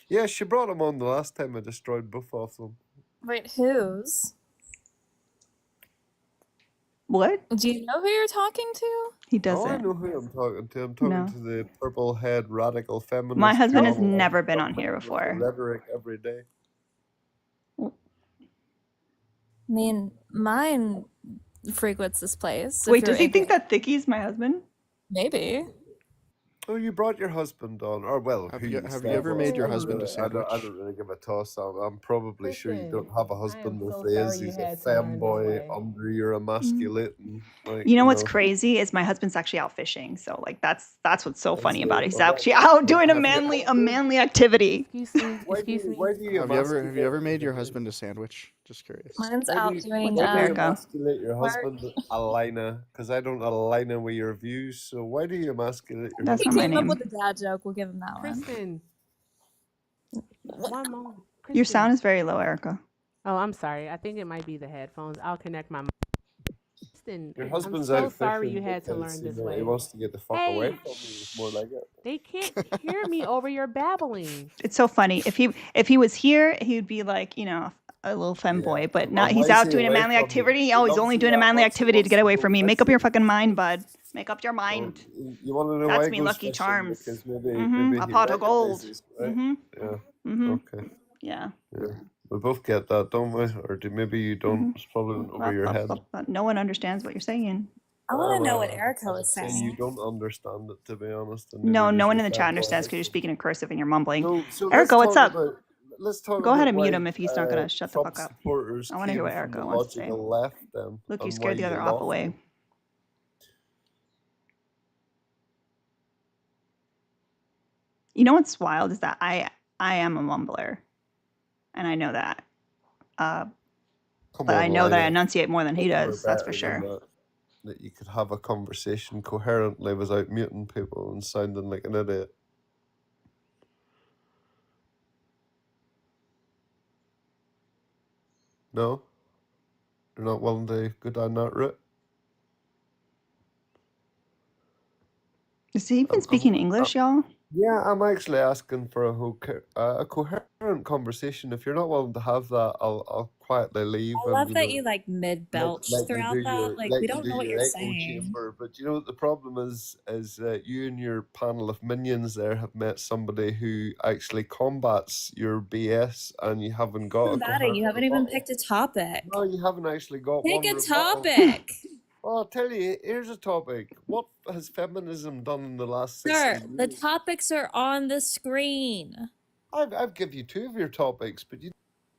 Yeah, she brought them on the last time. I destroyed both of them. Wait, whose? What? Do you know who you're talking to? He Oh, I doesn't. know who I'm talking to. I'm talking No. to the purple head radical feminist. My husband who has never been on here with the before. rhetoric every day. I mean, mine frequents this place. Wait, does he think that Thickie's my husband? Maybe. Oh, you brought your husband on, or well, Have who you said ever made your I don't husband a really- I don't sandwich? really give a toss. I'm probably sure you don't Kristen, have a I am husband so if he is. sorry you He's a had to learn this femboy way. under your emasculating. Like, You know what's crazy is my husband's actually out fishing. So like that's what's so funny about it. He's Well, actually out doing a Have you- manly activity. Why do you Have you ever made your husband a sandwich? Just curious. Mine's out doing Why do you Erica? emasculate your husband, Alina? Because I don't align with your views. So why do you emasculate your That's He not my came up name. with a dad joke. We'll give him that one. Kristen. One moment. Your Kristen. sound is very low, Erica. Oh, I'm sorry. I think it might be the headphones. I'll connect my. Kristen, Your I'm husband's so out sorry fishing you had to because, learn this he way. wants to get the fuck Hey, away from me. It's more like it. they can't hear me over your babbling. It's so funny. If he was here, he would be like, a little femboy, but not. He's out doing a manly activity. Oh, he's only doing a manly activity to get away from me. Make up your fucking mind, bud. Make up your mind. You want to know That's why he me, goes Lucky fishing? Charms. Because maybe A he pot of gold. recognizes, right? Mhm. Yeah. Mhm. Okay. Yeah. We both get that, don't we? Or maybe you don't. It's probably over your head. No one understands what you're saying. I want to know what Well, Erica was You saying. don't understand it, to be honest. And No, neither no does one your in the chat fanboy understands because you're husband. speaking in cursive and you're mumbling. So Erica, what's up? Let's talk Go ahead about and mute why, him if he's not gonna shut the Trump fuck up. supporters I want to hear came what from Erica the wants to say. logical left then, Look, you and scared why the other you op lost away. them. You know what's wild is that I am a mumbler, and I know that. Come But on, I know that I Lila. enunciate more than he You're does. That's for better than sure. that you could have a conversation coherently without muting people and sounding like an idiot. No? You're not willing to go down that route? Is he even speaking English, y'all? Yeah, I'm actually asking for a coherent conversation. If you're not willing to have that, I'll quietly leave. I And love that you like mid belch let you throughout do that. your Like let we you don't do know what your you're echo saying. chamber. But you know what the problem is that you and your panel of minions there have met somebody who actually combats your BS, and you haven't got a About it, coherent you haven't even rebuttal. picked a topic. No, you haven't actually got Pick one a rebuttal. topic. Well, I'll tell you, here's a topic. What has feminism done in the last 60 Sir, years? the topics are on the screen. I've give you two of your topics, but you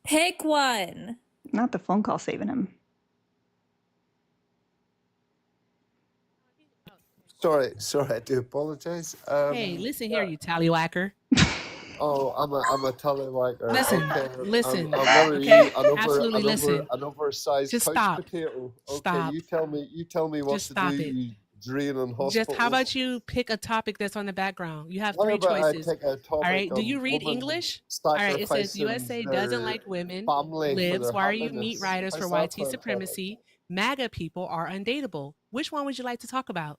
Pick one. Not the phone call saving him. Sorry, I do apologize. Hey, listen here, you tallywhacker. Oh, I'm a tallywhacker. Listen, Okay. listen. I'm one of Okay, you, absolutely listen. an oversized Just couch stop. potato. Okay, Stop. you tell me what Just to stop do. it. You draining hospitals. Just how about you pick a topic that's on the background? You have How three about I choices. take a topic All right. Do on you read women English? All right. It says sacrificing USA doesn't their like women. family for Libs, their why are you meat happiness? riders How's for that YT for a topic? supremacy? MAGA people are undateable. Which one would you like to talk about?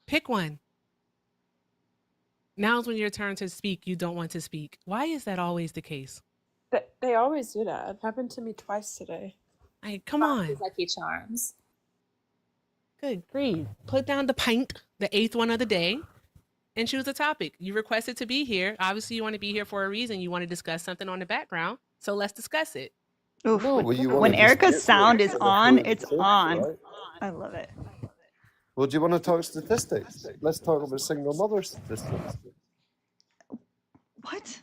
Pick one. Now's when your turn to speak. You don't want to speak. Why is that always the case? They always do that. It happened to me twice today. Hey, come on. Lucky Charms. Good grief. Put down the pint, the 8th one of the day, and choose a topic. You requested to be here. Obviously, you want to be here for a reason. You want to discuss something on the background. So let's discuss it. Oof. No, well, you When wanna Erica's just sound is the on, food it's first, on. right? I love it. Well, do you want to talk statistics? Let's talk about single mother statistics. What?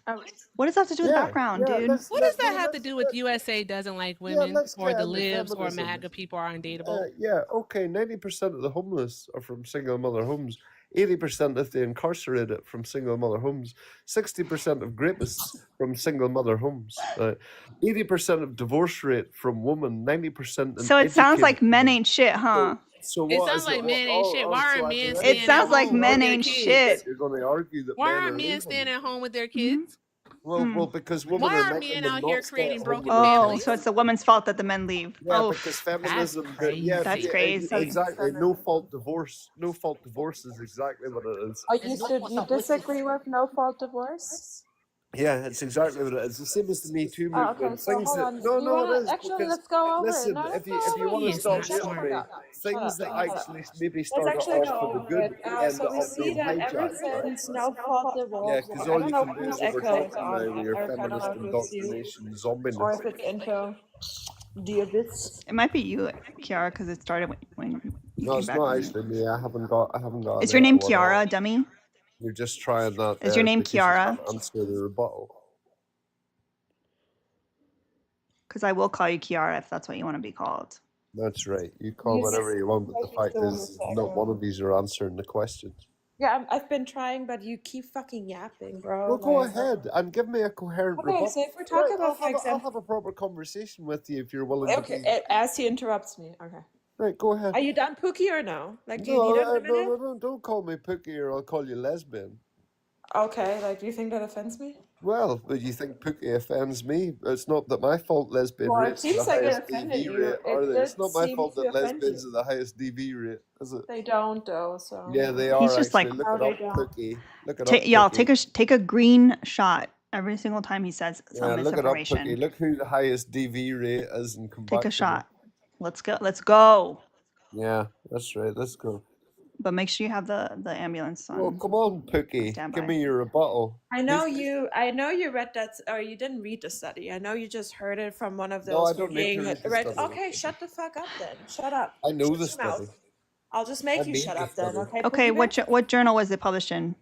What does that have to do with the background, dude? What does that have to do with USA doesn't like women, let's or get the into libs, or feminism. MAGA people are undateable? Yeah, okay, 90% of the homeless are from single mother homes. 80% if they incarcerated from single mother homes. 60% of rapists from single mother homes. 80% of divorce rate from women. 90% So it sounds educated like men women. ain't shit, huh? So It what sounds is like it? men ain't shit. Why are men It staying sounds at like home men with their ain't kids? shit. You're going to argue that Why men aren't are men leaving. staying at home with their kids? Well, because women Why are are meant to men out here not stay creating at home broken with their Oh, families? so children. it's the woman's fault that the men leave. Yeah, Oh, because That's feminism. crazy. that's crazy. No fault divorce. No fault divorce is exactly what it is. Oh, you disagree with no fault divorce? Yeah, it's exactly what it is. The same as the Me Too Oh, okay. movement. So Things hold that on. You no, it wanna is actually because let's go over it. listen, No, let's go if you over it. want He to is You start not shut the muting fuck smart. me, up. Shut things up. that Shut up. actually maybe Let's start it actually off go for the over it. good end So we up see being that ever hijacked, right? since no fault Yeah, divorce. because I all don't you know can do whose is over echo is talking now on. with your Erica, I don't know feminist if it's you indoctrination or zombiness. if it's intro. Dear It might be you, Kiara, because it started when you No, came it's back not on mute. actually me. I haven't got Is an your name echo at all. Kiara, dummy? You're just trying that Is your there name because you Kiara? can't answer the rebuttal. Because I will call you Kiara if that's what you want to be called. That's right. You call whatever you want, but the fact is, not one of these are answering the questions. Yeah, I've been trying, but you keep fucking yapping, bro. Well, go Like, ahead and give me a coherent okay, rebuttal. so if we're Right, talking I'll about, for I'll example, have a proper conversation with you if you're willing to okay, be. as he interrupts me. Okay. Right, go ahead. Are you done, Pookie, or no? Like, do you need a minute? No, don't call me Pookie or I'll call you lesbian. Okay, like, do you think that offends me? Well, but you think Pookie offends me? It's not that my fault lesbian Well, it rates are the seems like it highest offended DV you. rate, are they? It It's did not my seem fault to that offend you. lesbians are the highest DV rate, is it? They don't, though, so. Yeah, they He's are just like, actually. Look No, it they up, don't. Pookie. Look it up, y'all Pookie. take a green shot every single time he says some Yeah, look it up, Pookie. misinformation. Look who the highest DV rate is and come Take back a to shot. me. Let's go. Let's go. Yeah, that's right. Let's go. But make sure you have the ambulance on. Well, come on, Pookie. Standby. Give me your rebuttal. I know you read that, or you didn't read the study. I know you just heard it from one of those. No, I don't need to read the study. Okay, shut the fuck up then. Shut up. I know Shut the your mouth. study. I'll just make I you made shut the up then, study. okay? Okay, Pookie Bear? what journal was it published in?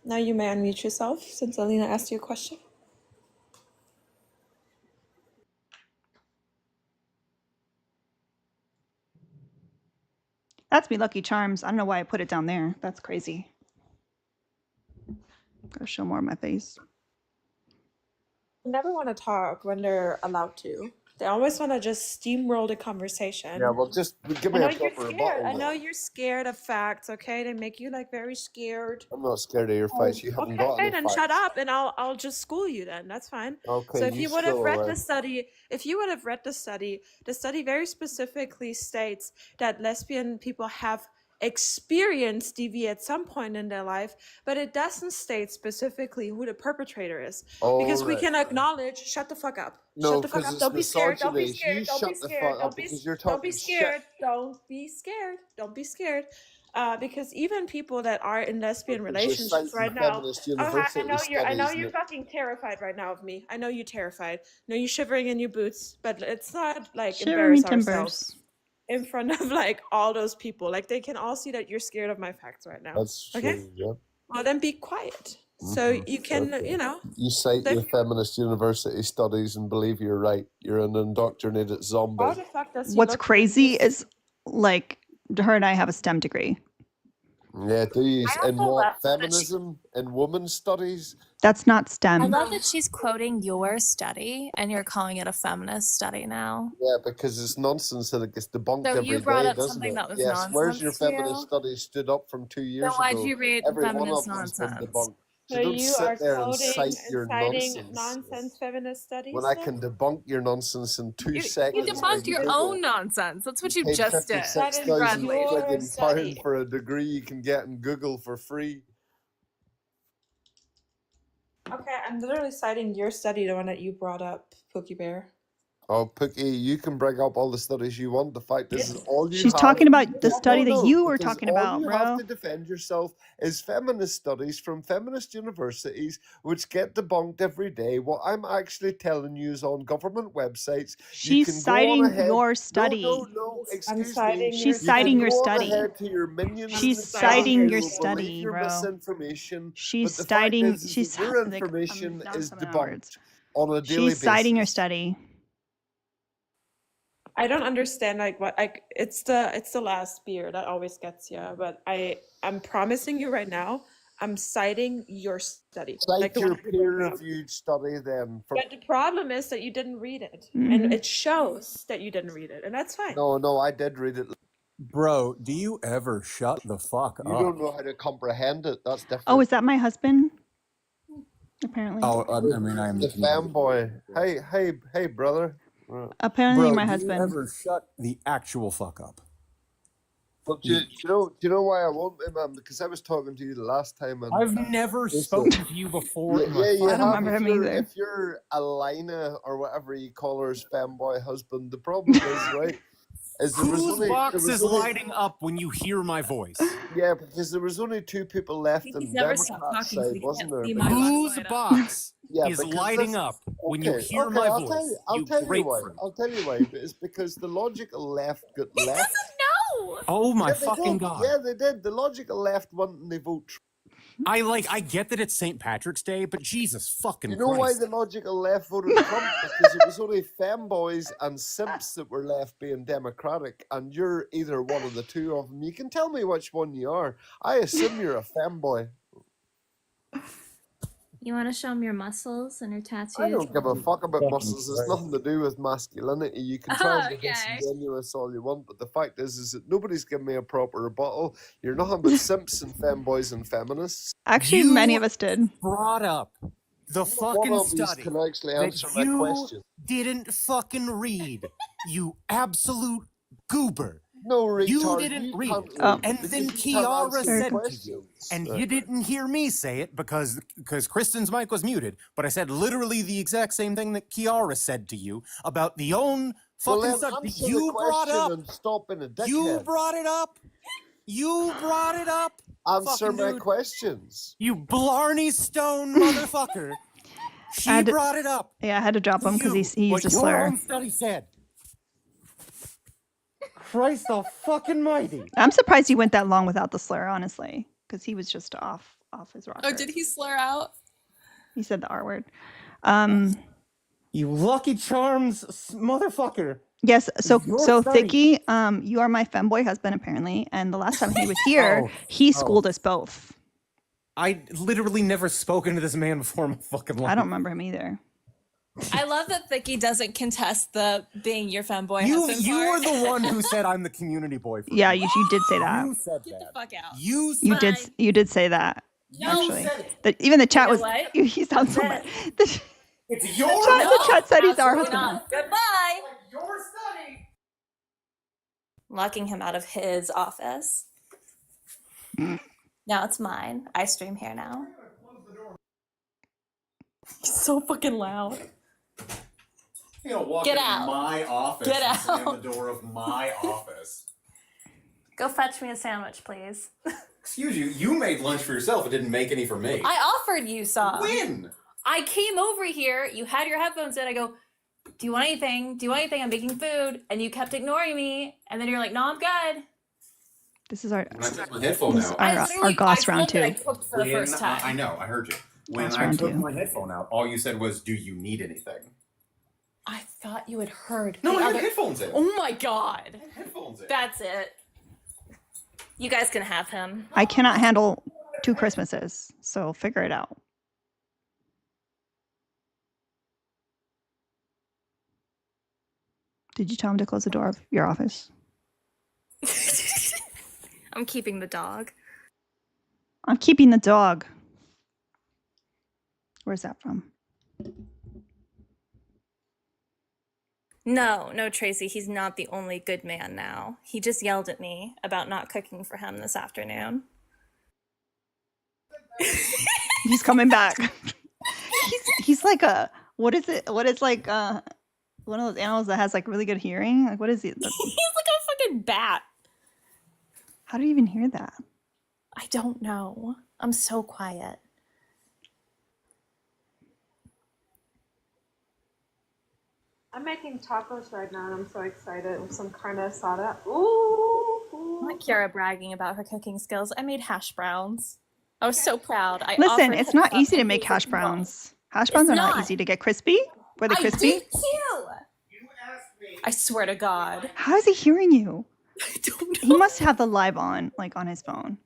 Now you may unmute yourself since Alina asked you a question. That's me, Lucky Charms. I don't know why I put it down there. That's crazy. Gotta show more of my face. They never want to talk when they're allowed to. They always want to just steamroll the conversation. Yeah, well, just give I me know a you're proper scared. rebuttal. I know then. you're scared of facts, okay? They make you like very scared. I'm not scared of your fights. You haven't got Okay, any then fights. shut up and I'll just school you then. That's fine. Okay, So if you would have school read away. the study, the study very specifically states that lesbian people have experienced DV at some point in their life, but it doesn't state specifically who the perpetrator is. Because we can acknowledge, shut the fuck up. No, Shut the fuck up. Don't be scared. Don't be misogyny. You scared. Don't be shut the scared. fuck up because you're Don't be talking scared. shit. Don't be scared. Don't be scared. Because even people that are in lesbian Because you're relationships citing right now, feminist I university know studies, you're Nick. fucking terrified right now of me. I know you're terrified. I know you're shivering in your boots, but let's not like Shiver me embarrass timbers. ourselves in front of like all those people. Like they can all see that you're scared of my facts right now. That's okay? true, yeah. Well, then be quiet. So you can, Okay. you know. You cite your feminist university studies and believe you're right. You're an indoctrinated zombie. How the fuck does he What's look crazy is like her and I have a STEM degree. Yeah, do you? I And also what? love that Feminism and women's studies? That's not I STEM. love that she's quoting your study and you're calling it a feminist study now. Yeah, because it's nonsense and it gets debunked So every you brought day, up doesn't something it? that was Yes. Where's your nonsense to feminist you? studies stood up from 2 years Then why'd ago? you read Every one feminist of them's been nonsense? debunked. So don't you sit are there and quoting cite and your citing nonsense. nonsense feminist studies? When I then? can debunk your nonsense in 2 You seconds. debunked on your Google. own nonsense. That's what you Paid just did. 56,000 your friggin' study. pound for a degree you can get in Google for free. Okay, I'm literally citing your study, the one that you brought up, Pookie Bear. Oh, Pookie, you can bring up all the studies you want. The fact is all you She's have talking about the to- study that you were because talking all about, you bro. have to defend yourself is feminist studies from feminist universities, which get debunked every day. What I'm actually telling you is on government websites. You She's can go on citing ahead. your study. No, I'm excuse citing me. your She's citing your You can go on study. ahead to your minions. She's in the citing chat your who will study, believe your bro. misinformation. She's But the citing. fact is She's that your like, information now is coming out words. debunked on a daily She's citing your basis. study. I don't understand like what like it's the last beer that always gets you, but I'm promising you right now, I'm citing your study. Cite the your one that you brought up. peer-reviewed study then. But the problem is that you didn't read it. Mhm. And it shows that you didn't read it, and that's fine. No, I did read it. Bro, do you ever shut the fuck You up? don't know how to comprehend it. That's different. Oh, is that my husband? Apparently. Oh, I mean, I am the fanboy. Hey, brother. Apparently, Bro, my do husband. you ever shut the actual fuck up? Well, do you know why I won't, man? Because I was talking to you the last time, and I've never spoken to you before. Yeah, in my you I don't have. remember him If you're, either. if you're Alina or whatever you call her's fanboy husband, the problem is right. Is there was Whose only, box there was is only, lighting up when you hear my voice? Yeah, because there was only 2 people left He's in the never stopped Democrat talking, so side, he wasn't can't there? see my box Whose light up. box Yeah, is because lighting this- up when you hear okay, my I'll voice? tell you. I'll you tell you why. grapefruit. I'll tell you why. But it's because the logical left got left. No. Oh my Yeah, they fucking did. god! Yeah, they did. The logical left went and they vote. I get that it's St. Patrick's Day, but Jesus fucking You know why Christ! the logical left voted Trump? Because it was only femboys and simps that were left being Democratic, and you're either one of the 2 of them. You can tell me which one you are. I assume you're a femboy. You want to show them your muscles and your tattoos? I don't give a fuck about Fucking muscles. It's Christ. nothing to do with masculinity. You can try and be Okay. disingenuous all you want, but the fact is that nobody's giving me a proper rebuttal. You're nothing but simps and femboys and feminists. Actually, You many of us did. brought up the One fucking of these study can actually that answer my you question. didn't fucking read. You absolute goober. No, retard. You didn't read can't it. Oh. And because then you can't Kiara answer the said to you, questions. and Right. you didn't hear me say it because Kristen's mic was muted, but I said literally the exact same thing that Kiara said to you about the own Well, fucking then study that answer the you brought question up. and stop being a dickhead. You brought it up. You brought it up. Answer fucking my dude. questions. You Blarney Stone motherfucker. She I had to- brought it up. Yeah, I had to drop him because he What used a your slur. own study said. Christ the fucking mighty. I'm surprised he went that long without the slur, honestly, because he was just off his rocker. Oh, did he slur out? He said the R word. You Lucky Charms motherfucker. Yes, so Your study- Thicky, you are my femboy husband apparently, and the last time he was here, he schooled us both. I literally never spoken to this man before in my fucking life. I don't remember him either. I love that Thicky doesn't contest the being your femboy You husband were part. the one who said I'm the community boyfriend. Yeah, you did say that. You said Get the that. fuck out. You You did say that. No, actually, said it. even the chat know was. what? He sounds so much. The It's your chat said he's our absolutely husband. not. Goodbye. Your study. Locking him out of his office. Now it's mine. I stream here now. He's so fucking loud. You know, walk Get into out. my office Get and slam out. the door of my office. Go fetch me a sandwich, please. Excuse you, you made lunch for yourself and didn't make any for me. I offered you some. When? I came over here, you had your headphones in, I go, do you want anything? Do you want anything? I'm making food. And you kept ignoring me. And then you're like, no, I'm good. This is our. When I took my headphone This is out. our Goss round two. I cooked for the first time. I know, I heard you. When Goss I round took two. my headphone out, all you said was, "Do you need anything?" I thought you had heard. No, the I had other- headphones in. Oh my god. Headphones in. That's it. You guys can have him. I cannot handle 2 Christmases, so figure it out. Did you tell him to close the door of your office? I'm keeping the dog. I'm keeping the dog. Where's that from? No, Tracy, he's not the only good man now. He just yelled at me about not cooking for him this afternoon. He's coming back. he's like a what is it? What is like one of those animals that has like really good hearing? Like what is he? He's like a fucking bat. How do you even hear that? I don't know. I'm so quiet. I'm making tacos right now and I'm so excited with some carne asada. Ooh. I'm not Kiara bragging about her cooking skills. I made hash browns. I was so proud. I Listen, offered it's him not some easy to and make he was hash like, browns. Hash browns It's are not not. easy to get crispy. Were they I crispy? did too. I swear to God. How is he hearing you? I don't know. He must have the live on, like on his phone.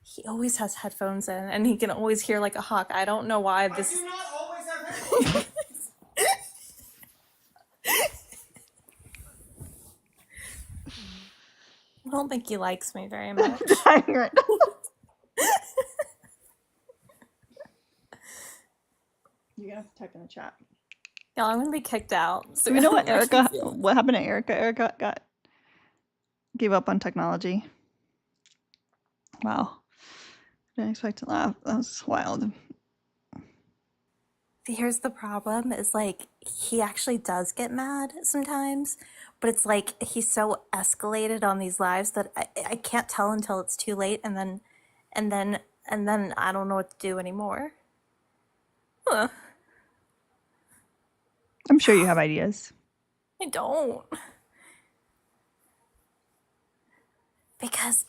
He always has headphones in and he can always hear like a hawk. I don't know why this is. don't think he likes me very much. Tyrant. You're gonna have to type in the chat. Yeah, I'm gonna be kicked out. Do we know what I can Erica? feel it. What happened to Erica? Erica gave up on technology. Wow, didn't expect to laugh. That was wild. Here's the problem is like he actually does get mad sometimes, but it's like he's so escalated on these lives that I can't tell until it's too late, and then I don't know what to do anymore. Huh. I'm sure you have ideas. I don't. Because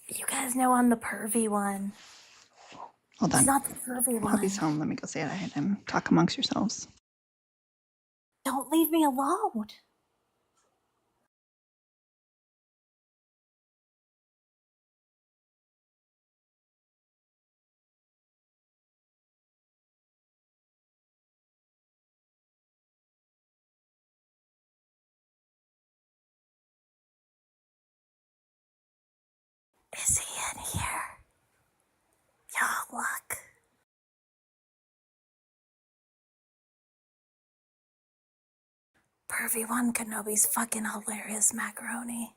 you guys know I'm the pervy one. Hold on. He's not the pervy one. Hubby's home. Let me go say hi to him. Talk amongst yourselves. Don't leave me alone. Is he in here? Y'all look. Pervy one Kenobi's fucking hilarious macaroni.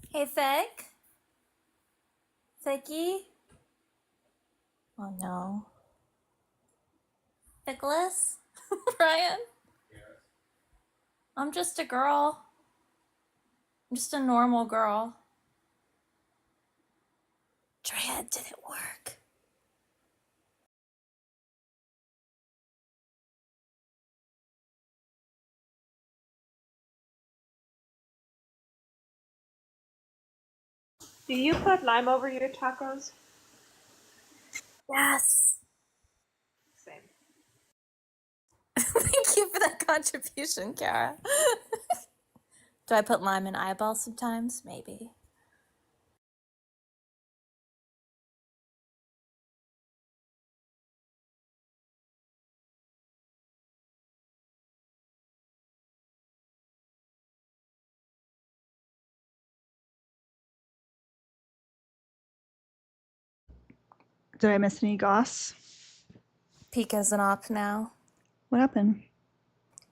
Hey, Fig? Figgy? Oh no. Nicholas? Brian? I'm just a girl. I'm just a normal girl. Drea, did it work? Do you put lime over your tacos? Yes. Same. Thank you for that contribution, Kara. Do I put lime in eyeballs sometimes? Maybe. Did I miss any goss? Pika's an op now. What happened?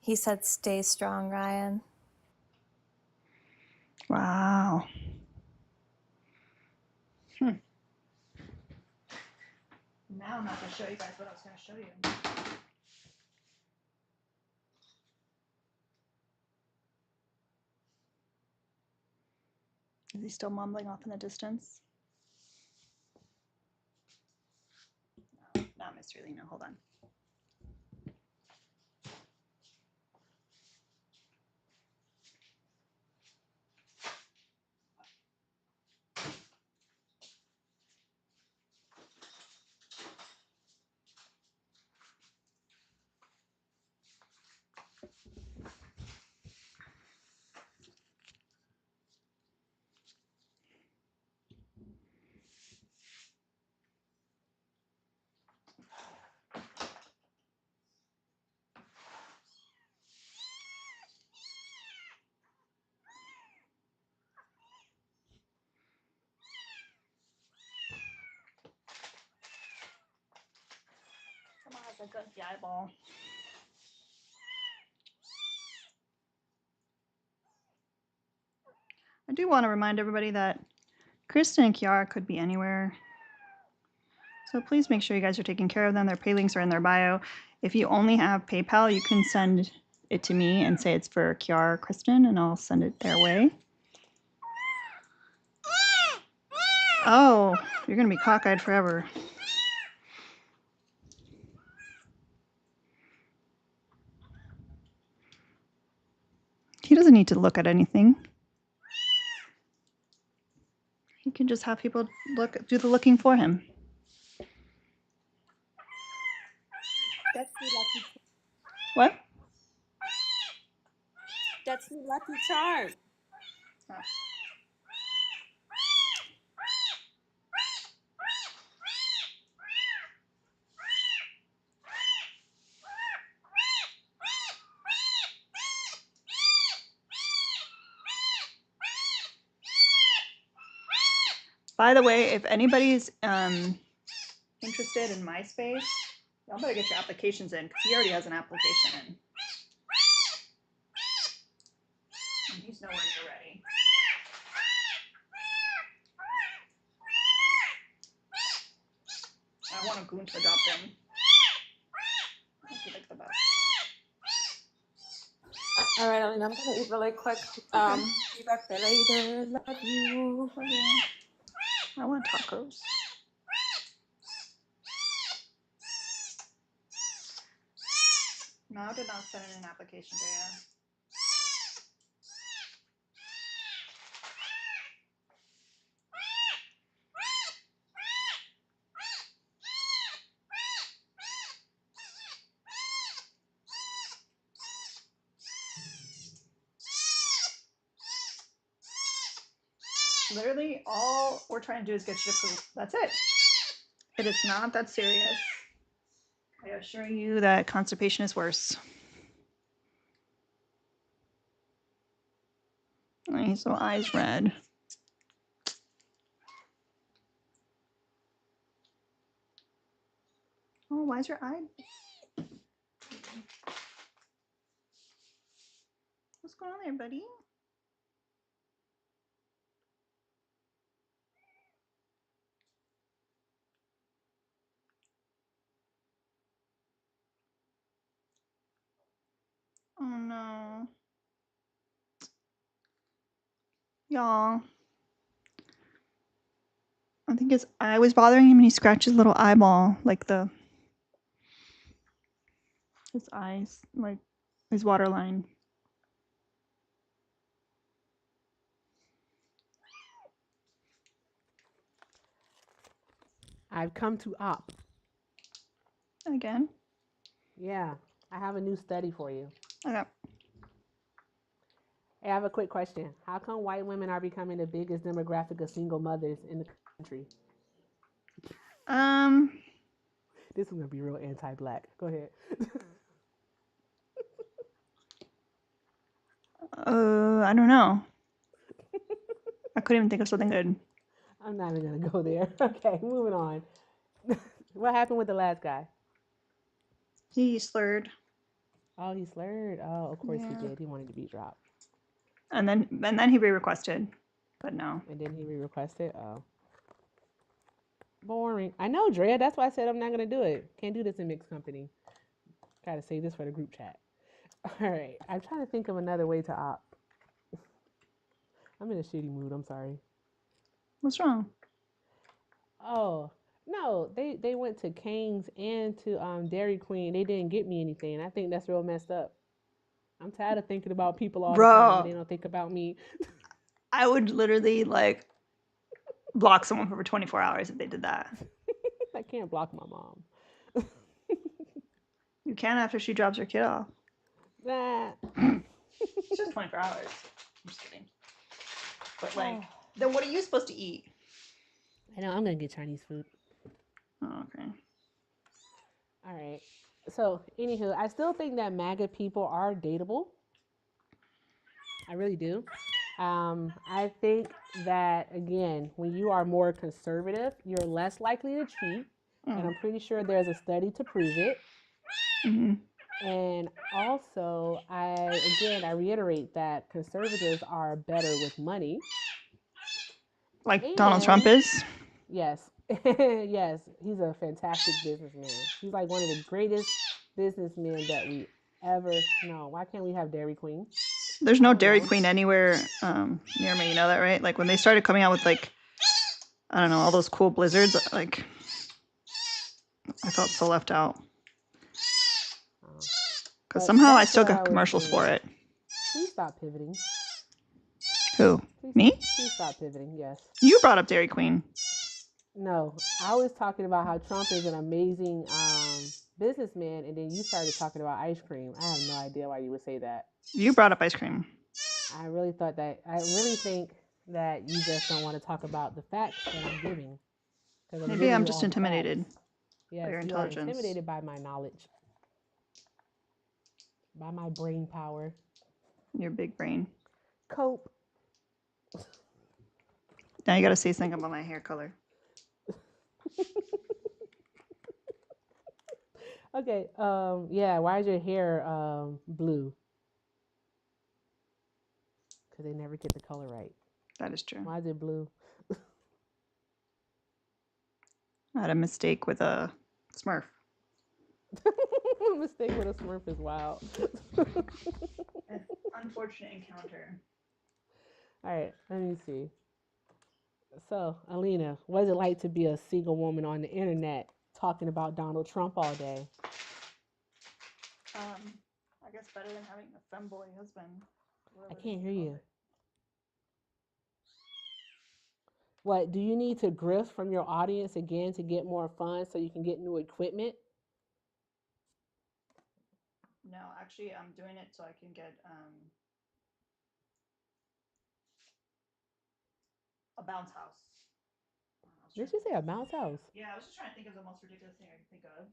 He said, "Stay strong, Ryan." Wow. Now I'm not going to show you guys what I was going to show you. Is he still mumbling off in the distance? No, not Miss Relina. Hold on. Someone has a gunky eyeball. I do want to remind everybody that Kristen and Kiara could be anywhere. So please make sure you guys are taking care of them. Their pay links are in their bio. If you only have PayPal, you can send it to me and say it's for Kiara or Kristen, and I'll send it their way. Oh, you're going to be cockeyed forever. He doesn't need to look at anything. He can just have people do the looking for him. That's the lucky. What? That's the lucky charm. Oh. By the way, if anybody's interested in MySpace, y'all better get your applications in because he already has an application in. And he's nowhere near ready. I want a goon to adopt him. That'd be like the best. All right, Elena, I'm gonna eat really quick. Be back there later. Love you. I want tacos. No, I did not send in an application, Drea. Literally, all we're trying to do is get you to poop. That's it. It is not that serious. I assure you that constipation is worse. Nice, so eyes red. Oh, why is your eye? What's going on there, buddy? Oh no. Y'all. I think his eye was bothering him and he scratched his little eyeball, like his eyes, like his waterline. I've come to op. Again? Yeah, I have a new study for you. Okay. Hey, I have a quick question. How come white women are becoming the biggest demographic of single mothers in the country? This is gonna be real anti-black. Go ahead. I don't know. I couldn't even think of something good. I'm not even gonna go there. Okay, moving on. What happened with the last guy? He slurred. Oh, he slurred. Oh, of course Yeah. he did. He wanted to be dropped. And then he re-requested, but no. And then he re-requested. Oh, boring. I know, Drea. That's why I said I'm not gonna do it. Can't do this in mixed company. Gotta save this for the group chat. All right. I'm trying to think of another way to opt. I'm in a shitty mood. I'm sorry. What's wrong? Oh, no, they went to Cane's and to Dairy Queen. They didn't get me anything. I think that's real messed up. I'm tired of thinking about people all the time, but they don't think about me. I would literally like block someone for 24 hours if they did that. I can't block my mom. You can after she drops her kid off. Nah. It's just 24 hours. I'm just kidding. But like, then what are you supposed to eat? I know, I'm gonna get Chinese food. Oh, okay. All right. So, anywho, I still think that MAGA people are dateable. I really do. I think that, again, when you are more conservative, you're less likely to cheat. And I'm pretty sure there's a study to prove it. Mm-hmm. And also, I reiterate that conservatives are better with money. Like Donald Trump is? Yes. Yes, he's a fantastic businessman. He's like one of the greatest businessmen that we ever know. Why can't we have Dairy Queen? There's no Dairy Queen anywhere near me. You know that, right? Like when they started coming out with like, I don't know, all those cool blizzards, like I felt so left out. Because somehow I still got commercials for it. Please stop pivoting. Who? Me? Please stop pivoting, yes. You brought up Dairy Queen. No, I was talking about how Trump is an amazing businessman, and then you started talking about ice cream. I have no idea why you would say that. You brought up ice cream. I really think that you just don't want to talk about the facts that I'm giving. Maybe I'm just intimidated yes, by your you intelligence. are intimidated by my knowledge, by my brain power. Your big brain. Cope. Now you got to say something about my hair color. Okay. Yeah. Why is your hair blue? Because they never get the color right. That is true. Why is it blue? I had a mistake with a Smurf. Mistake with a Smurf is wild. An unfortunate encounter. All right. Let me see. So, Alina, what is it like to be a single woman on the internet talking about Donald Trump all day? I guess better than having a femboy husband. I can't hear you. What, do you need to grift from your audience again to get more funds so you can get new equipment? No, actually, I'm doing it so I can get a bounce house. Did you say a bounce house? Yeah, I was just trying to think of the most ridiculous thing I could think of.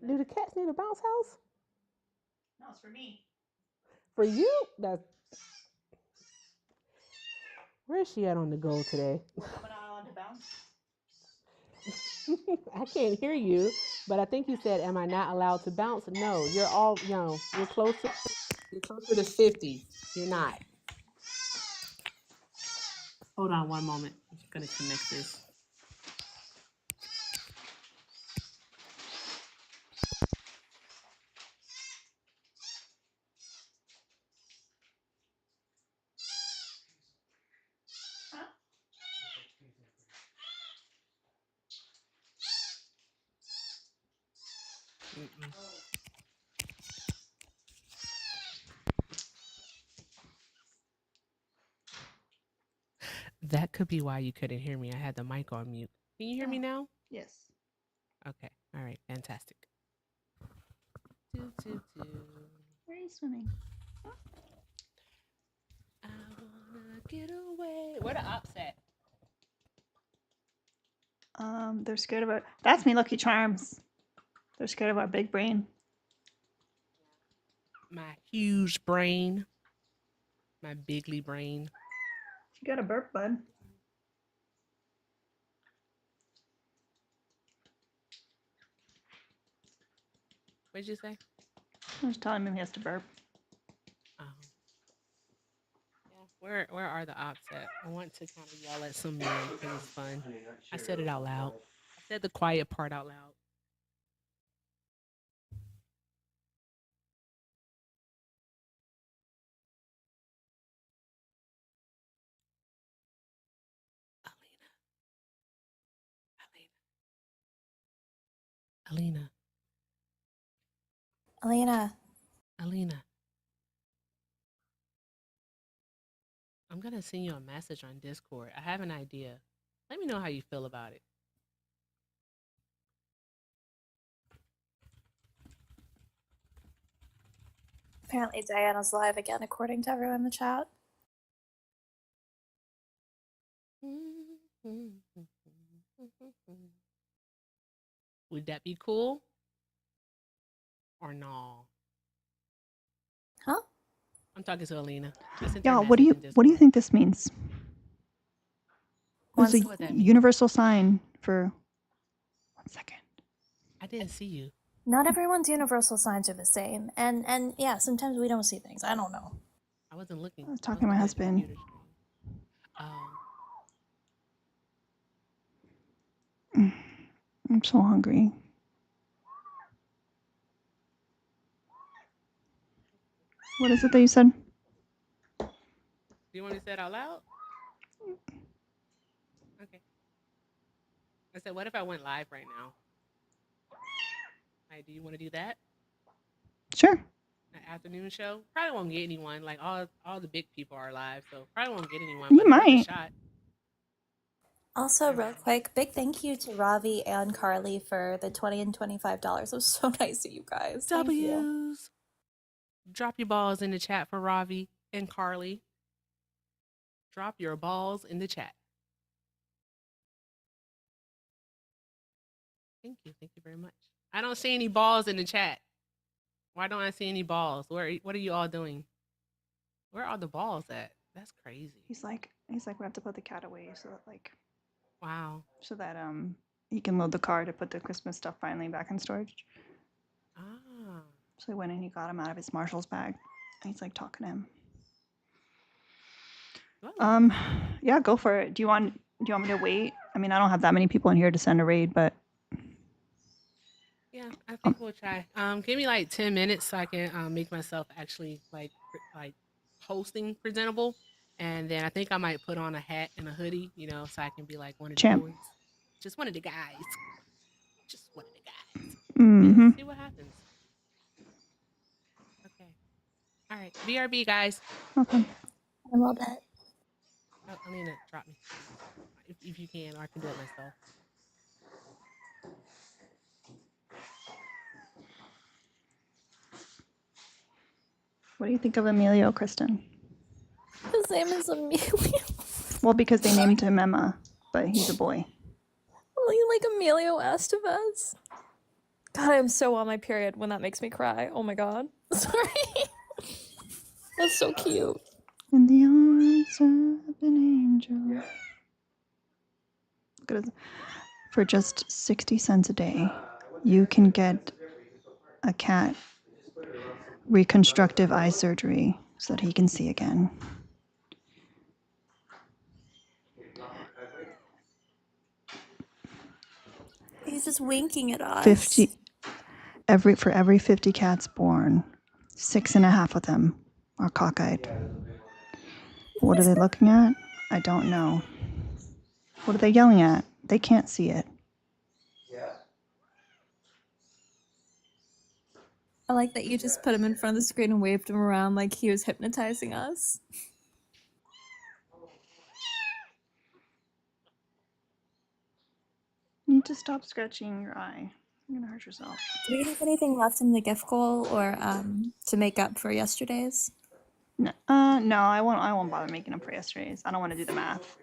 Do the cats need a bounce house? No, it's for me. For you? That's. Where is she at on the go today? I'm not allowed to bounce. I can't hear you, but I think you said, "Am I not allowed to bounce?" No, you're all, you're closer. You're closer to 50. You're not. Hold on one moment. I'm just gonna connect this. That could be why you couldn't hear me. I had the mic on mute. Can you hear me now? Yes. Okay. All right. Fantastic. Where are you swimming? I wanna get away. Where the ops at? They're scared of our. That's me, Lucky Charms. They're scared of our big brain. My huge brain. My bigly brain. You got a burp, bud. What'd you say? I was telling him he has to burp. Oh. Yeah. Where are the ops at? I want to kind of yell at some men because it's fun. I said it out loud. I said the quiet part out loud. Alina. Alina. Alina. I'm going to send you a message on Discord. I have an idea. Let me know how you feel about it. Apparently Diana's live again, according to everyone in the chat. Would that be cool? Or no? Huh? I'm talking to Alina. I sent her a Yeah, message in what do you Discord. think this means? It was a What that mean? universal sign for 1 second. I didn't see you. Not everyone's universal signs are the same. And yeah, sometimes we don't see things. I don't know. I wasn't looking. I was talking to my husband. I'm so hungry. What is it that you said? Do you want me to say it out loud? Okay. I said, what if I went live right now? Like, do you want to do that? Sure. An afternoon show? Probably won't get anyone. Like all the big people are live, so probably won't get anyone. You But it's worth a might. shot. Also, real quick, big thank you to Ravi and Carly for the $20 and $25. It was so nice of you guys. Thank you. W's. Drop your balls in the chat for Ravi and Carly. Drop your balls in the chat. Thank you. Thank you very much. I don't see any balls in the chat. Why don't I see any balls? What are you all doing? Where are the balls at? That's crazy. He's like, we have to put the cat away so that Wow. so that he can load the car to put the Christmas stuff finally back in storage. Ah. So he went and he got him out of his Marshall's bag, and he's like talking to him. Yeah, go for it. Do you want me to wait? I mean, I don't have that many people in here to send a raid, but Yeah, I think we'll try. Give me like 10 minutes so I can make myself actually like hosting presentable, and then I think I might put on a hat and a hoodie, you know, so I can be like one of the Champ. boys, just one of the guys, just one of the guys. Mm-hmm. And see what happens. Okay. All right. BRB, guys. Okay. I love it. Oh, Alina, drop me, please, if you can, or I can do it myself. What do you think of Emilio, Kristen? His name is Emilio. Well, because they named him Emma, but he's a boy. Like Emilio Estevez. God, I'm so on my period when that makes me cry. Oh my god. Sorry. That's so cute. In the arms of an angel. Look at it. For just 60 cents a day, you can get a cat reconstructive eye surgery so that he can see again. He's just winking at us. 50 for every 50 cats born, 6.5 of them are cockeyed. What are they looking at? I don't know. What are they yelling at? They can't see it. I like that you just put him in front of the screen and waved him around like he was hypnotizing us. You need to stop scratching your eye. You're gonna hurt yourself. Do we have anything left in the gift goal or to make up for yesterday's? No, I won't bother making up for yesterday's. I don't want to do the math.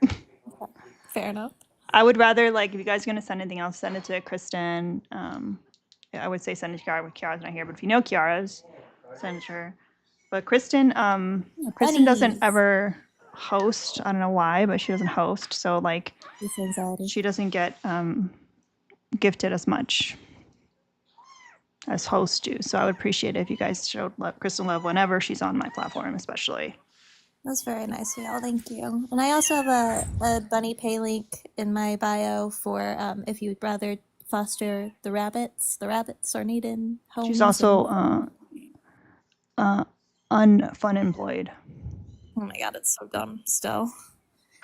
Fair enough. I would rather, like, if you guys are gonna send anything else, send it to Kristen. I would say send it to Kiara, but Kiara's not here. But if you know Kiara's, send it to her. But Kristen doesn't ever host. I don't know why, but she doesn't host. So like, she doesn't get gifted as much as hosts do. So I would appreciate it if you guys showed Kristen love whenever she's on my platform, especially. That's very nice of y'all. Thank you. And I also have a Bunny Pay link in my bio for if you'd rather foster the rabbits. The rabbits are needed homes. She's also unfun employed. Oh my god, it's so dumb still.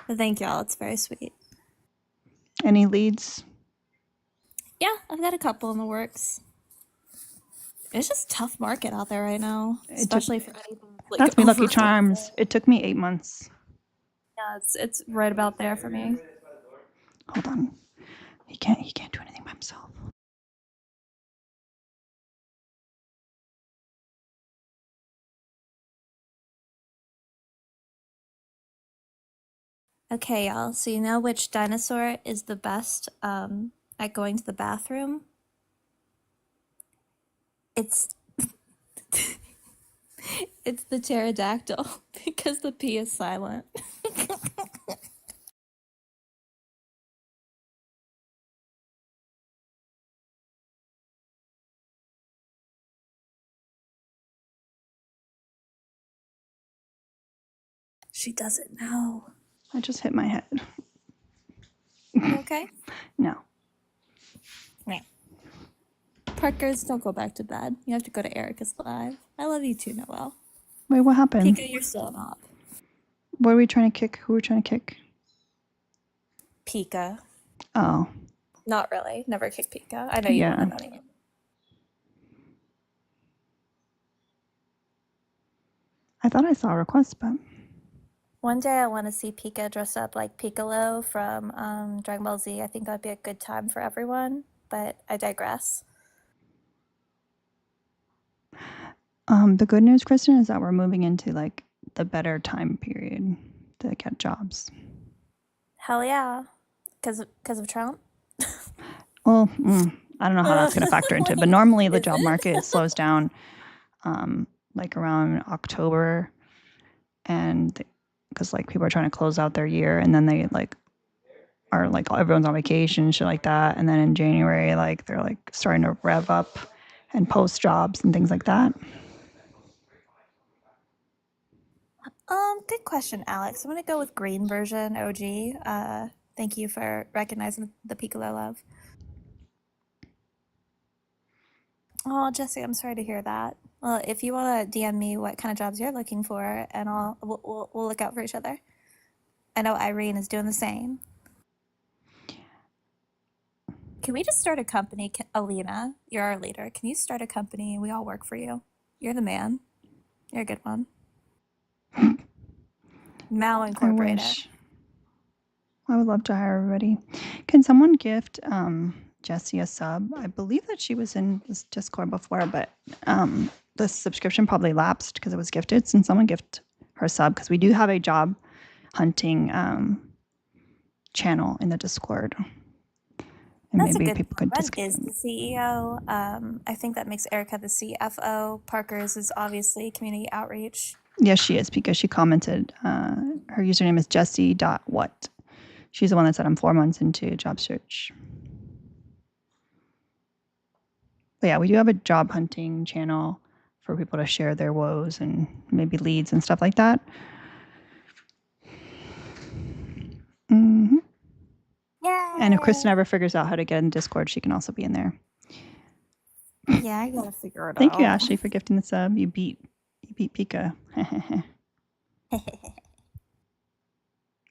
But thank y'all. It's very sweet. Any leads? Yeah, I've got a couple in the works. It's just a tough market out there right now, especially for anything like That's me Lucky over- Charms. It took me 8 months. Yeah, it's right about there for me. Hold on. He can't do anything by himself. Okay, y'all. So you know which dinosaur is the best at going to the bathroom? It's it's the pterodactyl because the P is silent. She doesn't know. I just hit my head. You okay? No. No. Parkers, don't go back to bed. You have to go to Erica's live. I love you too, Noelle. Wait, what happened? Pika, you're still up. What are we trying to kick? Who are we trying to kick? Pika. Oh. Not really. Never kick Pika. I know you Yeah. want to. I thought I saw a request, but One day I want to see Pika dress up like Piccolo from Dragon Ball Z. I think that'd be a good time for everyone, but I digress. the good news, Kristen, is that we're moving into like the better time period to get jobs. Hell yeah. Because of Trump? Well, I don't know how that's going to factor into it, but normally the job market slows down like around October, and because like people are trying to close out their year, and then they like are like everyone's on vacation and shit like that, and then in January like they're like starting to rev up and post jobs and things like that. Good question, Alex. I'm gonna go with green version OG. Thank you for recognizing the Piccolo love. Oh, Jesse, I'm sorry to hear that. Well, if you want to DM me what kind of jobs you're looking for, and we'll look out for each other. I know Irene is doing the same. Can we just start a company? Alina, you're our leader. Can you start a company? We all work for you. You're the man. You're a good one. Mal I Incorporated. wish. I would love to hire everybody. Can someone gift Jessie a sub? I believe that she was in this Discord before, but the subscription probably lapsed because it was gifted. Can someone gift her sub? Because we do have a job hunting channel in the Discord. And That's maybe a good people one. could Ren is the CEO. I think that makes Erica the CFO. Parker's is obviously community outreach. Yes, she is, because she commented. Her username is jessie.what. She's the one that said I'm 4 months into job search. But yeah, we do have a job hunting channel for people to share their woes and maybe leads and stuff like that. Mm-hmm. Yay! And if Kristen ever figures out how to get in Discord, she can also be in there. Yeah, I gotta figure it out. Thank you, Ashley, for gifting the sub. You beat Pika.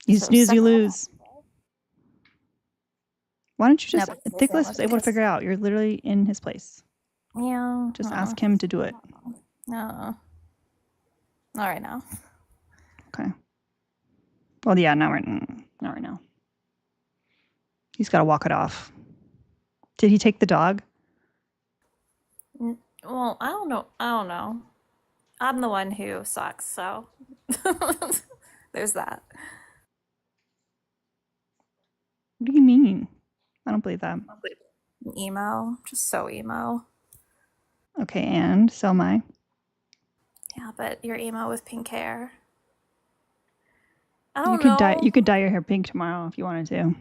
You So snooze, you suck it up. lose. Why don't you No, just? but Nicholas was able to figure it out. You're literally in his place. Yeah. Just ask him to do it. No. Not right now. Okay. Well, yeah, not right now. He's got to walk it off. Did he take the dog? Well, I don't know. I'm the one who sucks, so there's that. What do you mean? I don't believe that. Emo. Just so emo. Okay, and so am I. Yeah, but you're emo with pink hair. I You don't could know. dye. You could dye your hair pink tomorrow if you wanted to.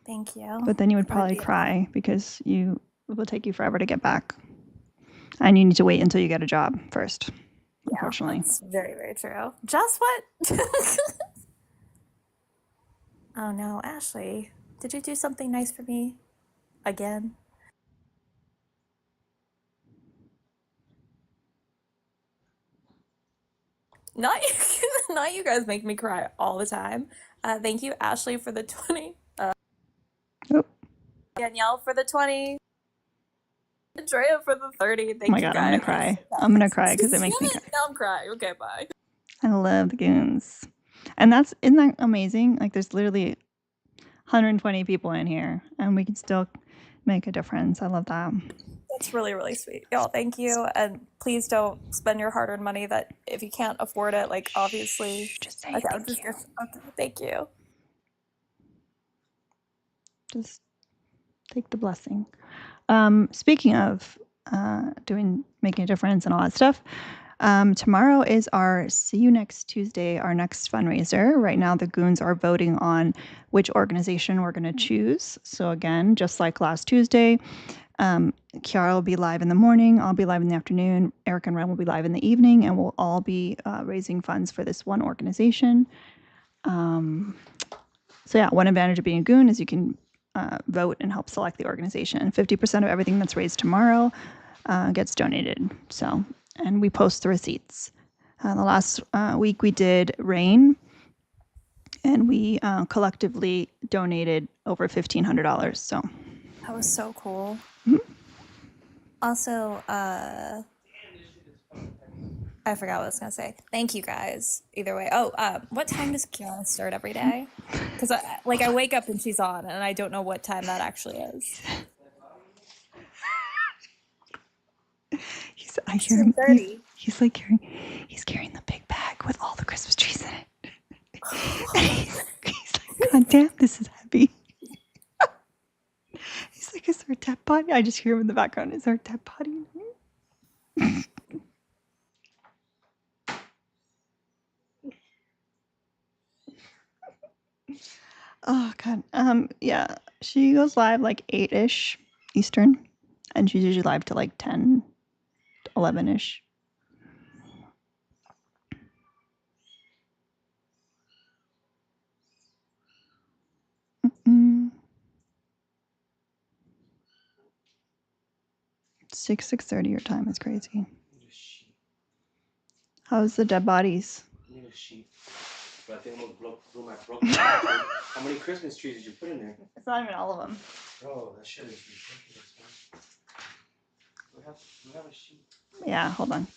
Thank you. But then you would probably cry because it will take you forever to get back, and you need to wait until you get a job first. Unfortunately. That's very, very true. Just what? Oh no, Ashley. Did you do something nice for me? Again? Not you, not you guys make me cry all the time. Thank you, Ashley, for the 20. Danielle for the 20. Andrea for the 30. Thank Oh my you God, guys. I'm gonna cry. I'm gonna cry because it makes me cry. Now I'm crying. Okay, bye. I love the goons. And isn't that amazing? Like there's literally 120 people in here and we can still make a difference. I love that. That's really, really sweet. Y'all, thank you. And please don't spend your hard-earned money that if you can't afford it, like obviously. Just say okay, thank you. Okay, thank you. Just take the blessing. Speaking of making a difference and all that stuff, tomorrow is our See You Next Tuesday, our next fundraiser. Right now, the goons are voting on which organization we're going to choose. So again, just like last Tuesday, Kiara will be live in the morning. I'll be live in the afternoon. Eric and Ren will be live in the evening, and we'll all be raising funds for this one organization. So yeah, one advantage of being a goon is you can vote and help select the organization. 50% of everything that's raised tomorrow gets donated. So, and we post the receipts. The last week we did rain, and we collectively donated over $1,500. So that was so cool. Mm-hmm. Also, I forgot what I was gonna say. Thank you guys. Either way. Oh, what time does Kiara start every day? Because I wake up and she's on, and I don't know what time that actually is. I hear him. He's like carrying the big bag with all the Christmas trees in it. he's like, God damn, this is heavy. He's like, is there a dead body? I just hear him in the background. Is there a dead body? Oh god. Yeah. She goes live like 8-ish Eastern, and she's usually live to like 10, 11-ish. Mm. 6:30 your time is crazy. How's the dead bodies? I need a sheet. But I think I'm gonna blow my broken tree. How many Christmas trees did you put in there? It's not even all of them. Bro, that shit is ridiculous, man. We have a sheet. Yeah, hold on.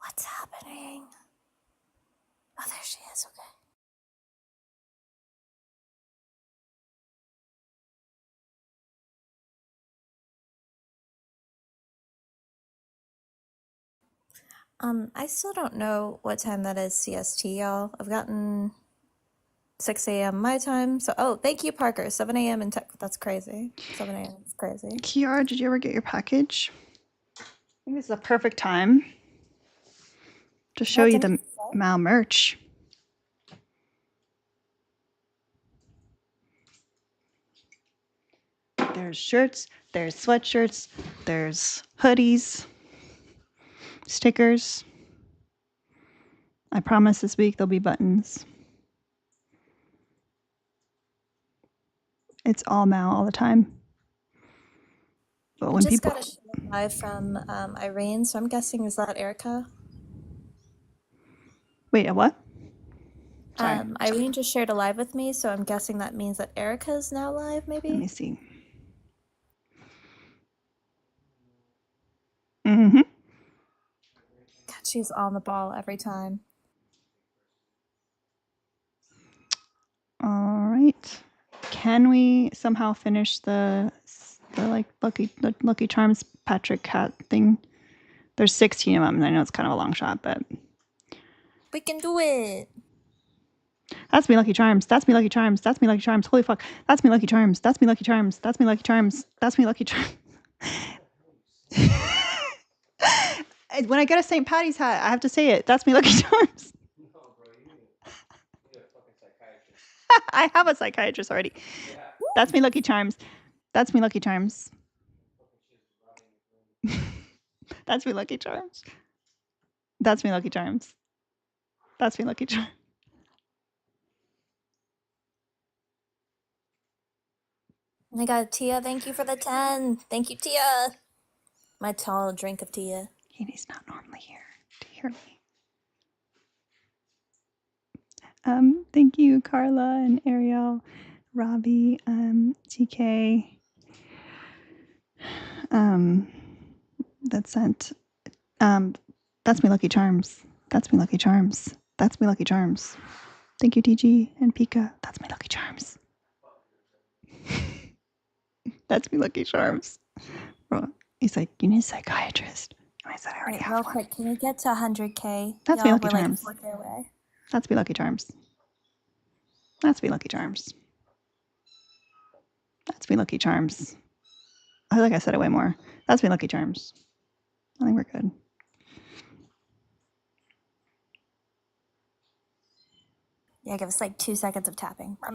What's happening? Oh, there she is. Okay. I still don't know what time that is CST, y'all. I've gotten 6 a.m. my time. So, oh, thank you, Parker. 7 a.m. in tech. That's crazy. 7 a.m. is crazy. Kiara, did you ever get your package? I think this is a perfect time to show you the Mal merch. There's shirts, there's sweatshirts, there's hoodies, stickers. I promise this week there'll be buttons. It's all Mal all the time. But I when just people got a show live from Irene, so I'm guessing, is that Erica? Wait, a what? Sorry. Irene just shared a live with me, so I'm guessing that means that Erica's now live, maybe? Let me see. Mm-hmm. God, she's on the ball every time. All right. Can we somehow finish the like Lucky Charms Patrick hat thing? There's 16 of them, and I know it's kind of a long shot, but We can do it. that's me Lucky Charms. That's me Lucky Charms. That's me Lucky Charms. Holy fuck. That's me Lucky Charms. That's me Lucky Charms. That's me Lucky Charms. That's me Lucky Charms. When I get a St. Patty's hat, I have to say it. That's me Lucky Charms. I have a psychiatrist already. That's me Lucky Charms. That's me Lucky Charms. That's me Lucky Charms. That's me Lucky Charms. That's me Lucky Charms. Oh my god, Tia, thank you for the 10. Thank you, Tia. My tall drink of Tia. Katie's not normally here to hear me. Thank you, Carla and Ariel, Robbie, TK. That sent. That's me Lucky Charms. That's me Lucky Charms. That's me Lucky Charms. Thank you, DG and Pika. That's me Lucky Charms. That's me Lucky Charms. He's like, you need a psychiatrist. And I said, I already have real one. quick, can we get to 100K? That's me Y'all, Lucky we're like Charms. 4K away. That's me Lucky Charms. That's me Lucky Charms. That's me Lucky Charms. I feel like I said it way more. That's me Lucky Charms. I think we're good. Yeah, give us like 2 seconds of tapping. What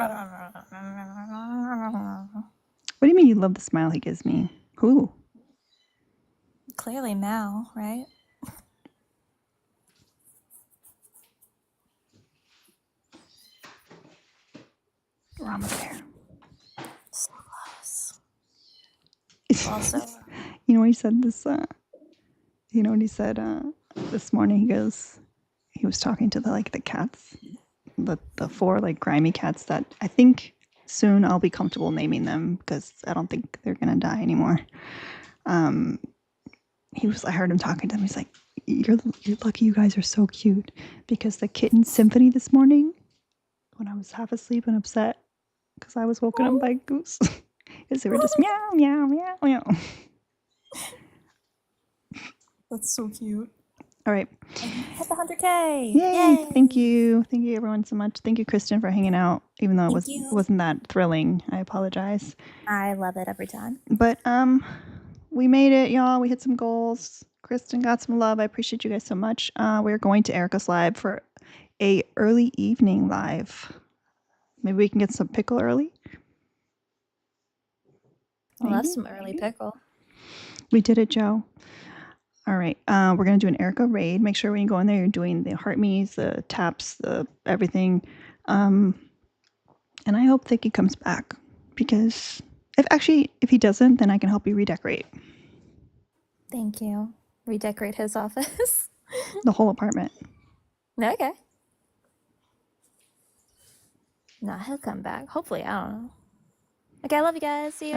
do you mean you love the smile he gives me? Who? Clearly Mal, right? Rama Bear. So close. Also, You know what he said this you know what he said this morning? He goes, he was talking to the cats, the 4 like grimy cats that I think soon I'll be comfortable naming them because I don't think they're gonna die anymore. I heard him talking to them. He's like, you're lucky you guys are so cute because the kitten symphony this morning when I was half asleep and upset, because I was woken up by Goose. Because they were just meow, meow, meow, meow. That's so cute. All right. Hit the 100K. Yay. Thank you. Thank you, everyone, so much. Thank you, Kristen, for hanging out, even though Thank you. wasn't that thrilling. I apologize. I love it every time. But we made it, y'all. We hit some goals. Kristen got some love. I appreciate you guys so much. We're going to Erica's live for a early evening live. Maybe we can get some pickle early. I love Maybe? some early pickle. We did it, Joe. All right. We're going to do an Erica raid. Make sure when you go in there, you're doing the heart me's, the taps, the everything. And I hope Thicky comes back, because if he doesn't, then I can help you redecorate Thank you. Redecorate his office. the whole apartment. Okay. Nah, he'll come back. Hopefully, I don't know. Okay, I love you guys. See you.